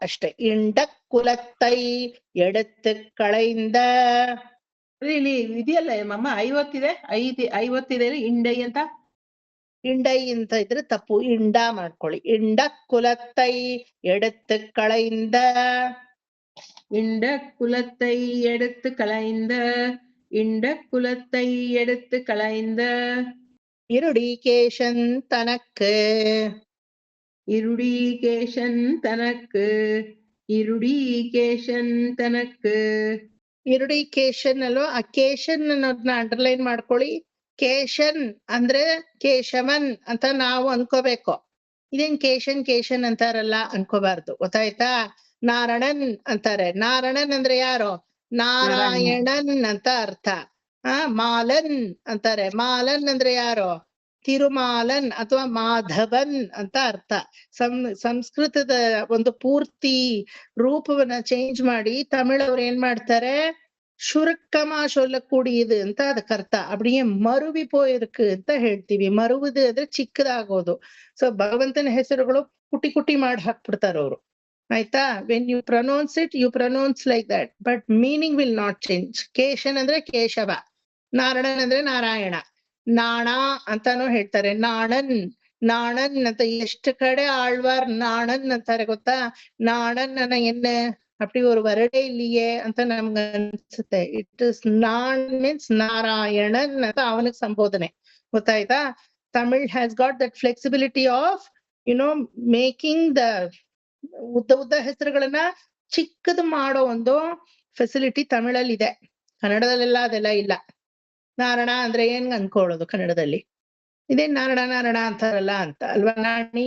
ಅಷ್ಟೇ. ಇಂಡಕ್ಕುಲತ್ತೈ ಎಡತ್ತು ಕಳೆಯಿಂದ. ಇಲ್ಲಿ ಇದೆಯಲ್ಲ ಮಮ್ಮ 50 50 ಇಂಡೈ ಅಂತ. ಇಂಡೈ ಅಂತ ಇದ್ರೆ ತಪ್ಪು, ಇಂಡ ಮಾಡ್ಕೊಳ್ಳಿ. ಇಂಡಕ್ಕುಲತ್ತೈ ಎಡತ್ತು ಕಳೆಯಿಂದ. ಇಂಡ ಕುಲத்தை எடுத்து களைந்த. ಇಂಡ ಕುಲத்தை எடுத்து களைந்த. இருடிகேஷன் தனக்கு. இருடிகேஷன் தனக்கு. இருடிகೇಶನ್ ತನಕ್ಕೆ. ಇರುಡಿಕೇಶನ್ ಅಲ್ವಾ? ಆ ಕೇಶನ್ ಅನ್ನೋದನ್ನ ಅಂಡರ್ಲೈನ್ ಮಾಡ್ಕೊಳ್ಳಿ. ಕೇಶನ್ ಅಂದ್ರೆ ಕೇಶವನ್ ಅಂತ ನಾವು ಅನ್ಕೋಬೇಕು. ಇದೇನ್ ಕೇಶನ್ ಅಂತಾರಲ್ಲ ಅನ್ಕೋಬಾರ್ದು. ಗೊತ್ತಾಯ್ತಾ? ನಾರಾಯಣನ್ ಅಂತಾರೆ. ನಾರಾಯಣನ್ ಅಂದ್ರೆ ಯಾರು? ನಾರಾಯಣನ್ ಅಂತ ಅರ್ಥ. ಮಾಲನ್ ಅಂತಾರೆ. ಮಾಲನ್ ಅಂದ್ರೆ ಯಾರು? ತಿರುಮಾಲನ್ ಅಥವಾ ಮಾಧವನ್ ಅಂತ ಅರ್ಥ. ಸಂಸ್ಕೃತದ ಒಂದು ಪೂರ್ತಿ ರೂಪವನ್ನ ಚೇಂಜ್ ಮಾಡಿ ತಮಿಳವ್ರು ಏನ್ ಮಾಡ್ತಾರೆ, ಶುರುಕ್ಕಮಾ சொல்லக்கூடியது ಅಂತ ಅದಕ್ಕೆ ಅರ್ಥ. அப்படியே ಮರುವಿ போயிருக்கு ಅಂತ ಹೇಳ್ತೀವಿ. ಮರುವುದು ಅಂದ್ರೆ ಚಿಕ್ಕದಾಗೋದು. ಸೊ ಭಗವಂತನ ಹೆಸರುಗಳು ಕುಟಿ ಕುಟಿ ಮಾಡಿ ಹಾಕ್ಬಿಡ್ತಾರ ಅವ್ರು. ಆಯ್ತಾ? When you pronounce it you pronounce like that, but meaning will not change. Keshan ಅಂದ್ರೆ ಕೇಶವ, ನಾರಾಯಣನ್ ಅಂದ್ರೆ ನಾರಾಯಣ. ನಾಣ ಅಂತಾನು ಹೇಳ್ತಾರೆ. ನಾಣನ್ ನಾಣನ್ ಅಂತ ಎಷ್ಟು ಕಡೆ ಆಳ್ವಾರ್ ನಾಣನ್ ಅಂತಾರೆ ಗೊತ್ತಾ? ನಾಣನ್ ಅನ್ನ என்ன அப்படி ஒரு வரடே இல்லையே ಅಂತ ನಮ್ಗೆ ಅನ್ಸುತ್ತೆ. ಇಟ್ ಇಸ್ ನಾಣ್ ಮೀನ್ಸ್ ನಾರಾಯಣನ್ ಅಂತ ಅವನಿಗೆ ಸಂಬೋಧನೆ. ಗೊತ್ತಾಯ್ತಾ? Tamil has got that flexibility of making the ಉದ್ದ ಹೆಸರುಗಳನ್ನ ಚಿಕ್ಕದು ಮಾಡೋ ಒಂದು ಫೆಸಿಲಿಟಿ ತಮಿಳಲ್ಲಿ ಇದೆ. ಕನ್ನಡದಲ್ಲೆಲ್ಲ ಅದೆಲ್ಲ ಇಲ್ಲ. ನಾರಾಯಣ ಅಂದ್ರೆ ಏನ್ ಅನ್ಕೊಳ್ಳೋದು ಕನ್ನಡದಲ್ಲಿ? ಇದೇನ್ ನಾರಾಯಣ ಅಂತಾರಲ್ಲ ಅಂತ ಅಲ್ವಾ? ನಾಣಿ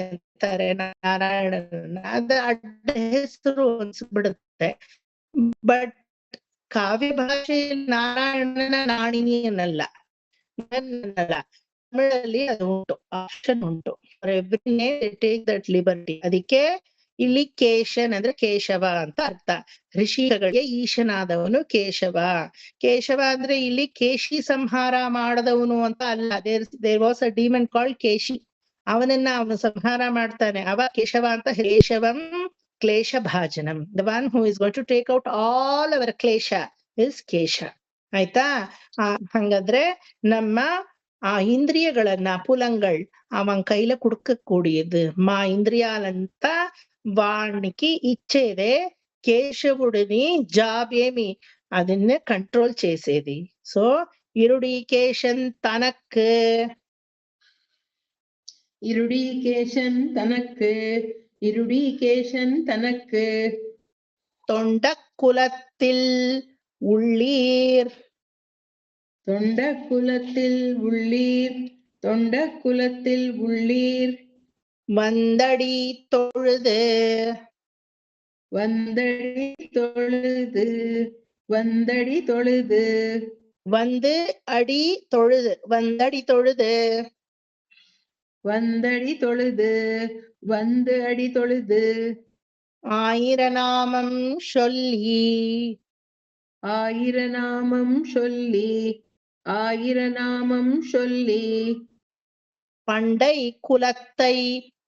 ಅಂತಾರೆ ನಾರಾಯಣನ. ಅದ ಅಡ್ಡ ಹೆಸರು ಅನ್ಸ್ಬಿಡುತ್ತೆ. ಬಟ್ ಕಾವ್ಯ ಭಾಷೆಯಲ್ಲಿ ನಾರಾಯಣನ ನಾಣಿನಿ ಅನ್ನಲ್ಲ, ತಮಿಳಲ್ಲಿ ಅದು ಉಂಟು, ಆಪ್ಷನ್ ಉಂಟು. Every name they take that liberty. ಅದಕ್ಕೆ ಇಲ್ಲಿ ಕೇಶನ್ ಅಂದ್ರೆ ಕೇಶವ ಅಂತ ಅರ್ಥ. ಋಷಿಗಳಿಗೆ ಈಶನಾದವನು ಕೇಶವ. ಕೇಶವ ಅಂದ್ರೆ ಇಲ್ಲಿ ಕೇಶಿ ಸಂಹಾರ ಮಾಡದವನು ಅಂತ ಅಲ್ಲ. There was a demon called Keshi. ಅವನನ್ನ ಅವನು ಸಂಹಾರ ಮಾಡ್ತಾನೆ. ಅವ ಕೇಶವ ಅಂತ. ಕೇಶವಂ ಕ್ಲೇಶ ಭಾಜನಂ. The one who is going to take out all our ಕ್ಲೇಶ ಇಸ್ ಕೇಶ. ಆಯ್ತಾ? ಹಂಗಾದ್ರೆ ನಮ್ಮ ಆ ಇಂದ್ರಿಯಗಳನ್ನ ಪುಲಂಗಳ್ ಅವನ್ ಕೈಲ ಕುಡ್ಕக்கூடியது. మా ఇంద్రియాలంతా వానికి ఇచ్చేదే. కేశవుడిని జాబ్ ఏమి అదిన్నే కంట్రోల్ చేసేది. సో ఇరుడికేషన్ తనకు. இருடிகேஷன் தனக்கு. இருடிகேஷன் தனக்கு. தொண்டக்குலத்தில் உள்ளீர். தொண்டக்குலத்தில் உள்ளீர். தொண்டக்குலத்தில் உள்ளீர். வந்தடி தொழுது. வந்தடி தொழுது. வந்தடி தொழுது. வந்து அடி தொழுது. வந்தடி தொழுது. வந்தடி தொழுது. வந்து அடி தொழுது. ஆயிரநாமம் சொல்லி. ஆயிரநாமம் சொல்லி. ஆயிரநாமம் சொல்லி. பண்டை குலத்தை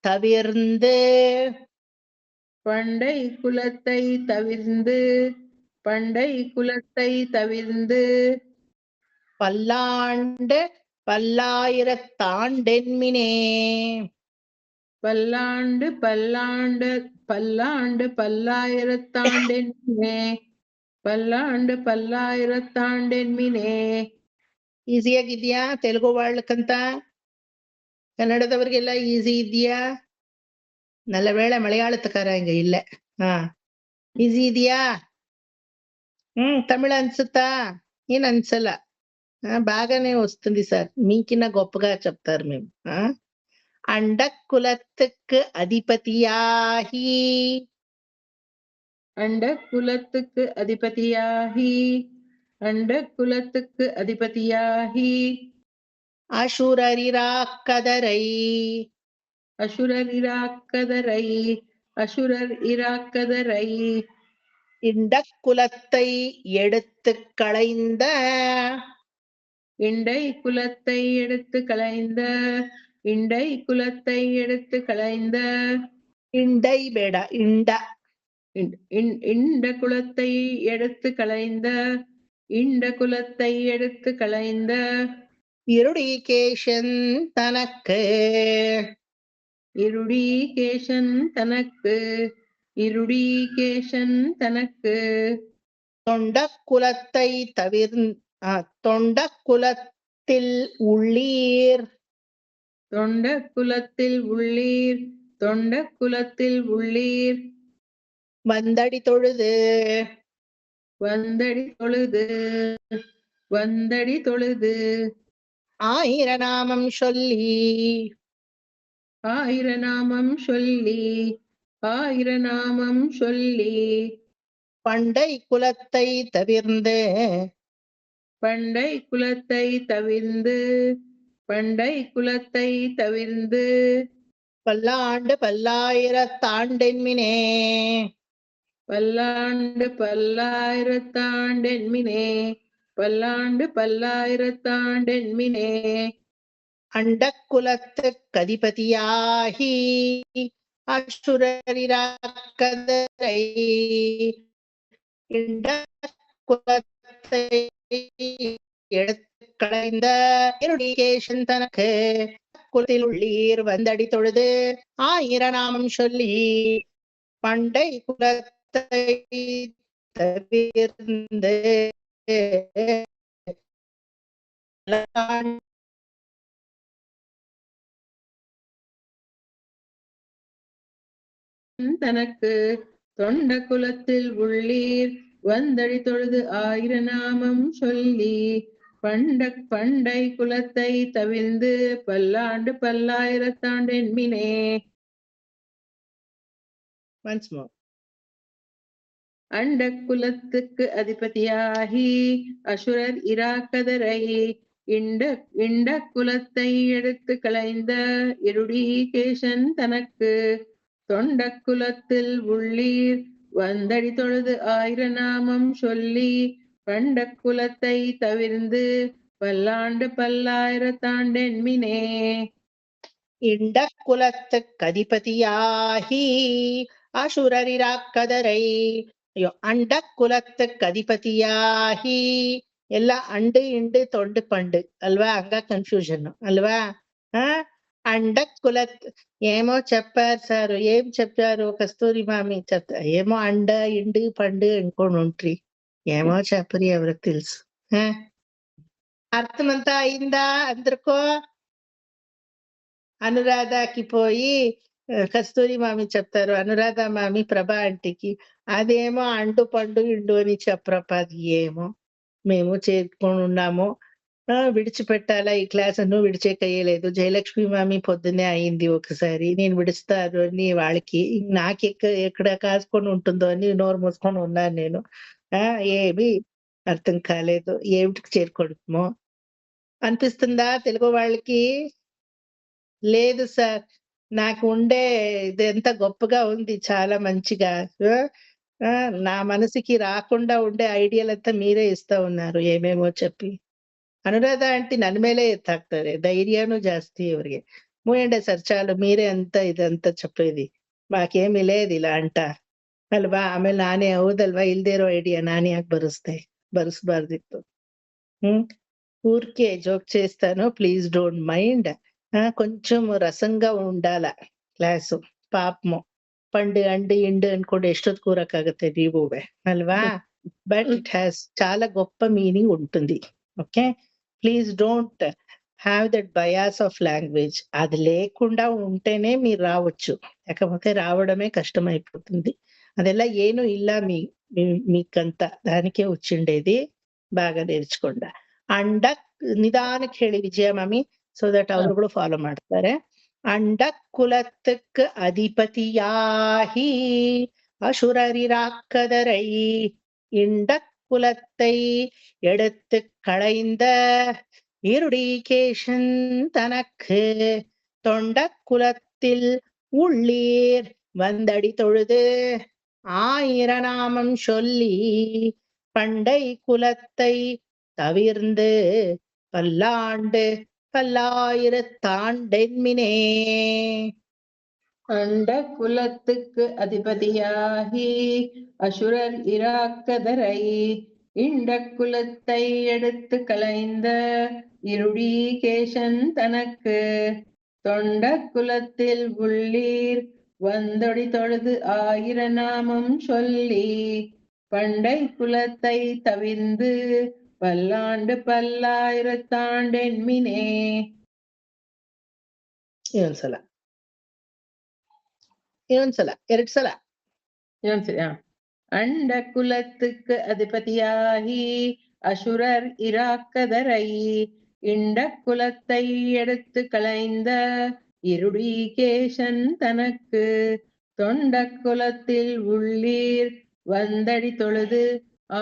தவிர்ந்து. பண்டை குலத்தை தவிர்ந்து. பண்டை குலத்தை தவிர்ந்து. பல்லாண்டு பல்லாயிரத்தாண்டென்மினே. பல்லாண்டு பல்லாண்டு பல்லாண்டு பல்லாயிரத்தாண்டென்மினே. பல்லாண்டு பல்லாயிரத்தாண்டென்மினே. ಈಸಿಯಾಗಿದ್ಯಾ ತೆಲುಗು వాళ్ళకంತ? ಕನ್ನಡದವ್ರಿಗೆಲ್ಲ ಈಸಿ ಇದೆಯಾ? நல்ல வேளை மலையாளத்துக்காரங்க இல்ல. ఈజీ ಇದೆಯా? తమిళ అన్సుతా? ఏం అన్సల. బాగానే వస్తుంది సార్, మీకిన్న గొప్పగా చెప్తారు మేము. అండకులத்துக்கு அதிபதியாகி. அண்டகுலத்துக்கு அதிபதியாகி. அண்டகுலத்துக்கு அதிபதியாகி. அசுரரிராக்கதரை. அசுரர் இராக்கதரை. அசுரர் இராக்கதரை. இண்டக்குலத்தை எடுத்து களைந்த. இண்டை குலத்தை எடுத்து களைந்த. இண்டை குலத்தை எடுத்து களைந்த. இண்டை ಬೇಡ, ಇಂಡ. இண்ட குலத்தை எடுத்து களைந்த. இண்ட குலத்தை எடுத்து களைந்த. இருடிகேஷன் தனக்கு. இருடிகேஷன் தனக்கு. இருடிகேஷன் தனக்கு. தொண்டக்குலத்தை தொண்டக்குலத்தில் உள்ளீர். தொண்டக்குலத்தில் உள்ளீர். தொண்டக்குலத்தில் உள்ளீர். வந்தடி தொழுது. வந்தடி தொழுது. வந்தடி தொழுது. ஆயிரநாமம் சொல்லி. ஆயிரநாமம் சொல்லி. ஆயிரநாமம் சொல்லி. பண்டை குலத்தை தவிர்ந்து. பண்டை குலத்தை தவிர்ந்து. பண்டை குலத்தை தவிர்ந்து. பல்லாண்டு பல்லாயிரத்தாண்டென்மினே. பல்லாண்டு பல்லாயிரத்தாண்டென்மினே. பல்லாண்டு பல்லாயிரத்தாண்டென்மினே. அண்டக்குலத்துக்கு அதிபதியாகி. அசுரரிராக்கதரை. இண்டக்குலத்தை எடுத்து களைந்த. இருடிகேஷன் தனக்கு. குலத்தில் உள்ளீர். வந்தடி தொழுது. ஆயிரநாமம் சொல்லி. பண்டை குலத்தை தவிர்ந்து. தனக்கு. தொண்ட குலத்தில் உள்ளீர். வந்தடி தொழுது ஆயிரநாமம் சொல்லி. பண்டை குலத்தை தவிர்ந்து. பல்லாண்டு பல்லாயிரத்தாண்டென்மினே. Once more. அண்ட குலத்துக்கு அதிபதியாகி. அசுரர் இராக்கதரை. இண்ட குலத்தை எடுத்து களைந்த. இருடிகேஷன் தனக்கு. தொண்ட குலத்தில் உள்ளீர். வந்தடி தொழுது ஆயிரநாமம் சொல்லி. பண்ட குலத்தை தவிர்ந்து. பல்லாண்டு பல்லாயிரத்தாண்டென்மினே. இண்டக்குலத்துக்கு அதிபதியாகி. அசுரரிராக்கதரை. ஐயோ, அண்டக்குலத்துக்கு அதிபதிಯಾಗಿ. ಎಲ್ಲ ಅಂಡು ಇಂಡು ತೊಂಡು ಪಂಡು అల్వా, అంగ కన్ఫ్యూజన్ అల్వా. అండకుల ఏమో చెప్పారు సారు. ఏం చెప్పారు కస్తూరి మామి? ఏమో అండ ఇండు పండు అనుకోని ఉంట్రి. ఏమో చెప్పరి, ఎవరికి తెలుసు. అర్థమంతా అయిందా అందరికో? అనురాధకి పోయి కస్తూరి మామి చెప్తారు, అనురాధ మామి ప్రభా ఆంటీకి అదేమో అండు పండు ఇండు అని చెప్పరప్ప. అది ఏమో మేము చేరుకొని ఉన్నాము. విడిచిపెట్టాలా ఈ క్లాస్ అను విడిచేకయ్యలేదు. జయలక్ష్మి మామి పొద్దున్నే అయింది ఒకసారి. నేను విడుస్తాను అని వాళ్ళకి, నాకు ఎక్కడ కాసుకొని ఉంటుందో అని నోరు మూసుకొని ఉన్నాను నేను. ఏమి అర్థం కాలేదు. ఏమిటికి చేరుకోవడమో అనిపిస్తుందా తెలుగు వాళ్ళకి? లేదు సార్, నాకు ఉండే ఇదెంత గొప్పగా ఉంది, చాలా మంచిగా. నా మనసుకి రాకుండా ఉండే ఐడియాలంతా మీరే ఇస్తా ఉన్నారు ఏమేమో చెప్పి. ಅನುರಾಧ ಆಂಟಿ ನನ್ ಮೇಲೆ ಎತ್ತಾಕ್ತಾರೆ, ಧೈರ್ಯನೂ ಜಾಸ್ತಿ ಇವ್ರಿಗೆ. ಮೂಯಂಡೆ ಸರ್ ಚಾಲು, మీరే అంత ఇదంతా చెప్పేది, మాకేమి లేదిಲ್ಲ అంట ಅಲ್ವಾ. ಆಮೇಲೆ ನಾನೇ ಹೌದಲ್ವಾ, ಇಲ್ದೇ ಇರೋ ಐಡಿಯಾ ನಾನೇ ಯಾಕೆ ಬರೆಸ್ಬಾರ್ದಿತ್ತು. ఊరికే జోక్ చేస్తాను, ప్లీజ్ డోంట్ మైండ్. కొంచెం రసంగా ఉండాల క్లాసు. పాపము పండు అండు ఇండు అనుకోండి ఎಷ್ಟొತ್ತು కూరకాగತ್ತೆ ನೀವುವೆ ಅಲ್ವಾ. బట్ ఇట్ హ్యాస్ చాలా గొప్ప మీనింగ్ ఉంటుంది. Okay, please don't have that bias of language. అది లేకుండా ఉంటేనే మీరు రావచ్చు, లేకపోతే రావడమే కష్టమైపోతుంది. ಅದೆಲ್ಲ ಏನು ಇಲ್ಲ మీకంత దానికే వచ్చిండేది. బాగా నేర్చుಕೊಂಡ. ಅಂಡ ನಿಧಾನಕ್ಕೆ ಹೇಳಿ ವಿಜಯ ಮಾಮಿ, ಸೊ ದಟ್ ಅವರುಗಳು ಫಾಲೋ ಮಾಡ್ತಾರೆ. ಅಂಡ ಕುಲತ್ತಕ್ அதிபதியாகி அசுரரிராக்கதரை ಇಂಡ குலத்தை எடுத்து களைந்த இருடிகேஷன் தனக்கு தொண்ட குலத்தில் உள்ளீர் வந்தடி தொழுது ஆயிரநாமம் சொல்லி பண்டை குலத்தை தவிர்ந்து பல்லாண்டு பல்லாயிரத்தாண்டென்மினே. அண்ட குலத்துக்கு அதிபதியாகி அசுரர் இராக்கதரை இண்ட குலத்தை எடுத்து களைந்த இருடீகேசன் தனக்கு தொண்ட குலத்தில் உள்ளீர் வந்தொடி தொழுது ஆயிரநாமம் சொல்லி பண்டை குலத்தை தவிர்ந்து பல்லாண்டு பல்லாயிரத்தாண்டென்மினே. ಇನ್ನೊಂದ್ಸಲ 2 ಸಲ. அண்ட குலத்துக்கு அதிபதியாகி அசுரர் இராக்கதரை இண்ட குலத்தை எடுத்து களைந்த இருடீகேசன் தனக்கு தொண்ட குலத்தில் உள்ளீர் வந்தடி தொழுது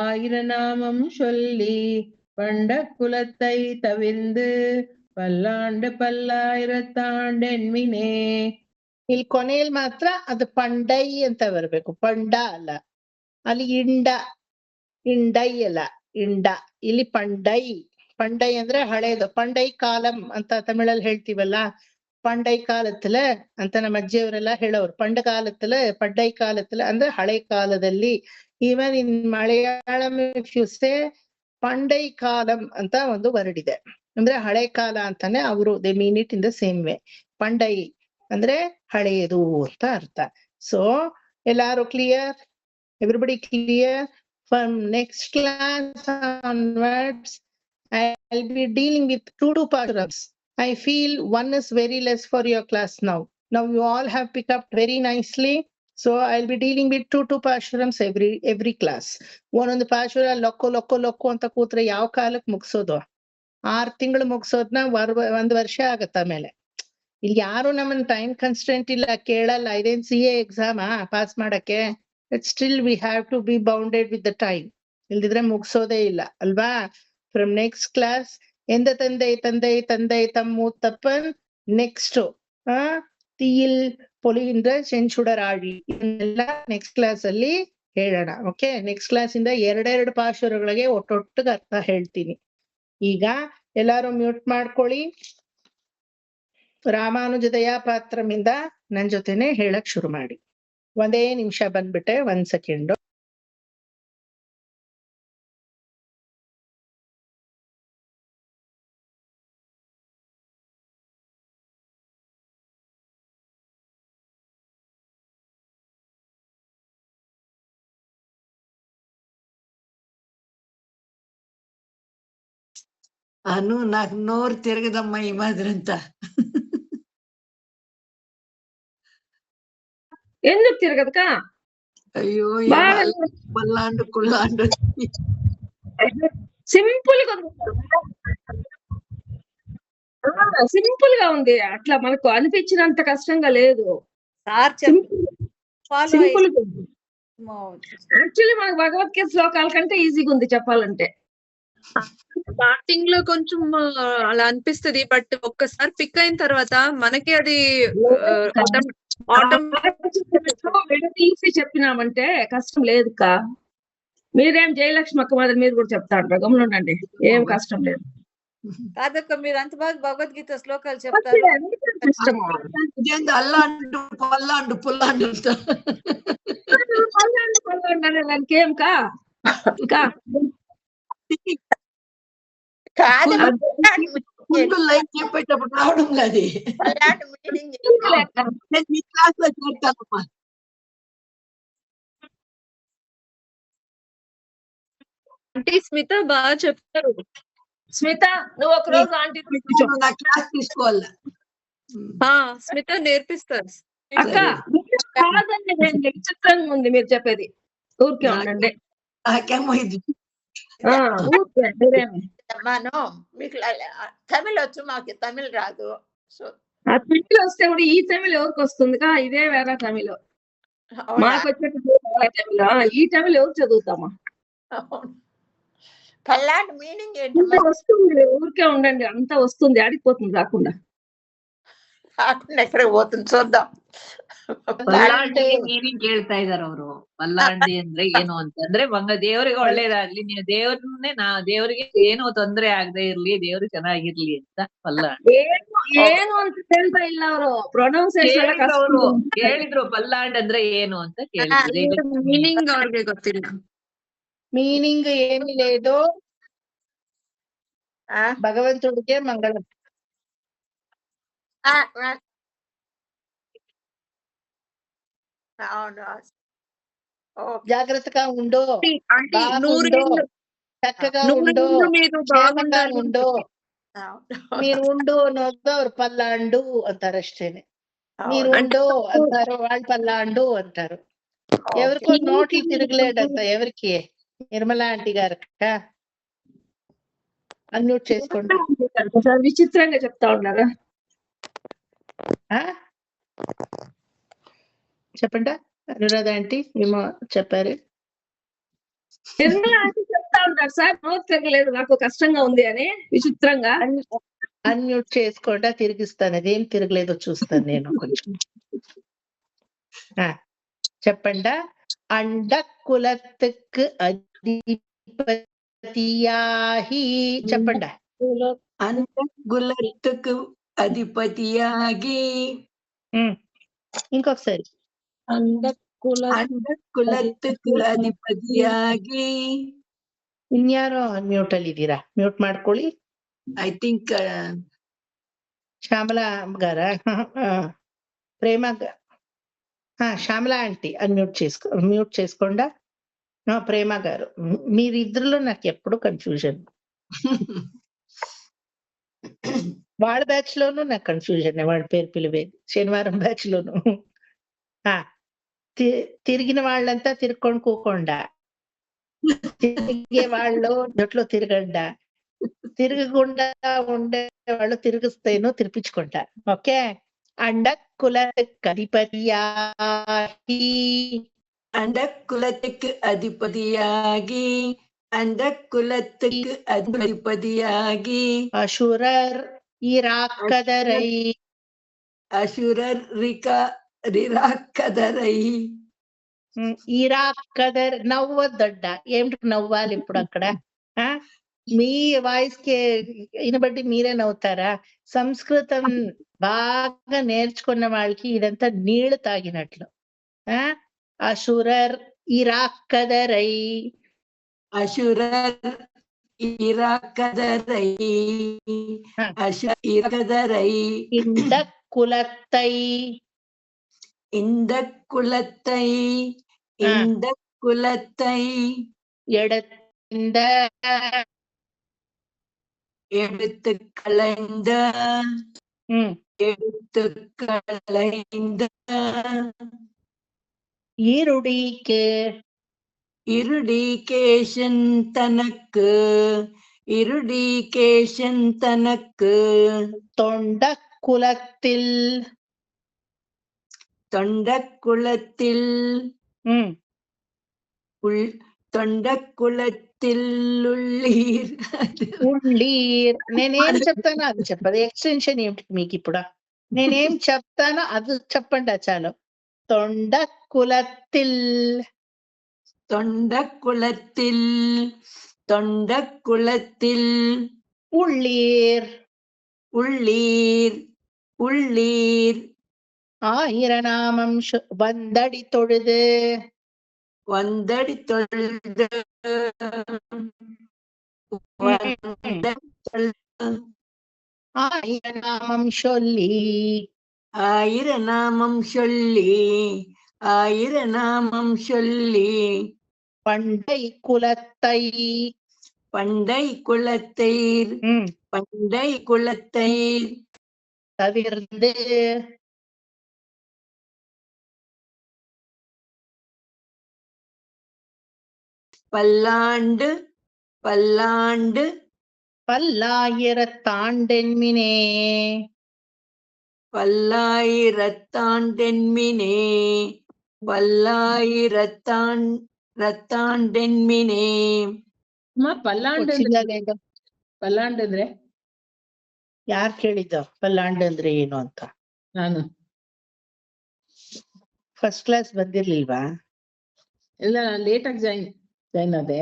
ஆயிரநாமம் சொல்லி பண்ட குலத்தை தவிர்ந்து பல்லாண்டு பல்லாயிரத்தாண்டென்மினே. ಇಲ್ಲಿ ಕೊನೆಯಲ್ಲಿ ಮಾತ್ರ ಅದು ಪಂಡೈ ಅಂತ ಬರ್ಬೇಕು, ಪಂಡ ಅಲ್ಲ. ಅಲ್ಲಿ ಇಂಡೈ ಅಲ್ಲ, ಇಂಡ. ಇಲ್ಲಿ ಪಂಡೈ. ಪಂಡೈ ಅಂದ್ರೆ ಹಳೇದು. ಪಂಡೈ ಕಾಲಂ ಅಂತ ತಮಿಳಲ್ಲಿ ಹೇಳ್ತೀವಲ್ಲ, ಪಂಡೈ ಕಾಲத்துல ಅಂತ ನಮ್ಮ ಅಜ್ಜಿಯವರೆಲ್ಲ ಹೇಳೋರು. ಪಂಡಕಾಲத்துல, ಪಂಡೈ ಕಾಲத்துல ಅಂದ್ರೆ ಹಳೆ ಕಾಲದಲ್ಲಿ. Even in Malayalam if you say ಪಂಡೈ ಕಾಲಂ ಅಂತ ಒಂದು ವರ್ಡ್ ಇದೆ, ಅಂದ್ರೆ ಹಳೆ ಕಾಲ ಅಂತಾನೆ ಅವರು they mean it in the same way. ಪಂಡೈ ಅಂದ್ರೆ ಹಳೆಯದು ಅಂತ ಅರ್ಥ. ಸೊ ಎಲ್ಲಾರು clear? Everybody clear? From next class onwards, I'll be dealing with two pashrams. I feel one is very less for your class now. Now you all have picked up very nicely. So I'll be dealing with two pashrams every class. ಒಂದೊಂದು ಪಾಶುರ ಲೊಕ್ಕು ಅಂತ ಕೂತ್ರೆ ಯಾವ ಕಾಲಕ್ಕೆ ಮುಗಿಸೋದು? 6 ತಿಂಗಳು ಮುಗಿಸೋದ್ನ 1 ವರ್ಷ ಆಗತ್ತ ಆಮೇಲೆ. ಇಲ್ಲಿ ಯಾರು ನಮ್ಮನ್ನ ಟೈಮ್ ಕನ್ಸ್ಟೆಂಟ್ ಇಲ್ಲ, ಕೇಳಲ್ಲ. ಇದೇನ್ CA ಎಕ್ಸಾಮಾ ಪಾಸ್ ಮಾಡಕ್ಕೆ? But still we have to be bounded with the time. ಇಲ್ದಿದ್ರೆ ಮುಗಿಸೋದೇ ಇಲ್ಲ ಅಲ್ವಾ? From next class, ಎಂದ ತಂದೆ ತಮ್ಮೂತಪ್ಪನ್, ನೆಕ್ಸ್ಟ್ ತೀಲ್ ಪೊಲಿಯಿಂದ ಚೆಂಚುಡರಾಡಿ, ಇದನ್ನೆಲ್ಲ ನೆಕ್ಸ್ಟ್ ಕ್ಲಾಸ್ ಅಲ್ಲಿ ಹೇಳೋಣ. ಓಕೆ, ನೆಕ್ಸ್ಟ್ ಕ್ಲಾಸ್ ಇಂದ 2 ಪಾಶುರಗಳಿಗೆ ಒಟ್ಟೊಟ್ಟಿಗೆ ಅರ್ಥ ಹೇಳ್ತೀನಿ. ಈಗ ಎಲ್ಲಾರು ಮ್ಯೂಟ್ ಮಾಡ್ಕೊಳ್ಳಿ. ರಾಮಾನುಜ ದಯಾಪಾತ್ರಮಿಂದ ನನ್ ಜೊತೆನೆ ಹೇಳಕ್ ಶುರು ಮಾಡಿ. 1 ನಿಮಿಷ ಬಂದ್ಬಿಟ್ಟೆ, 1 ಸೆಕೆಂಡ್. ಅನು నాకు నోరు తిరగదమ్మా ఈ మాదిరంతా. ఎందుకు తిరగదక? అయ్యో పల్లాండు కుల్లాండు సింపుల్ గా సింపుల్ గా ఉంది. అట్లా మనకు అనిపించినంత కష్టంగా లేదు. సార్ సింపుల్ గా ఉంది. యాక్చువల్లీ మనకు భగవద్గీత శ్లోకాల కంటే ఈజీగా ఉంది చెప్పాలంటే. స్టార్టింగ్ లో కొంచెం అలా అనిపిస్తది, బట్ ఒక్కసారి పిక్ అయిన తర్వాత మనకి అది తీసి చెప్పినామంటే కష్టం లేదు. మీరేం జయలక్ష్మి అక్క మాదిరి మీరు కూడా చెప్తారు, గమనుండండి, ఏం కష్టం లేదు. కాదక్క, మీరు అంత బాగా భగవద్గీత శ్లోకాలు చెప్తారు. అల్లాండు పల్లాండు పుల్లాండు పల్లాండు అనే దానికి ఏం లైన్ చెప్పేటప్పుడు రావడం లేదు. నేను మీ క్లాస్ లో చేస్తానమ్మా. అంటే స్మిత బాగా చెప్తారు. స్మిత నువ్వు ఒక రోజు ఆంటీ కూర్చో. నా క్లాస్ తీసుకోవాలా స్మిత నేర్పిస్తారు. అక్క కాదండి, నేను విచిత్రంగా ఉంది మీరు చెప్పేది. ఊరికే ఉండండి. నాకేమో ఇది ఊరికే మీరేమి మనం మీకు తమిళ్ వచ్చు, మాకు తమిళ్ రాదు. సో ఆ తమిళ్ వస్తే కూడా ఈ తమిళ్ ఎవరికి వస్తుందిగా? ఇదే వేరే తమిళ్. మాకు వచ్చేటప్పుడు తమిళ, ఈ తమిళ్ ఎవరు చదువుతామా? పల్లాండ్ మీనింగ్ ఏంటి? అంతా వస్తుంది, ఊరికే ఉండండి. అంతా వస్తుంది, ఆడిపోతుంది రాకుండా. ఎక్కడికి పోతుంది చూద్దాం. ಪಲ್ಲಾಂಡಿ ಮೀನಿಂಗ್ ಕೇಳ್ತಾ ಇದಾರೆ ಅವರು. ಪಲ್ಲಾಂಡಿ ಅಂದ್ರೆ ಏನು ಅಂತಂದ್ರೆ ದೇವರಿಗೆ ಒಳ್ಳೇದಾಗ್ಲಿ, ನೀವು ದೇವ್ರನ್ನೇ ದೇವರಿಗೆ ಏನು ತೊಂದರೆ ಆಗದೆ ಇರ್ಲಿ, ದೇವ್ರು ಚೆನ್ನಾಗಿರ್ಲಿ ಅಂತ ಪಲ್ಲಾಂಡಿ. ಏನು ಅಂತ ಹೇಳ್ತಾ ಇಲ್ಲ ಅವರು. ಪ್ರೊನೌನ್ಸಿಯೇಷನ್ ಅವರು ಕೇಳಿದ್ರು ಪಲ್ಲಾಂಡ್ ಅಂದ್ರೆ ಏನು ಅಂತ ಕೇಳಿದ್ರು. ಮೀನಿಂಗ್ ಅವ್ರಿಗೆ ಗೊತ್ತಿಲ್ಲ. మీనింగ్ ఏమి లేదు, భగవంతుడికే మంగళం. అవును, జాగ్రత్తగా ఉండు, ఆంటీ బాగుండు, నూరేళ్ళు చక్కగా ఉండు, మీరు క్షేమంగా బాగుండాలి. ఉండు. మీరు ఉండు ಅನ್ನೋದು ಅವ್ರು ಪಲ್ಲಾಂಡು ಅಂತಾರೆ ಅಷ್ಟೇನೆ. మీరు ఉండు అంటారు, వాళ్ళు పల్లాండు అంటారు. ఎవరికో నోట్లు తిరగలేడంట. ఎవరికి? నిర్మలా ఆంటీ గారక్క. అన్మ్యూట్ చేసుకోండి. విచిత్రంగా చెప్తా ఉన్నారా? చెప్పండి అనురాధ ఆంటీ, ఏమో చెప్పారు. నిర్మలా ఆంటీ చెప్తా ఉంటారు సార్, నోట్ తిరగలేదు, నాకు కష్టంగా ఉంది అని. విచిత్రంగా అన్మ్యూట్ చేసుకోండి, తిరిగిస్తాను. అదేం తిరగలేదో చూస్తాను నేను కొంచెం. చెప్పండి. అండ కులத்துக்கு అధిపతియాహి. చెప్పండి. అండ కులத்துக்கு అధిపతియాగి. ఇంకొకసారి. అండ కులத்துக்கு ಅಧಿಪತಿಯಾಗಿ. ಇನ್ಯಾರೋ ಅನ್ಮ್ಯೂಟ್ ಅಲ್ಲಿ ಇದ್ದೀರಾ? ಮ್ಯೂಟ್ ಮಾಡ್ಕೊಳ್ಳಿ. ಐ ಥಿಂಕ್ శ్యామల గారా? ప్రేమ శ్యామల ఆంటీ మ్యూట్ చేసుకోండా. ప్రేమ గారు, మీరిద్దరిలో నాకు ఎప్పుడు కన్ఫ్యూజన్. వాళ్ళ బ్యాచ్ లోను నాకు కన్ఫ్యూజన్. వాళ్ళ పేరు పిలివేది శనివారం బ్యాచ్ లోను. తిరిగిన వాళ్ళంతా తిరుక్కొని కూకుండా, తిరిగే వాళ్ళు దొట్లో తిరగండా, తిరగకుండా ఉండే వాళ్ళు తిరిగిస్తేనో తిరిపించుకుంటా. ఓకే. అండ కులத்துக்கு అధిపతియాగి. అండ కులத்துக்கு అధిపతియాగి. అండ కులத்துக்கு అధిపతియాగి. అసురర్ ఇరాక్కదరై. అసురర్ రిరాక్కదరై. ఇరాక్కదర్ నవ్వొద్దడ్డ. ఏమిటి నవ్వాలి ఇప్పుడు అక్కడ? మీ వాయిస్ కి వినబట్టి మీరే నవ్వుతారా? సంస్కృతం బాగా నేర్చుకున్న వాళ్ళకి ఇదంతా నీళ్లు తాగినట్లు. అసురర్ ఇరాక్కదరై. అసురర్ ఇరాక్కదరై. ఇరాక్కదరై. ఇంద కులత్తై. ఇంద కులత్తై. ఇంద కులత్తై. ఎడతింద. எடுத்து களைந்த. எடுத்து களைந்த. இருடிக்கு. இருடிகேஷன் தனக்கு. இருடிகேஷன் தனக்கு. தொண்ட குலத்தில். தொண்ட குலத்தில். తొండ కులతిల్లుళ్ళీర్. ఉళ్ళీర్. నేనేం చెప్తానో అది చెప్పదు. ఎక్స్టెన్షన్ ఏమిటి మీకు ఇప్పుడు? నేనేం చెప్తానో అది చెప్పండి చాలు. తొండ కులతిల్. తొండ కులతిల్. తొండ కులతిల్. ఉళ్ళీర్. ఉళ్ళీర్. ఉళ్ళీర్. ஆயிரநாமம் வந்தடி தொழுது. வந்தடி தொழுது. ஆயிரநாமம் சொல்லி. ஆயிரநாமம் சொல்லி. ஆயிரநாமம் சொல்லி. பண்டை குலத்தை. பண்டை குளத்தைர் பண்டை குளத்தைர் தவிர்ந்து பல்லாண்டு பல்லாண்டு பல்லாயிரத்தாண்டென்மினே பல்லாயிரத்தாண்டென்மினே பல்லாயிரத்தாண்டென்மினே. ಅಮ್ಮ ಪಲ್ಲಾಂಡ್ ಅಂದ್ರೆ ಪಲ್ಲಾಂಡ್ ಅಂದ್ರೆ ಯಾರ್ ಕೇಳಿದ ಪಲ್ಲಾಂಡ್ ಅಂದ್ರೆ ಏನು ಅಂತ? ನಾನು ಫಸ್ಟ್ ಕ್ಲಾಸ್ ಬಂದಿರ್ಲಿಲ್ವಾ? ಇಲ್ಲ ಲೇಟ್ ಆಗಿ ಜಾಯಿನ್ ಆದೆ.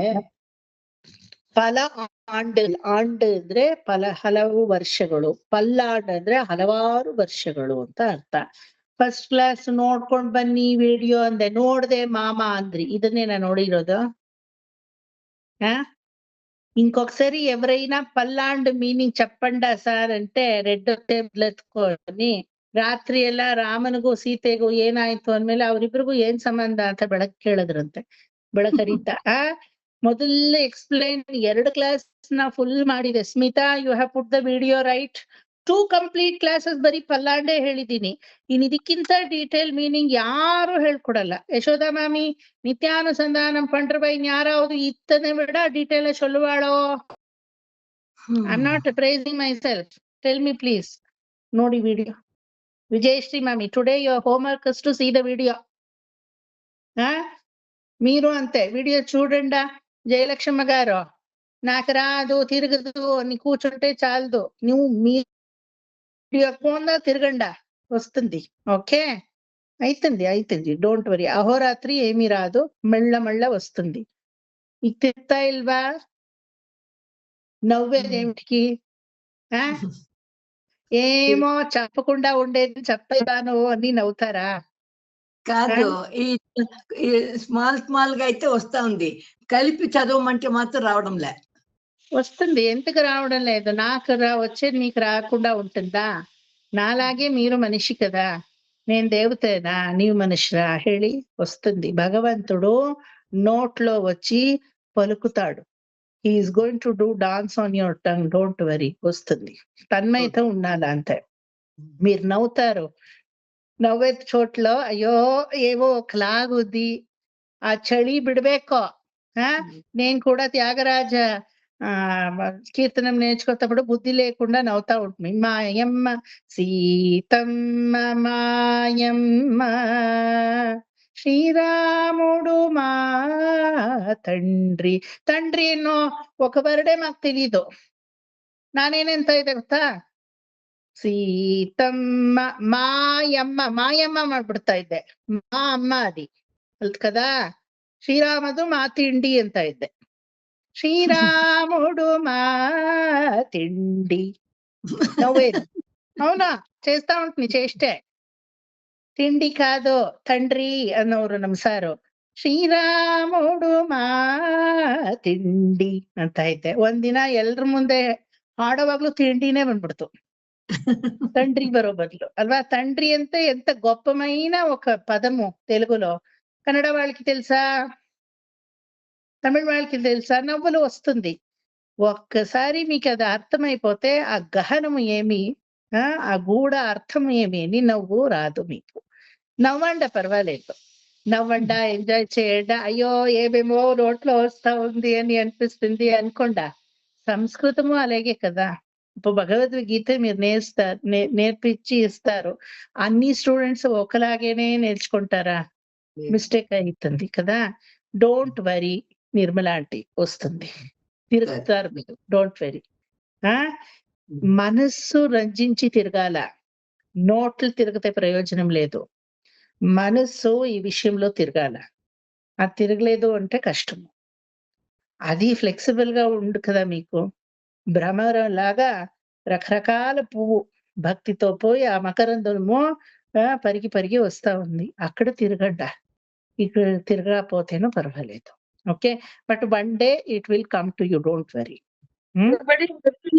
ಫಲ ಆಂಡ್ ಅಂದ್ರೆ ಹಲವು ವರ್ಷಗಳು, ಪಲ್ಲಾಂಡ್ ಅಂದ್ರೆ ಹಲವಾರು ವರ್ಷಗಳು ಅಂತ ಅರ್ಥ. ಫಸ್ಟ್ ಕ್ಲಾಸ್ ನೋಡ್ಕೊಂಡ್ ಬನ್ನಿ ವಿಡಿಯೋ ಅಂದೆ, ನೋಡ್ದೆ ಮಾಮ ಅಂದ್ರಿ. ಇದನ್ನೇ ನೋಡಿರೋದು. ఇంకొకసారి ఎవరైనా పల్లాండ్ మీనింగ్ చెప్పండా సార్ అంటే రెడ్ టేబుల్ ಎತ್కొని ರಾತ್ರಿ ಎಲ್ಲ ರಾಮನಿಗೂ ಸೀತೆಗೂ ಏನಾಯ್ತು ಅಂದ್ಮೇಲೆ ಅವ್ರಿಬ್ರಿಗೂ ಏನ್ ಸಂಬಂಧ ಅಂತ ಬೆಳಕ್ ಕೇಳಿದ್ರಂತೆ. ಬೆಳಕರಿತಾ ಮೊದಲು ಎಕ್ಸ್ಪ್ಲೈನ್ 2 ಕ್ಲಾಸ್ ನ ಫುಲ್ ಮಾಡಿದೆ. Smita, you have put the video right. 2 complete classes ಬರೀ ಪಲ್ಲಾಂಡೇ ಹೇಳಿದೀನಿ. ಇನ್ ಇದಕ್ಕಿಂತ ಡೀಟೇಲ್ ಮೀನಿಂಗ್ ಯಾರು ಹೇಳ್ಕೊಡಲ್ಲ. ಯಶೋದಾ ಮಾಮಿ ನಿತ್ಯಾನುಸಂಧಾನಂ ಪಂಡ್ರಬೈ ஞாராவது இத்தனை விட டீடைல சொல்லுவாளோ? I'm not praising myself. Tell me please. ನೋಡಿ ವಿಡಿಯೋ. విజయశ్రీ మామి, today your homework is to see the video. మీరు అంతే వీడియో చూడండా. జయలక్ష్మ గారు, నాకు రాదు తిరగదు అని కూర్చుంటే చాలదు. నువ్వు మీ వీడియో పోందా తిరగండా, వస్తుంది. ఓకే, అయితుంది. Don't worry. అహోరాత్రి ఏమీ రాదు, మళ్ళ వస్తుంది. ఇది తిత్తా ఇల్వా? నవ్వేదేమిటికి? ఏమో చెప్పకుండా ఉండేది చెప్తాను అని నవ్వుతారా? కాదు, ఈ స్మాల్ గా అయితే వస్తా ఉంది. కలిపి చదవమంటే మాత్రం రావడం లే. వస్తుంది. ఎందుకు రావడం లేదు? నాకు వచ్చేది నీకు రాకుండా ఉంటుందా? నాలాగే మీరు మనిషి కదా, నేను దేవతేనా, నీవు మనిషిరా? ಹೇಳಿ వస్తుంది. భగవంతుడు నోట్లో వచ్చి పలుకుతాడు. he is going to do dance on your tongue, don't worry. వస్తుంది. తన్మయతో ఉండాలి అంతే. మీరు నవ్వుతారు, నవ్వే చోట్లో అయ్యో ఏవో ఒకలాగుద్ది, ఆ చಳಿ బిడಬೇಕో. నేను కూడా త్యాగరాజ కీర్తనం నేర్చుకున్నప్పుడు బుద్ధి లేకుండా నవ్వుతా ఉంటుంది. మాయమ్మ సీతమ్మ మాయమ్మ, శ్రీరాముడు మా తండ్రి. తండ్రి ಅನ್ನೋ ఒక వర్డే మాకు తెలీదు. ನಾನೇನೆಂತ ಇದೆ ಗೊತ್ತಾ? సీతమ్మ మాయమ్మ ಮಾಡ್ಬಿಡ್ತಾ ಇದ್ದೆ. మా అమ్మ అది కదా. ಶ್ರೀರಾಮದು మా తిండి ಅಂತ ಇದ್ದೆ. శ్రీరాముడు మా తిండి నవ్వేది. అవునా? చేస్తా ఉంటుంది చేಷ್ಟೆ. తిండి కాదు, తండ్రి ಅನ್ನೋರು ನಮ್ ಸಾರು. ಶ್ರೀರಾಮುಡು ಮಾ ತಿಂಡಿ ಅಂತ ಇದ್ದೆ. ಒಂದಿನ ಎಲ್ರ ಮುಂದೆ ಹಾಡೋವಾಗ್ಲೂ తిండిನೇ ಬಂದ್ಬಿಡ್ತು, తండ్రి బరో బదులు. అల్వా? తండ్రి అంటే ఎంత గొప్పమైన ఒక పదము తెలుగులో. కన్నడ వాళ్ళకి తెలుసా? తమిళ వాళ్ళకి తెలుసా? నవ్వులు వస్తుంది. ఒక్కసారి మీకు అది అర్థమైపోతే ఆ గహనము ఏమి, ఆ గూఢ అర్థం ఏమి అని నవ్వు రాదు మీకు. నవ్వండా, పర్వాలేదు, నవ్వండా, ఎంజాయ్ చేయండా. అయ్యో ఏమేమో నోట్లో వస్తా ఉంది అని అనిపిస్తుంది అనుకోండా. సంస్కృతము అలాగే కదా. ఇప్పుడు భగవద్గీత మీరు నేర్పించి ఇస్తారు, అన్ని స్టూడెంట్స్ ఒకలాగేనే నేర్చుకుంటారా? మిస్టేక్ అవుతుంది కదా. డోంట్ వరీ నిర్మలా ఆంటీ, వస్తుంది. తిరుగుతారు మీరు, డోంట్ వరీ. మనస్సు రంజించి తిరగాల, నోట్లు తిరిగితే ప్రయోజనం లేదు. మనస్సు ఈ విషయంలో తిరగాల. అది తిరగలేదు అంటే కష్టము. అది ఫ్లెక్సిబుల్ గా ఉండు కదా మీకు. భ్రమరం లాగా రకరకాల పువ్వు భక్తితో పోయి ఆ మకరందము పరిగి వస్తా ఉంది. అక్కడ తిరగడ్డా, ఇక్కడ తిరగకపోతేనో పర్వాలేదు. Okay, but one day it will come to you, don't worry.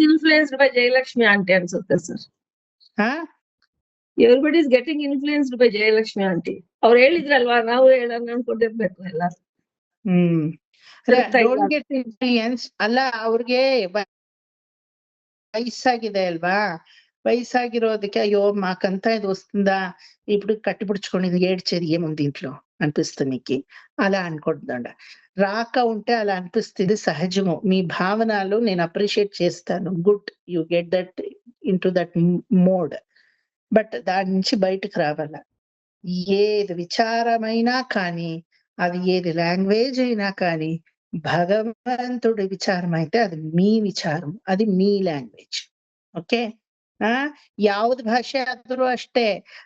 Influenced by Jayalakshmi aunty ಅನ್ಸುತ್ತೆ sir. Everybody is getting influenced by Jayalakshmi aunty. ಅವ್ರು ಹೇಳಿದ್ರಲ್ವಾ, ನಾವು ಹೇಳೋಣ ಅನ್ಕೊಂಡಿರ್ಬೇಕು ಎಲ್ಲ. Don't get influence. ಅಲ್ಲ, ಅವ್ರಿಗೆ వయస్సాಗಿದೆ అల్వా, వయస్సాగిరోదికి అయ్యో మాకంతా ఇది వస్తుందా, ఇప్పుడు కట్టిపుడుచుకొని ఏడ్చేది ఏముంది ఇంట్లో అనిపిస్తుంది మీకు. అలా అనుకోండి. రాక ఉంటే అలా అనిపిస్తుంది, సహజము. మీ భావనలు నేను అప్రిషియేట్ చేస్తాను. Good, you get that in to that mode. But దాని నుంచి బయటకు రావాల. ఏది విచారమైనా కానీ, అది ఏది లాంగ్వేజ్ అయినా కానీ, ಭಗವಂತುಡಿ ವಿಚಾರ ಐತೆ ಅದು ಮೀ ವಿಚಾರ, ಅದು ಮೀ ಲ್ಯಾಂಗ್ವೇಜ್. ಓಕೆ, ಯಾವ್ದು ಭಾಷೆ ಆದ್ರೂ ಅಷ್ಟೇ,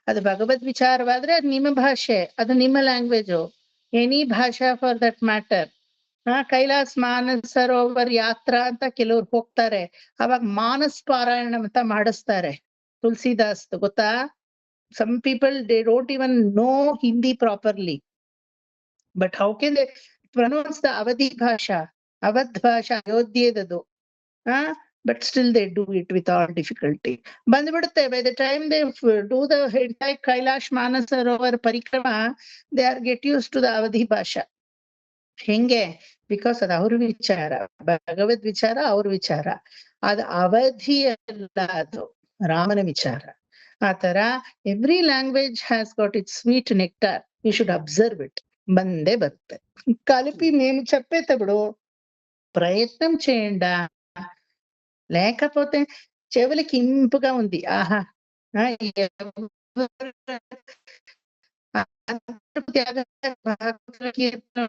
ಅದು ಭಗವದ್ ವಿಚಾರವಾದ್ರೆ ಅದು ನಿಮ್ಮ ಭಾಷೆ, ಅದು ನಿಮ್ಮ ಲ್ಯಾಂಗ್ವೇಜು. ಎನಿ ಭಾಷಾ for that matter. Kailash Manas Sarovar ಯಾತ್ರಾ ಅಂತ ಕೆಲವ್ರು ಹೋಗ್ತಾರೆ, ಅವಾಗ ಮಾನಸ್ ಪಾರಾಯಣ ಅಂತ ಮಾಡಿಸ್ತಾರೆ. ತುಳಸಿದಾಸ್ ಗೊತ್ತಾ? some people, they don't even know Hindi properly, but how can they pronounce the Awadhi Bhasha, Awadh Bhasha, Ayodhyedadu, but still they do it with all difficulty. Bandhibidutte, by the time they do the entire Kailash Manasarovar Parikrama, they are get used to the Awadhi Bhasha. Henge, because ಅದು ಅವ್ರ ವಿಚಾರ, ಭಗವದ್ ವಿಚಾರ ಅವ್ರ ವಿಚಾರ. ಅದು ಅವಧಿ ಅಲ್ಲ, ಅದು ರಾಮನ ವಿಚಾರ. ಆ ತರ every language has got its sweet nectar. You should observe it. ಬಂದೇ ಬರುತ್ತೆ. కలిపి మేము చెప్పేటప్పుడు ప్రయత్నం చేయండి, లేకపోతే చెవులకి ఇంపుగా ఉంది. ఆహా,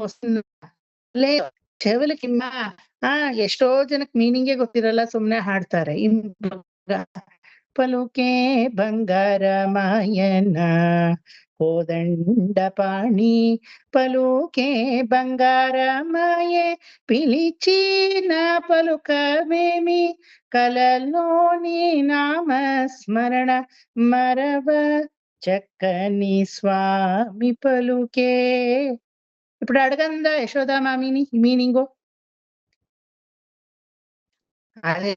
వస్తుంది లేదు, చెవులకి ಎಷ್ಟೋ ಜನಕ್ಕೆ ಮೀನಿಂಗೇ ಗೊತ್ತಿರಲ್ಲ, ಸುಮ್ನೆ ಹಾಡ್ತಾರೆ. ಇಂಪುగా పలుకే బంగార మాయన కోదండపాణి, పలుకే బంగారమాయే పిలిచిన పలుకవేమి, కలలోని నామస్మరణ మరవ చక్కని స్వామి పలుకే. ఇప్పుడు అడగందా యశోదా మామిని మీనింగో? అదే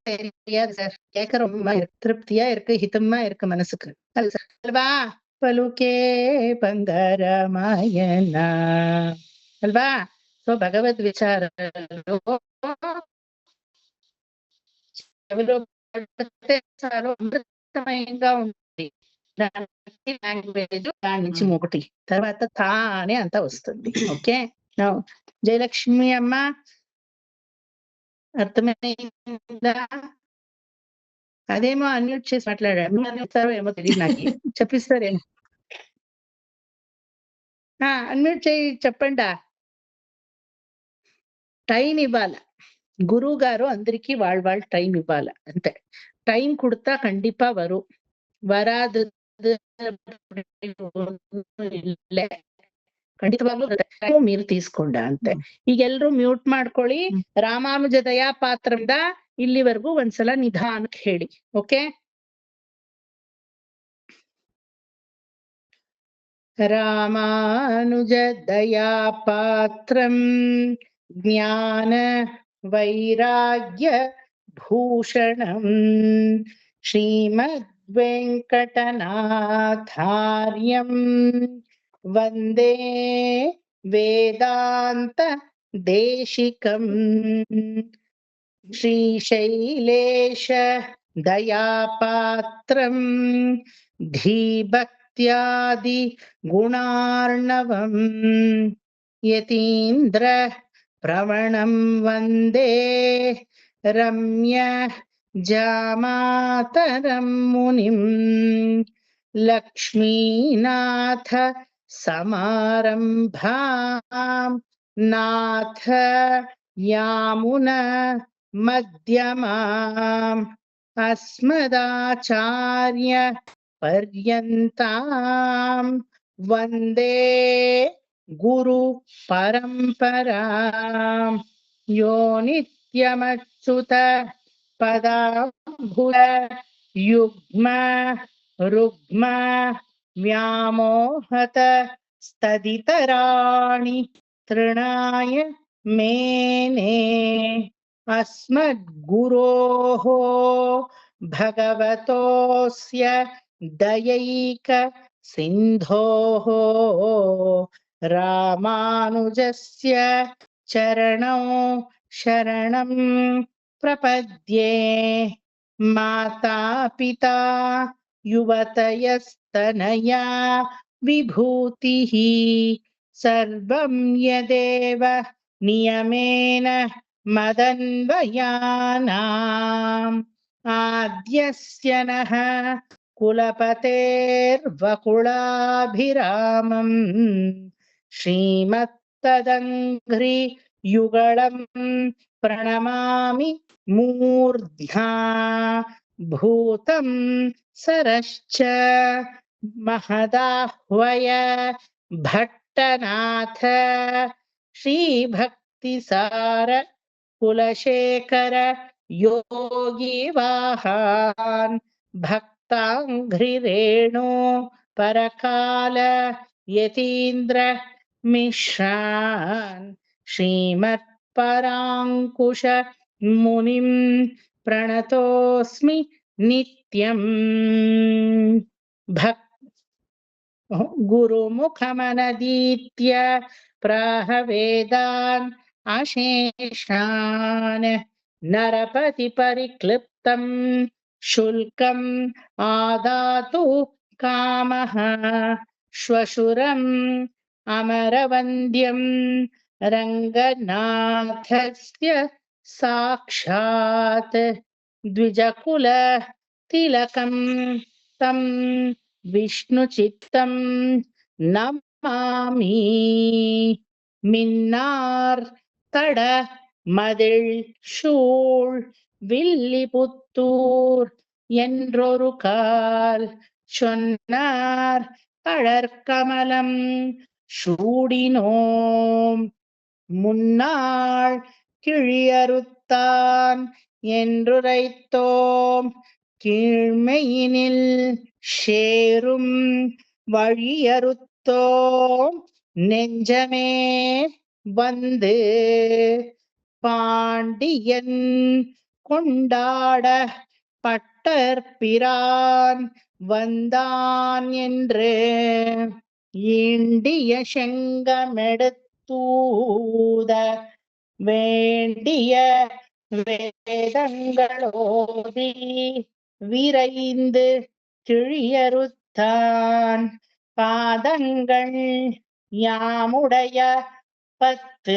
தெரியாது சார். கேட்க ரொம்ப திருப்தியா இருக்கு, ஹிதமா இருக்கு மனசுக்கு. அல்வா, పలుకే బంగారమాయన అల్వా. సో భగవద్ విచారంలో అమృతమయంగా ఉంటుంది. దాని లాంగ్వేజ్ దాని నుంచి ఒకటి, తర్వాత తానే అంతా వస్తుంది. ఓకే, జయలక్ష్మి అమ్మ అర్థమైందా? అదేమో అన్మ్యూట్ చేసి మాట్లాడారు, ఏమో తెలియదు నాకు. చెప్పిస్తారేమో. అన్మ్యూట్ చేయి, చెప్పండా. టైం ఇవ్వాల గురువు గారు, అందరికీ వాళ్ళ టైం ఇవ్వాల, అంతే. టైం కుడతా కండిపా వరాదు ಖಂಡಿತವಾಗ್ಲೂ మీరు తీసుకోండి, అంతే. ಈಗ ಎಲ್ರು ಮ್ಯೂಟ್ ಮಾಡ್ಕೊಳ್ಳಿ. ರಾಮಾನುಜ ದಯಾ ಪಾತ್ರದ ಇಲ್ಲಿವರೆಗೂ ಒಂದ್ಸಲ ನಿಧಾನಕ್ಕೆ ಹೇಳಿ. ಓಕೆ, ರಾಮಾನುಜ ದಯಾ ಪಾತ್ರಂ ಜ್ಞಾನ ವೈರಾಗ್ಯ ಭೂಷಣಂ ಶ್ರೀಮದ್ ವೆಂಕಟನಾಥಾರ್ಯಂ ವಂದೇ ವೇದಾಂತ ದೇಶಿಕಂ ಶ್ರೀಶೈಲೇಶ ದಯಾಪಾತ್ರಂ ಧೀಭಕ್ತ್ಯಾದಿ ಗುಣಾರ್ಣವಂ ಯತೀಂದ್ರ ಪ್ರವಣಂ ವಂದೇ ರಮ್ಯ ಜಾಮಾತರಂ ಮುನಿಂ ಲಕ್ಷ್ಮೀನಾಥ ಸಮಾರಂಭಾಂ ನಾಥ ಯಾಮುನ ಮಧ್ಯಮಾಂ ಅಸ್ಮದಾಚಾರ್ಯ ಪರ್ಯಂತಾಂ ವಂದೇ ಗುರು ಪರಂಪರಾಂ ಯೋ ನಿತ್ಯಮಚ್ಯುತ ಪದಾಂಬುಜ ಯುಗ್ಮ ರುಗ್ಮ ವ್ಯಾಮೋಹತ ಸ್ತದಿತರಾಣಿ ತೃಣಾಯ ಮೇನೆ ಅಸ್ಮದ್ಗುರೋಃ ಭಗವತೋಸ್ಯ ದಯೈಕ ಸಿಂಧೋಃ రామానుజస్య చరణౌ శరణం ప్రపద్యే. మాతా పితా యువతయస్తనయా విభూతిః సర్వం యదేవ నియమేన మదన్వయానాం. ఆద్యస్య నః కులపతేర్వకుళాభిరామం శ్రీమత్తదంఘ్రి యుగళం ప్రణమామి మూర్ధ్నా. భూతం సరశ్చ మహదాహ్వయ భట్టనాథ శ్రీభక్తిసార కులశేఖర యోగివాహాన్ భక్తాంఘ్రిరేణు పరకాల యతీంద్ర మిశ్రాన్ శ్రీమత్పరాంకుశ మునిం ప్రణతోస్మి నిత్యం. గురుముఖమనదీత్య ప్రాహ వేదాన్ అశేషాన్ నరపతి పరిక్లిప్తం శుల్కం ఆదాతు కామః. శ్వశురం అమరవంద్యం రంగనాథస్య సాక్షాత్ ద్విజకుల తిలకం తం విష్ణుచిత్తం నమామి. மின்னார் தட மதில் சூழ் வில்லிபுத்தூர் என்றொரு கால் சொன்னார் கழற்கமலம் சூடினோம். முன்னாள் கிழியறுத்தான் என்றுரைத்தோம். கீழ்மையினில் சேரும் வழியறுத்தோம் நெஞ்சமே வந்து. பாண்டியன் கொண்டாட பட்டர்பிரான் வந்தான் என்று ஈண்டிய செங்கமெடுத்தூத வேண்டிய வேதங்களோதி விரைந்து கிழியறுத்தான் பாதங்கள் యాముడయ పత్.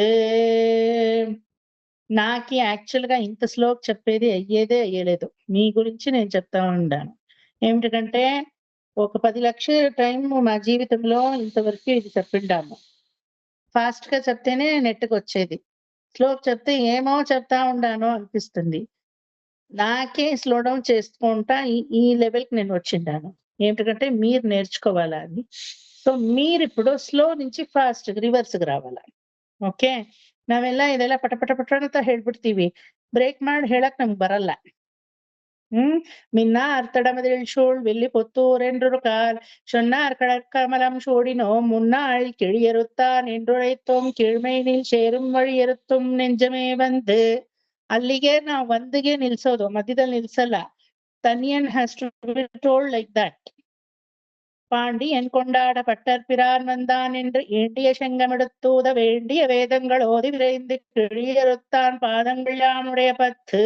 నాకు యాక్చువల్ గా ఇంత శ్లోక్ చెప్పేది అయ్యేలేదు. మీ గురించి నేను చెప్తా ఉన్నాను. ఏమిటంటే ఒక 10 లక్షల టైం మా జీవితంలో ఇంతవరకు ఇది చెప్పిండాము. ఫాస్ట్ గా చెప్తేనే నెట్కి వచ్చేది. శ్లోక్ చెప్తే ఏమో చెప్తా ఉండాను అనిపిస్తుంది. నాకే స్లో డౌన్ చేసుకుంటా ఈ లెవెల్కి నేను వచ్చిండాను. ఏమిటంటే మీరు నేర్చుకోవాలా అని. ಸೊ ಮೀರಿప్పుడు ಸ್ಲೋ నుంచి ಫಾಸ್ಟ್ ರಿವರ್ಸ್ ರಾವಲ್ಲ. ಓಕೆ, ನಾವೆಲ್ಲ ಇದೆಲ್ಲ ಪಟ ಪಟ ಪಟ ಅಂತ ಹೇಳ್ಬಿಡ್ತೀವಿ. ಬ್ರೇಕ್ ಮಾಡಿ ಹೇಳಕ್ ನಮ್ಗೆ ಬರಲ್ಲ. மின்னார் தடமதில் சூழ் வெள்ளி பொத்தூர் என்றொரு கால் சொன்னார் கடற்கமலம் சூடினோ. முன்னாள் கிழியறுத்தான் என்றுரைத்தோம் கீழ்மையினில் சேரும் வழியறுத்தும் நெஞ்சமே வந்து. ಅಲ್ಲಿಗೆ ನಾವು ಒಂದಿಗೆ ನಿಲ್ಸೋದು, ಮಧ್ಯದಲ್ಲಿ ನಿಲ್ಸಲ್ಲ. ತನಿಯನ್ has to be told like that. Pandiyan கொண்டாட பட்டர்பிரான் வந்தான் என்று ஏண்டிய செங்கமெடுத்தூத வேண்டிய வேதங்கள் ஓதி விரைந்து கிழியறுத்தான் பாதங்கள் யாமுடைய பத்து.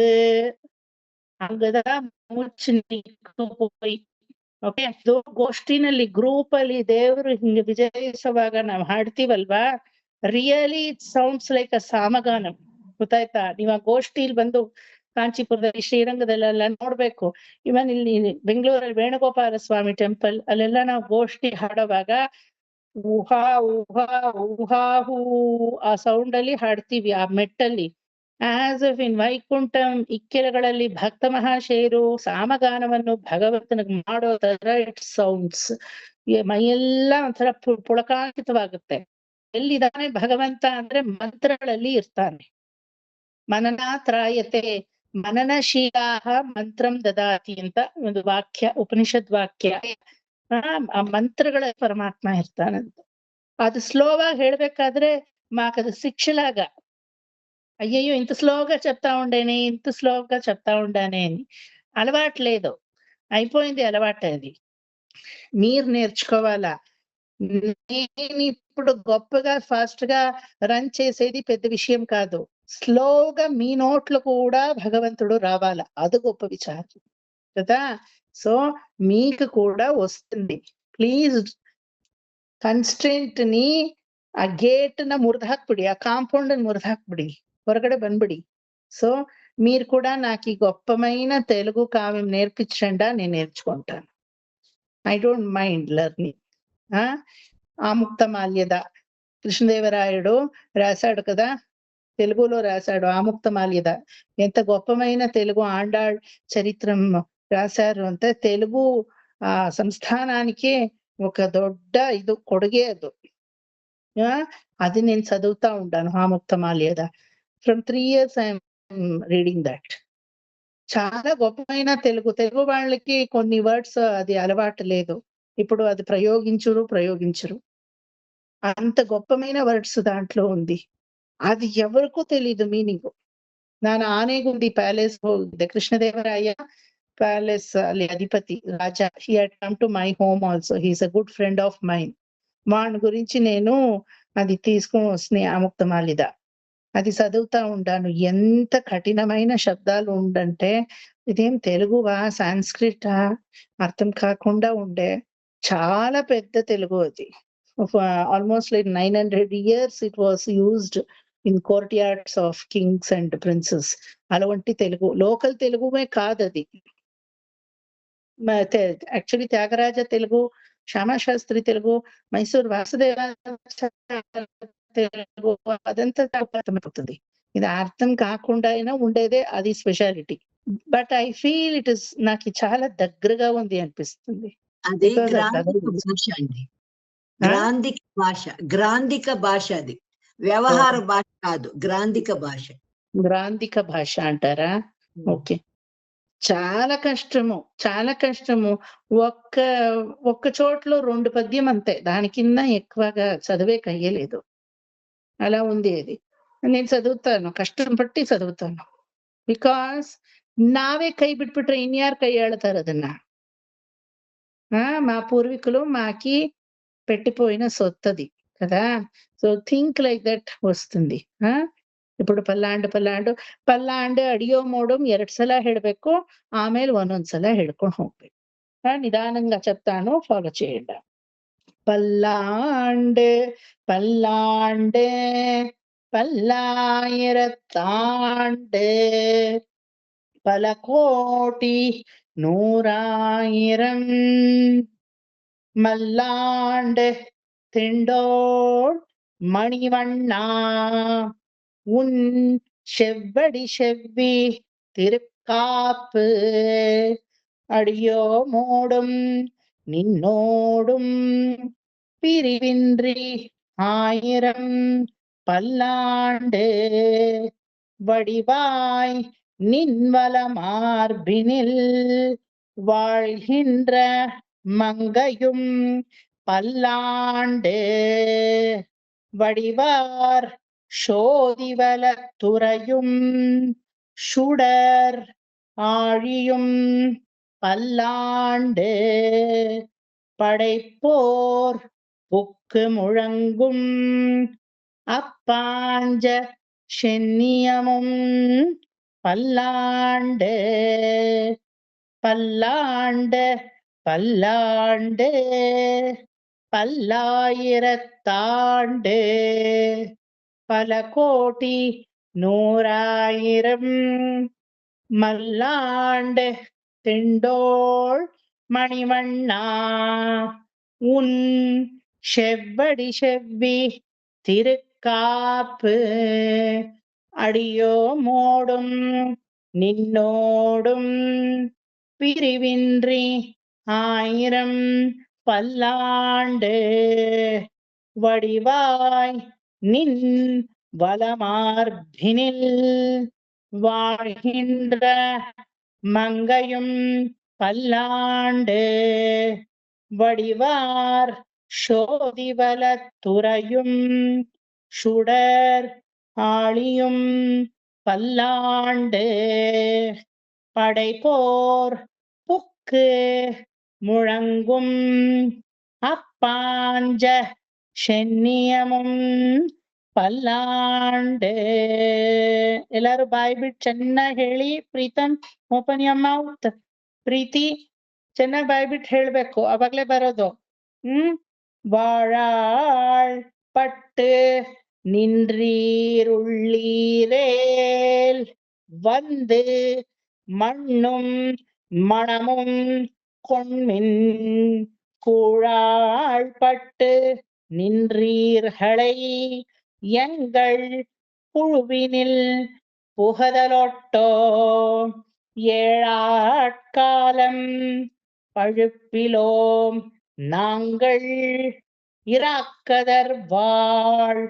அங்கதான் ಮೂச்சு போய். ಓಕೆ, ಗೋಷ್ಠಿನಲ್ಲಿ ಗ್ರೂಪ್ ಅಲ್ಲಿ ದೇವರು ಹಿಂಗೆ ವಿಜಯಿಸುವಾಗ ನಾವು ಹಾಡ್ತೀವಲ್ವಾ, really it sounds like a ಸಾಮಗಾನ. ಗೊತ್ತಾಯ್ತಾ? ನೀವು ಆ ಗೋಷ್ಠಿಲಿ ಬಂದು ಕಾಂಚೀಪುರದಲ್ಲಿ ಶ್ರೀರಂಗದಲ್ಲೆಲ್ಲ ನೋಡ್ಬೇಕು. ಇವನ್ ಇಲ್ಲಿ ಬೆಂಗಳೂರಲ್ಲಿ ವೇಣುಗೋಪಾಲ ಸ್ವಾಮಿ ಟೆಂಪಲ್ ಅಲ್ಲೆಲ್ಲ ನಾವು ಗೋಷ್ಠಿ ಹಾಡುವಾಗ ಊಹಾ ಊಹಾ ಊಹಾ ಹೂ ಆ ಸೌಂಡ್ ಅಲ್ಲಿ ಹಾಡ್ತೀವಿ. ಆ ಮೆಟ್ಟಲ್ಲಿ ಆಸ್ ಇಫ್ ಇನ್ ವೈಕುಂಠಂ ಇಕ್ಕೆಲಗಳಲ್ಲಿ ಭಕ್ತ ಮಹಾಶಯರು ಸಾಮಗಾನವನ್ನು ಭಗವಂತನಿಗೆ ಮಾಡೋ ತರ ಇಟ್ ಸೌಂಡ್ಸ್. ಮೈಯೆಲ್ಲ ಒಂಥರ ಪುಳಕಾಂಕಿತವಾಗುತ್ತೆ. ಎಲ್ಲಿದ್ದಾನೆ ಭಗವಂತ ಅಂದ್ರೆ ಮಂತ್ರಗಳಲ್ಲಿ ಇರ್ತಾನೆ. ಮನನಾತ್ರಾಯತೆ ಮನನಶೀಲಾಹ ಮಂತ್ರಂ ದದಾತಿ ಅಂತ ಒಂದು ವಾಕ್ಯ, ಉಪನಿಷತ್ ವಾಕ್ಯ. ಆ ಮಂತ್ರಗಳ ಪರಮಾತ್ಮ ಇರ್ತಾನಂತ. ಅದು ಸ್ಲೋವಾಗಿ ಹೇಳ್ಬೇಕಾದ್ರೆ మాకది శిక్షలాగా, అయ్యయ్యో ఇంత స్లోగా చెప్తా ఉండేనే, ఇంత స్లోగా చెప్తా ఉండానే అని. అలవాట్లేదు, అయిపోయింది అలవాటు. అది మీరు నేర్చుకోవాలా. నేను ఇప్పుడు గొప్పగా ఫాస్ట్ గా రన్ చేసేది పెద్ద విషయం కాదు. స్లోగా మీ నోట్లో కూడా భగవంతుడు రావాల. అది గొప్ప విచారం కదా. సో మీకు కూడా వస్తుంది. ప్లీజ్ ಕನ್ಸ್ಟೆಂಟ್ ನಿ ಆ ಗೇಟ್ ನ ಮುರಿದು ಹಾಕ್ಬಿಡಿ, ಆ ಕಾಂಪೌಂಡ್ ಮುರಿದು ಹಾಕ್ಬಿಡಿ, ಹೊರಗಡೆ ಬಂದ್ಬಿಡಿ. సో మీరు కూడా నాకు ఈ గొప్పమైన తెలుగు కావ్యం నేర్పించండా, నేను నేర్చుకుంటాను. I don't mind learning. Amuktamalyada Krishnadevarayudu రాశాడు కదా, తెలుగులో రాశాడు ఆముక్తమాల్యద. ఎంత గొప్పమైన తెలుగు ఆండాళ్ చరిత్రం రాశారు అంటే తెలుగు ఆ సంస్థానానికి ఒక దొడ్డ ఇది కొడుగే ಅದು. అది నేను చదువుతా ఉంటాను Amuktamalyada. From 3 years I'm reading that. చాలా గొప్పమైన తెలుగు వాళ్ళకి కొన్ని వర్డ్స్ అది అలవాటు లేదు, ఇప్పుడు అది ప్రయోగించరు. అంత గొప్పమైన వర్డ్స్ దాంట్లో ఉంది. అది ఎవరికూ తెలీదు మీనింగ్. ನಾನು ಆನೆಗುಂದಿ ಪ್ಯಾಲೇಸ್ ಹೋಗಿದ್ದೆ. ಕೃಷ್ಣದೇವರಾಯ ಪ್ಯಾಲೇಸ್ ಅಲ್ಲಿ ಅಧಿಪತಿ ರಾಜ. He had come to my home also. He is a good friend of mine. వాడి గురించి నేను అది తీసుకొని వస్తున్నాయి ఆముక్తమాల్యద. అది చదువుతా ఉంటాను. ఎంత కఠినమైన శబ్దాలు ఉండంటే, ఇదేం తెలుగువా సాంస్క్రిటా అర్థం కాకుండా ఉండే చాలా పెద్ద తెలుగు అది. Almost like 900 years it was used in courtyards of kings and princes. అలాంటి తెలుగు లోకల్ తెలుగుమే కాదది. యాక్చువల్లీ త్యాగరాజ తెలుగు, శ్యామశాస్త్రి తెలుగు, మైసూర్ వాసుదేవ తెలుగు అదంతా అర్థమైపోతుంది. ఇది అర్థం కాకుండా అయినా ఉండేదే అది speciality. But I feel it is నాకు చాలా దగ్గరగా ఉంది అనిపిస్తుంది. అది గ్రాంధిక భాష అండి. గ్రాంధిక భాష అది వ్యవహార భాష కాదు, గ్రాంధిక భాష. గ్రాంధిక భాష అంటారా? ఓకే. చాలా కష్టము. ఒక్క చోట్లో 2 పద్యం అంతే, దాని కింద ఎక్కువగా చదివే కయ్యలేదు. అలా ఉంది అది. నేను చదువుతాను, కష్టం పట్టి చదువుతాను. ಬಿಕಾಸ್ ನಾವೇ ಕೈ ಬಿಟ್ಬಿಟ್ರೆ ಇನ್ಯಾರು ಕೈ ಆಳ್ತಾರ ಅದನ್ನ? మా పూర్వీకులు మాకి పెట్టిపోయిన సొత్తది కదా. సో థింక్ లైక్ దట్ వస్తుంది. ఇప్పుడు ಪಲ್ಲಾಂಡು ಅಡಿಯೋ ಮೋಡು 2 ಸಲ ಹೇಳ್ಬೇಕು, ಆಮೇಲೆ 1 ಸಲ ಹೇಳ್ಕೊಂಡು ಹೋಗ್ಬೇಕು. ನಿಧಾನಂగా చెప్తాను, ఫాలో చేయండి. பல்லாண்டு பல்லாயிரத்தாண்டு பல கோடி 100,000 மல்லாண்டு திண்டோள் மணிவண்ணா உன் செவ்வடி செவ்வி திருக்காப்பு அடியோ மூடும் நின்னோடும் பிரிவின்றி 1000 பல்லாண்டு வடிவாய் நின்வல மார்பினில் வாழ்கின்ற மங்கையும் பல்லாண்டு வடிவார் சோதிவல துறையும் சுடர் ஆழியும் பல்லாண்டு படைப்போர் புக்கு முழங்கும் அப்பாஞ்ச சென்னியமும் பல்லாண்டு பல்லாண்டு பல்லாயிரத்தாண்டு பல கோடி 100,000 மல்லாண்டு திண்டோள் மணிவண்ணா உன் செவ்வடி செவ்வி திருக்காப்பு அடியோ மோடும் நின்னோடும் பிரிவின்றி 1000 பல்லாண்டு வடிவாய் நின் வலமார்பினில் வாழ்கின்ற மங்கையும் பல்லாண்டு வடிவார் சோதிவல துறையும் சுடர் ஆழியும் பல்லாண்டு படைப்போர் புக்கு முழங்கும் பாஞ்ச சென்னியமும் ಪಲ್ಲಾಂಡೆ. ಎಲ್ಲರೂ ಬಾಯಿ ಬಿಟ್ಟು ಚೆನ್ನಾಗಿ ಹೇಳಿ. Preetham open your mouth. Preethi ಚೆನ್ನಾಗಿ ಬಾಯಿ ಬಿಟ್ಟು ಹೇಳ್ಬೇಕು, ಅವಾಗ್ಲೇ ಬರೋದು. வாழாள் பட்டு நின்றீருள்ளீரேல் வந்து மண்ணும் மணமும் கொண்மின் கூழாள் பட்டு நின்றீர்களை எங்கள் புழுவினில் புகதலொட்டோ ஏழாட்காலம் பழுப்பிலோம் நாங்கள் இராக்கதர் வாழ்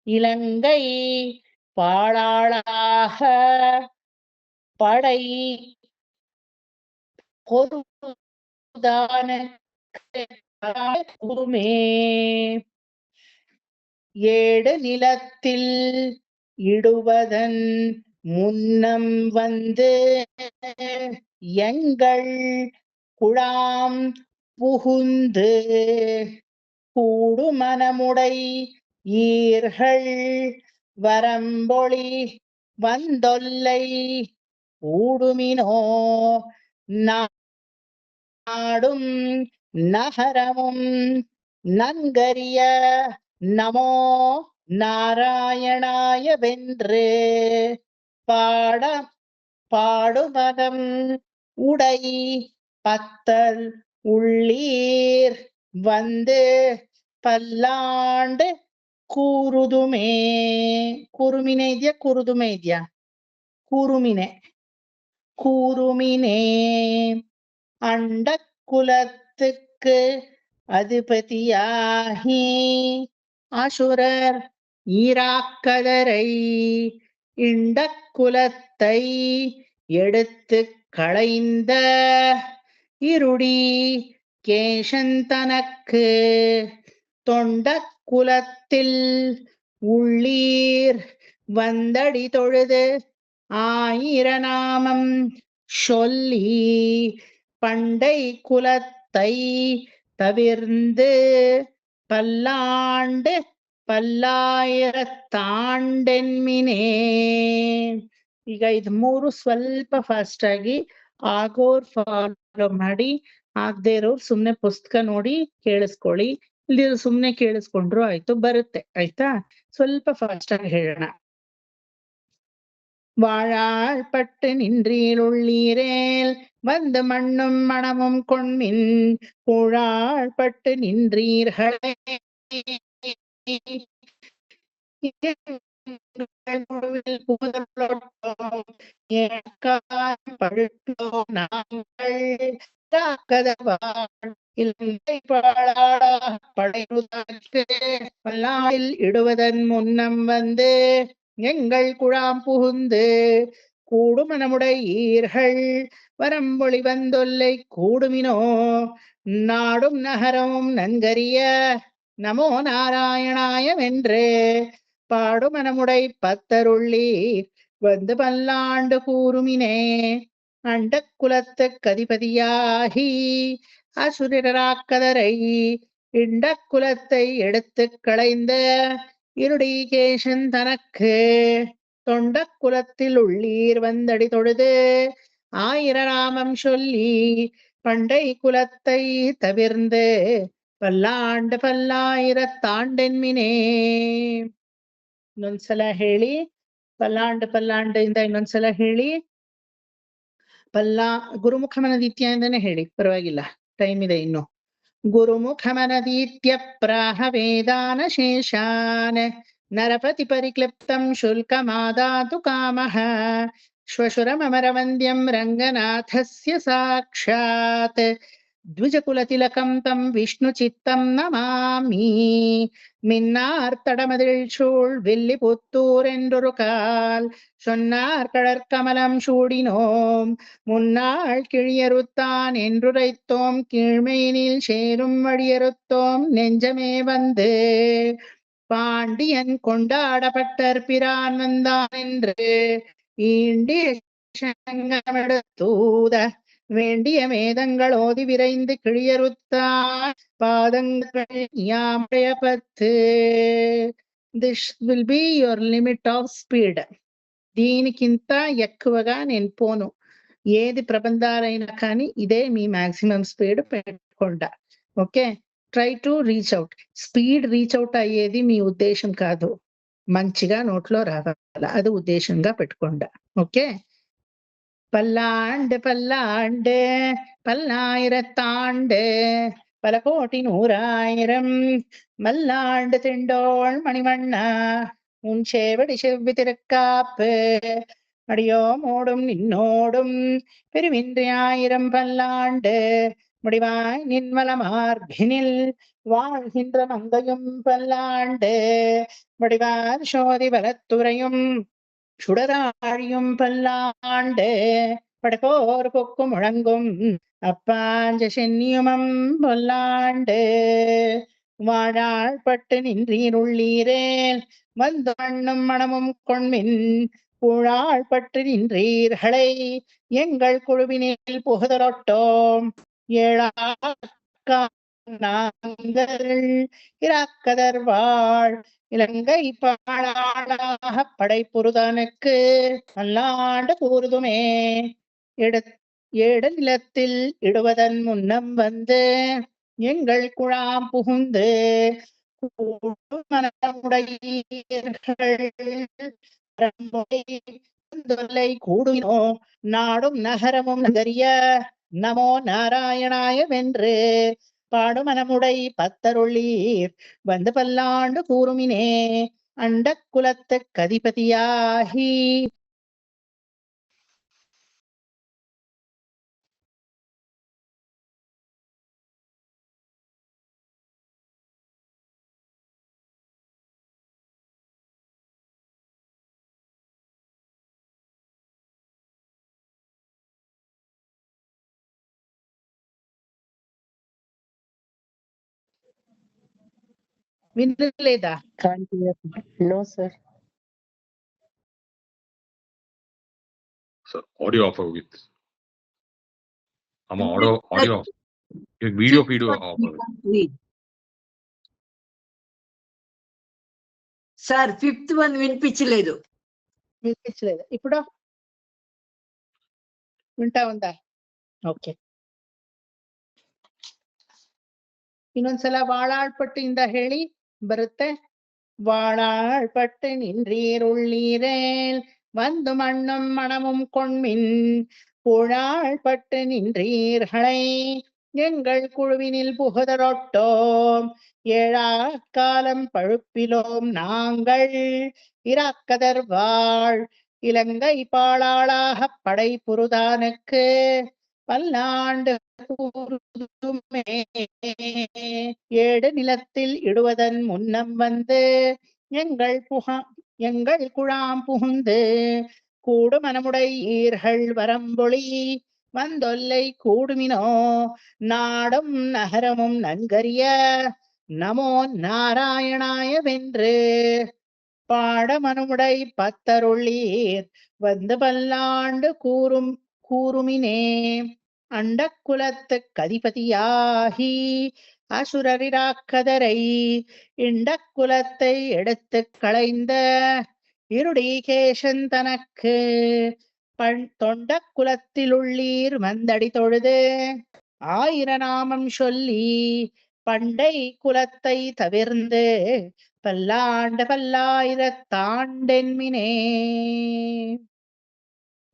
இலங்கை பாழாளாக படை பொருதான ஏடு நிலத்தில் இடுவதன் முன்னம் வந்து எங்கள் குழாம் புகுந்து கூடு மனமுடை ஈர்கள் வரம்பொழி வந்தொல்லை ஊடுமினோ நாடும் நகரமும் நன்கரிய நமோ நாராயணாய வென்று பாடுமதம் உடை பத்தல் உள்ளீர் வந்து பல்லாண்டு கூறுதுமே. கூறுமினே ಇದೆಯಾ ಕೂರುದುಮೆ ಇದೆಯಾ? கூறுமினே அண்ட குலத்துக்கு அதிபதியாகி அசுரர் ஈராக்கதரை இண்ட குலத்தை எடுத்து களைந்த இருடி கேசன் தனக்கு தொண்ட குலத்தில் உள்ளீர் வந்தடி தொழுது ஆயிரநாமம் சொல்லி பண்டை குலத்தை தவிர்ந்து பல்லாண்டு ಪಲ್ಲಾಯಿರತ್ತಾಂಡೆನ್ಮಿನೇ. ಈಗ ಇದು ಮೂರು ಸ್ವಲ್ಪ ಫಾಸ್ಟ್ ಆಗಿ ಆಗೋರ್ ಫಾಲೋ ಮಾಡಿ, ಆಗದೆ ಇರೋರು ಸುಮ್ನೆ ಪುಸ್ತಕ ನೋಡಿ ಕೇಳಿಸ್ಕೊಳ್ಳಿ. ಇಲ್ಲಿ ಸುಮ್ನೆ ಕೇಳಿಸ್ಕೊಂಡ್ರು ಆಯ್ತು, ಬರುತ್ತೆ. ಆಯ್ತಾ? ಸ್ವಲ್ಪ ಫಾಸ್ಟ್ ಆಗಿ ಹೇಳೋಣ. வாழாள் பட்டு நின்றீருள்ளீரேல் வந்து மண்ணும் மணமும் கொண்மின் கூழாள் பட்டு நின்றீர்களே பல்லாயில் இடுவதன் முன்னம் வந்து எங்கள் குழாம் புகுந்து கூடுமனமுடை ஈர்கள் வரம்பொழி வந்தொல்லை கூடுமினோ நாடும் நகரமும் நன்கரிய நமோ நாராயணாய வென்று பாடுமனமுடை பத்தருள்ளி வந்து பல்லாண்டு கூறுமினே அண்ட குலத்துக்கு அதிபதியாகி அசுரராக்கதரை இண்ட குலத்தை எடுத்து களைந்த இருடிகேசன் தனக்கு தொண்ட குலத்தில் உள்ளீர் வந்தடி தொழுது ஆயிரநாமம் சொல்லி பண்டை குலத்தை தவிர்ந்து பல்லாண்டு ಪಲ್ಲಾಯಿರತ್ತಾಂಡೆನ್ಮಿನೇ. ಇನ್ನೊಂದ್ಸಲ ಹೇಳಿ. ಪಲ್ಲಾಂಡು ಇಂದ ಇನ್ನೊಂದ್ಸಲ ಹೇಳಿ. ಗುರುಮುಖಮನದೀತ್ಯದಿಂದನೇ ಹೇಳಿ, ಪರವಾಗಿಲ್ಲ, ಟೈಮ್ ಇದೆ ಇನ್ನು. ಗುರುಮುಖಮನದೀತ್ಯ ಪ್ರಾಹ ವೇದಾನ ಶೇಷಾನ್ ನರಪತಿ ಪರಿಕ್ಲಿಪ್ತಂ ಶುಲ್ಕಮಾದಾತು ಕಾಮಃ ಶ್ವಶುರಮರವಂದ್ಯಂ ರಂಗನಾಥಸ್ಯ ಸಾಕ್ಷಾತ್ ದ್ವಿಜಕುಲತಿಲಕಂ ತಂ ವಿಷ್ಣು ಚಿತ್ತಂ ನಮಾಮಿ மின்னார் தடமதில் சூழ் வில்லி புத்தூர் என்றொரு கால் சொன்னார் கடற்கமலம் சூடினோம் முன்னாள் கிழியறுத்தான் என்றுரைத்தோம் கீழ்மையினில் சேரும் வழியறுத்தோம் நெஞ்சமே வந்து பாண்டியன் கொண்டாடப்பட்டர் பிரான் வந்தான் என்று ஈண்டிய சங்கமெடுத்தூத வேண்டிய மேதங்கள் ஓதி விரைந்து கிழியறுத்தாய் பாதங்கள் யாமுடைய பத்து. This will be your limit of speed. దీనికింత ఎక్కువగా నేను పోను. ఏది ప్రబంధాలైనా కానీ ఇదే మీ మాక్సిమం స్పీడ్ పెట్టుకోండా. Okay, try to reach out. Speed reach out అయ్యేది మీ ఉద్దేశం కాదు, మంచిగా నోట్లో రావాలి, అది ఉద్దేశంగా పెట్టుకోండా. ఓకే, பல்லாண்டு பல்லாண்டு பல்லாயிரத்தாண்டு பல கோடி நூறாயிரம் மல்லாண்டு திண்டோள் மணிவண்ணா உன் சேவடி செவ்வி திருக்காப்பு அடியோ மூடும் நின்னோடும் பெருமின்றி ஆயிரம் பல்லாண்டு முடிவாய் நின்மல மார்பினில் வாழ்கின்ற மங்கையும் பல்லாண்டு முடிவார் சோதி வலத்துறையும் சுடராழியும் பல்லாண்டு படகோர் கொக்கு முழங்கும் அப்பாஞ்ச சென்னியுமம் பொல்லாண்டு வாழாள் பட்டு நின்றீருள்ளீரேல் வந்து மண்ணும் மணமும் கொண்மின் கூழாள் பட்டு நின்றீர்களை எங்கள் குழுவினில் புகுதலொட்டோம் ஏழாங்கள் இராக்கதர் வாழ் இலங்கை பாழாளாக படைப்புறுதானுக்கு பல்லாண்டு கூறுதுமே. ஏடு நிலத்தில் இடுவதன் முன்னம் வந்து எங்கள் குழாம் புகுந்து கூடுனோ நாடும் நகரமும் நகரிய நமோ நாராயணாய வென்று பாடுமனமுடை பத்தருளீர் வந்து பல்லாண்டு கூறுமினே. அண்ட குலத்து கதிபதியாகி వినలేదా? No, sir. Sir, audio offer with. audio off. Video off. Sir fifth one వినిపించలేదు. ఇప్పుడు వింటా ఉందా? ఓకే, ಇನ್ನೊಂದ್ಸಲ ವಾಳಾಳ್ಪಟ್ಟಿಯಿಂದ ಹೇಳಿ, ಬರುತ್ತೆ. வாழாள்பட்டு நின்றீருள்ளீரேல் வந்து மண்ணும் மணமும் கொண்மின் புழாள்பட்டு நின்றீர்களை எங்கள் குழுவினில் புகுதலொட்டோம் ஏழாக்காலம் பழுப்பிலோம் நாங்கள் இராக்கதர் வாழ் இலங்கை பாழாளாக படை புருதானுக்கு பல்லாண்டு கூறுதுமே. ஏடு நிலத்தில் இடுவதன் முன்னம் வந்து எங்கள் குழாம் புகுந்து கூடு மனமுடை ஈர்கள் வரம்பொழி வந்தொல்லை கூடுமினோ நாடும் நகரமும் நன்கரிய நமோ நாராயணாய வென்று பாடமனுமுடை பத்தருளீர் வந்து பல்லாண்டு கூறுமினே. அண்ட குலத்து கதிபதியாகி அசுரரிராக்கதரை இண்ட குலத்தை எடுத்து களைந்த இருடீகேசன் தனக்கு தொண்ட குலத்திலுள்ளீர் வந்தடி தொழுது ஆயிரநாமம் சொல்லி பண்டை குலத்தை தவிர்ந்து பல்லாண்டு பல்லாயிரத்தாண்டென்மினே.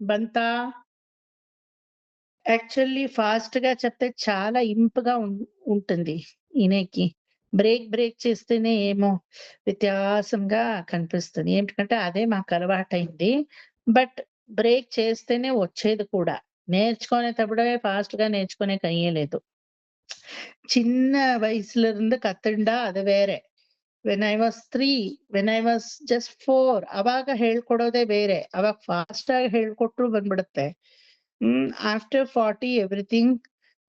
బంతా యాక్చువల్లీ ఫాస్ట్ గా చెప్తే చాలా ఇంపుగా ఉంటుంది. ఈయనకి బ్రేక్ చేస్తేనే ఏమో వ్యత్యాసంగా కనిపిస్తుంది. ఏంటంటే అదే మాకు అలవాటైంది. బట్ బ్రేక్ చేస్తేనే వచ్చేది కూడా. నేర్చుకునేటప్పుడే ఫాస్ట్ గా నేర్చుకునే కయ్యలేదు. சின்ன வயசுல இருந்து கத்துண்டா அது வேற. when I was 3, when I was just 4, ಅವಾಗ ಹೇಳ್ಕೊಡೋದೇ ಬೇರೆ. ಅವಾಗ ಫಾಸ್ಟ್ ಆಗಿ ಹೇಳ್ಕೊಟ್ರು ಬಂದ್ಬಿಡುತ್ತೆ. After 40 everything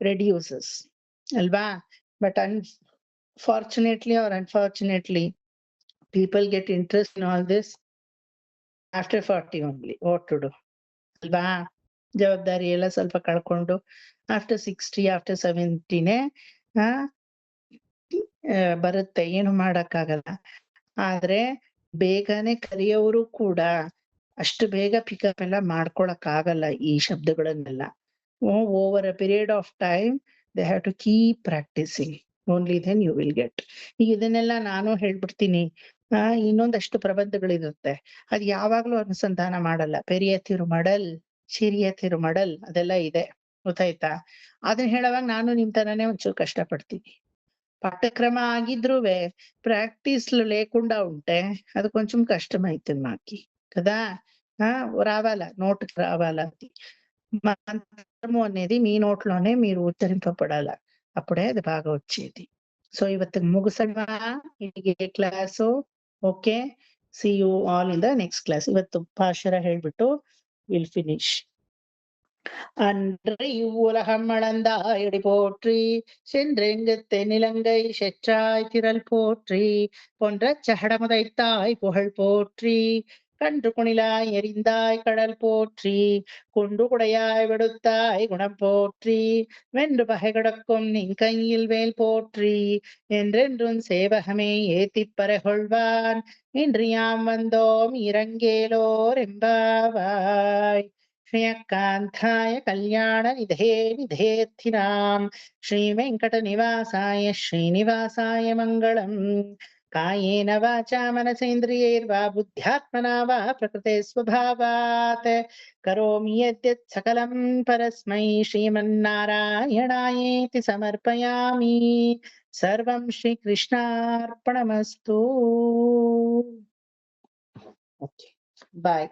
reduces ಅಲ್ವಾ? But fortunately or unfortunately people get interest in all this after 40 only. What to do ಅಲ್ವಾ? ಜವಾಬ್ದಾರಿ ಎಲ್ಲ ಸ್ವಲ್ಪ ಕಳ್ಕೊಂಡು ಆಫ್ಟರ್ 60 ಆಫ್ಟರ್ 70ನೇ ಬರುತ್ತೆ, ಏನು ಮಾಡಕ್ಕಾಗಲ್ಲ. ಆದ್ರೆ ಬೇಗನೆ ಕಲಿಯೋರು ಕೂಡ ಅಷ್ಟು ಬೇಗ ಪಿಕಪ್ ಎಲ್ಲ ಮಾಡ್ಕೊಳಕ್ ಆಗಲ್ಲ ಈ ಶಬ್ದಗಳನ್ನೆಲ್ಲ. Over a period of time they have to keep practising, only then you will get. ಈಗ ಇದನ್ನೆಲ್ಲ ನಾನು ಹೇಳ್ಬಿಡ್ತೀನಿ, ಇನ್ನೊಂದಷ್ಟು ಪ್ರಬಂಧಗಳಿರುತ್ತೆ, ಅದ್ ಯಾವಾಗ್ಲೂ ಅನುಸಂಧಾನ ಮಾಡಲ್ಲ. ಪೆರಿಯ ತಿರುಮಡಲ್, ಶಿರಿಯ ತಿರುಮಡಲ್ ಅದೆಲ್ಲ ಇದೆ, ಗೊತ್ತಾಯ್ತಾ? ಅದನ್ನ ಹೇಳುವಾಗ ನಾನು ನಿಮ್ ತರಾನೇ ಒಂಚೂರು ಕಷ್ಟಪಡ್ತೀನಿ. పాఠ్యక్రమ ఆగిద్రువే ప్రాక్టీస్ లేకుండా ఉంటే అది కొంచెం కష్టమైతుంది మాకి కదా. రావాలా, నోటుకి రావాలా. అది మంత్రము అనేది మీ నోట్లోనే మీరు ఉచ్చరింపబడాల, అప్పుడే అది బాగా వచ్చేది. సో ಇವತ್ತಿಗೆ ಮುಗಿಸೋಣ ಈ class. Okay, see you all in the next class. ಇವತ್ತು ಪಾಶರ ಹೇಳ್ಬಿಟ್ಟು ವಿಲ್ ಫಿನಿಶ್. அன்று இவ்வுலகம் அளந்தாயடி போற்றி, சென்றெங்குத்து நிலங்கை செற்றாய் திரள் போற்றி, போன்ற சகடமுதைத்தாய் புகழ் போற்றி, கன்று குணிலாய் எரிந்தாய் கடல் போற்றி, குண்டு குடையாய் விடுத்தாய் குணம் போற்றி, வென்று பகை கிடக்கும் நின் கையில் வேல் போற்றி, என்றென்றும் சேவகமே ஏத்திப் பறைகொள்வான், இன்று யாம் வந்தோம் இறங்கேலோர் எம்பாவாய். श्रियकान्ताय कल्याण निधे निधेर्थिनां, श्री वेङ्कटनिवासाय श्रीनिवासाय मङ्गलम्. कायेन वाचा मनसेन्द्रियैर्वा बुद्ध्यात्मना वा प्रकृते स्वभावात् करोमि यद्यत् सकलं परस्मै श्रीमन्नारायणायेति समर्पयामि. सर्वं श्रीकृष्णार्पणमस्तु. Okay, bye.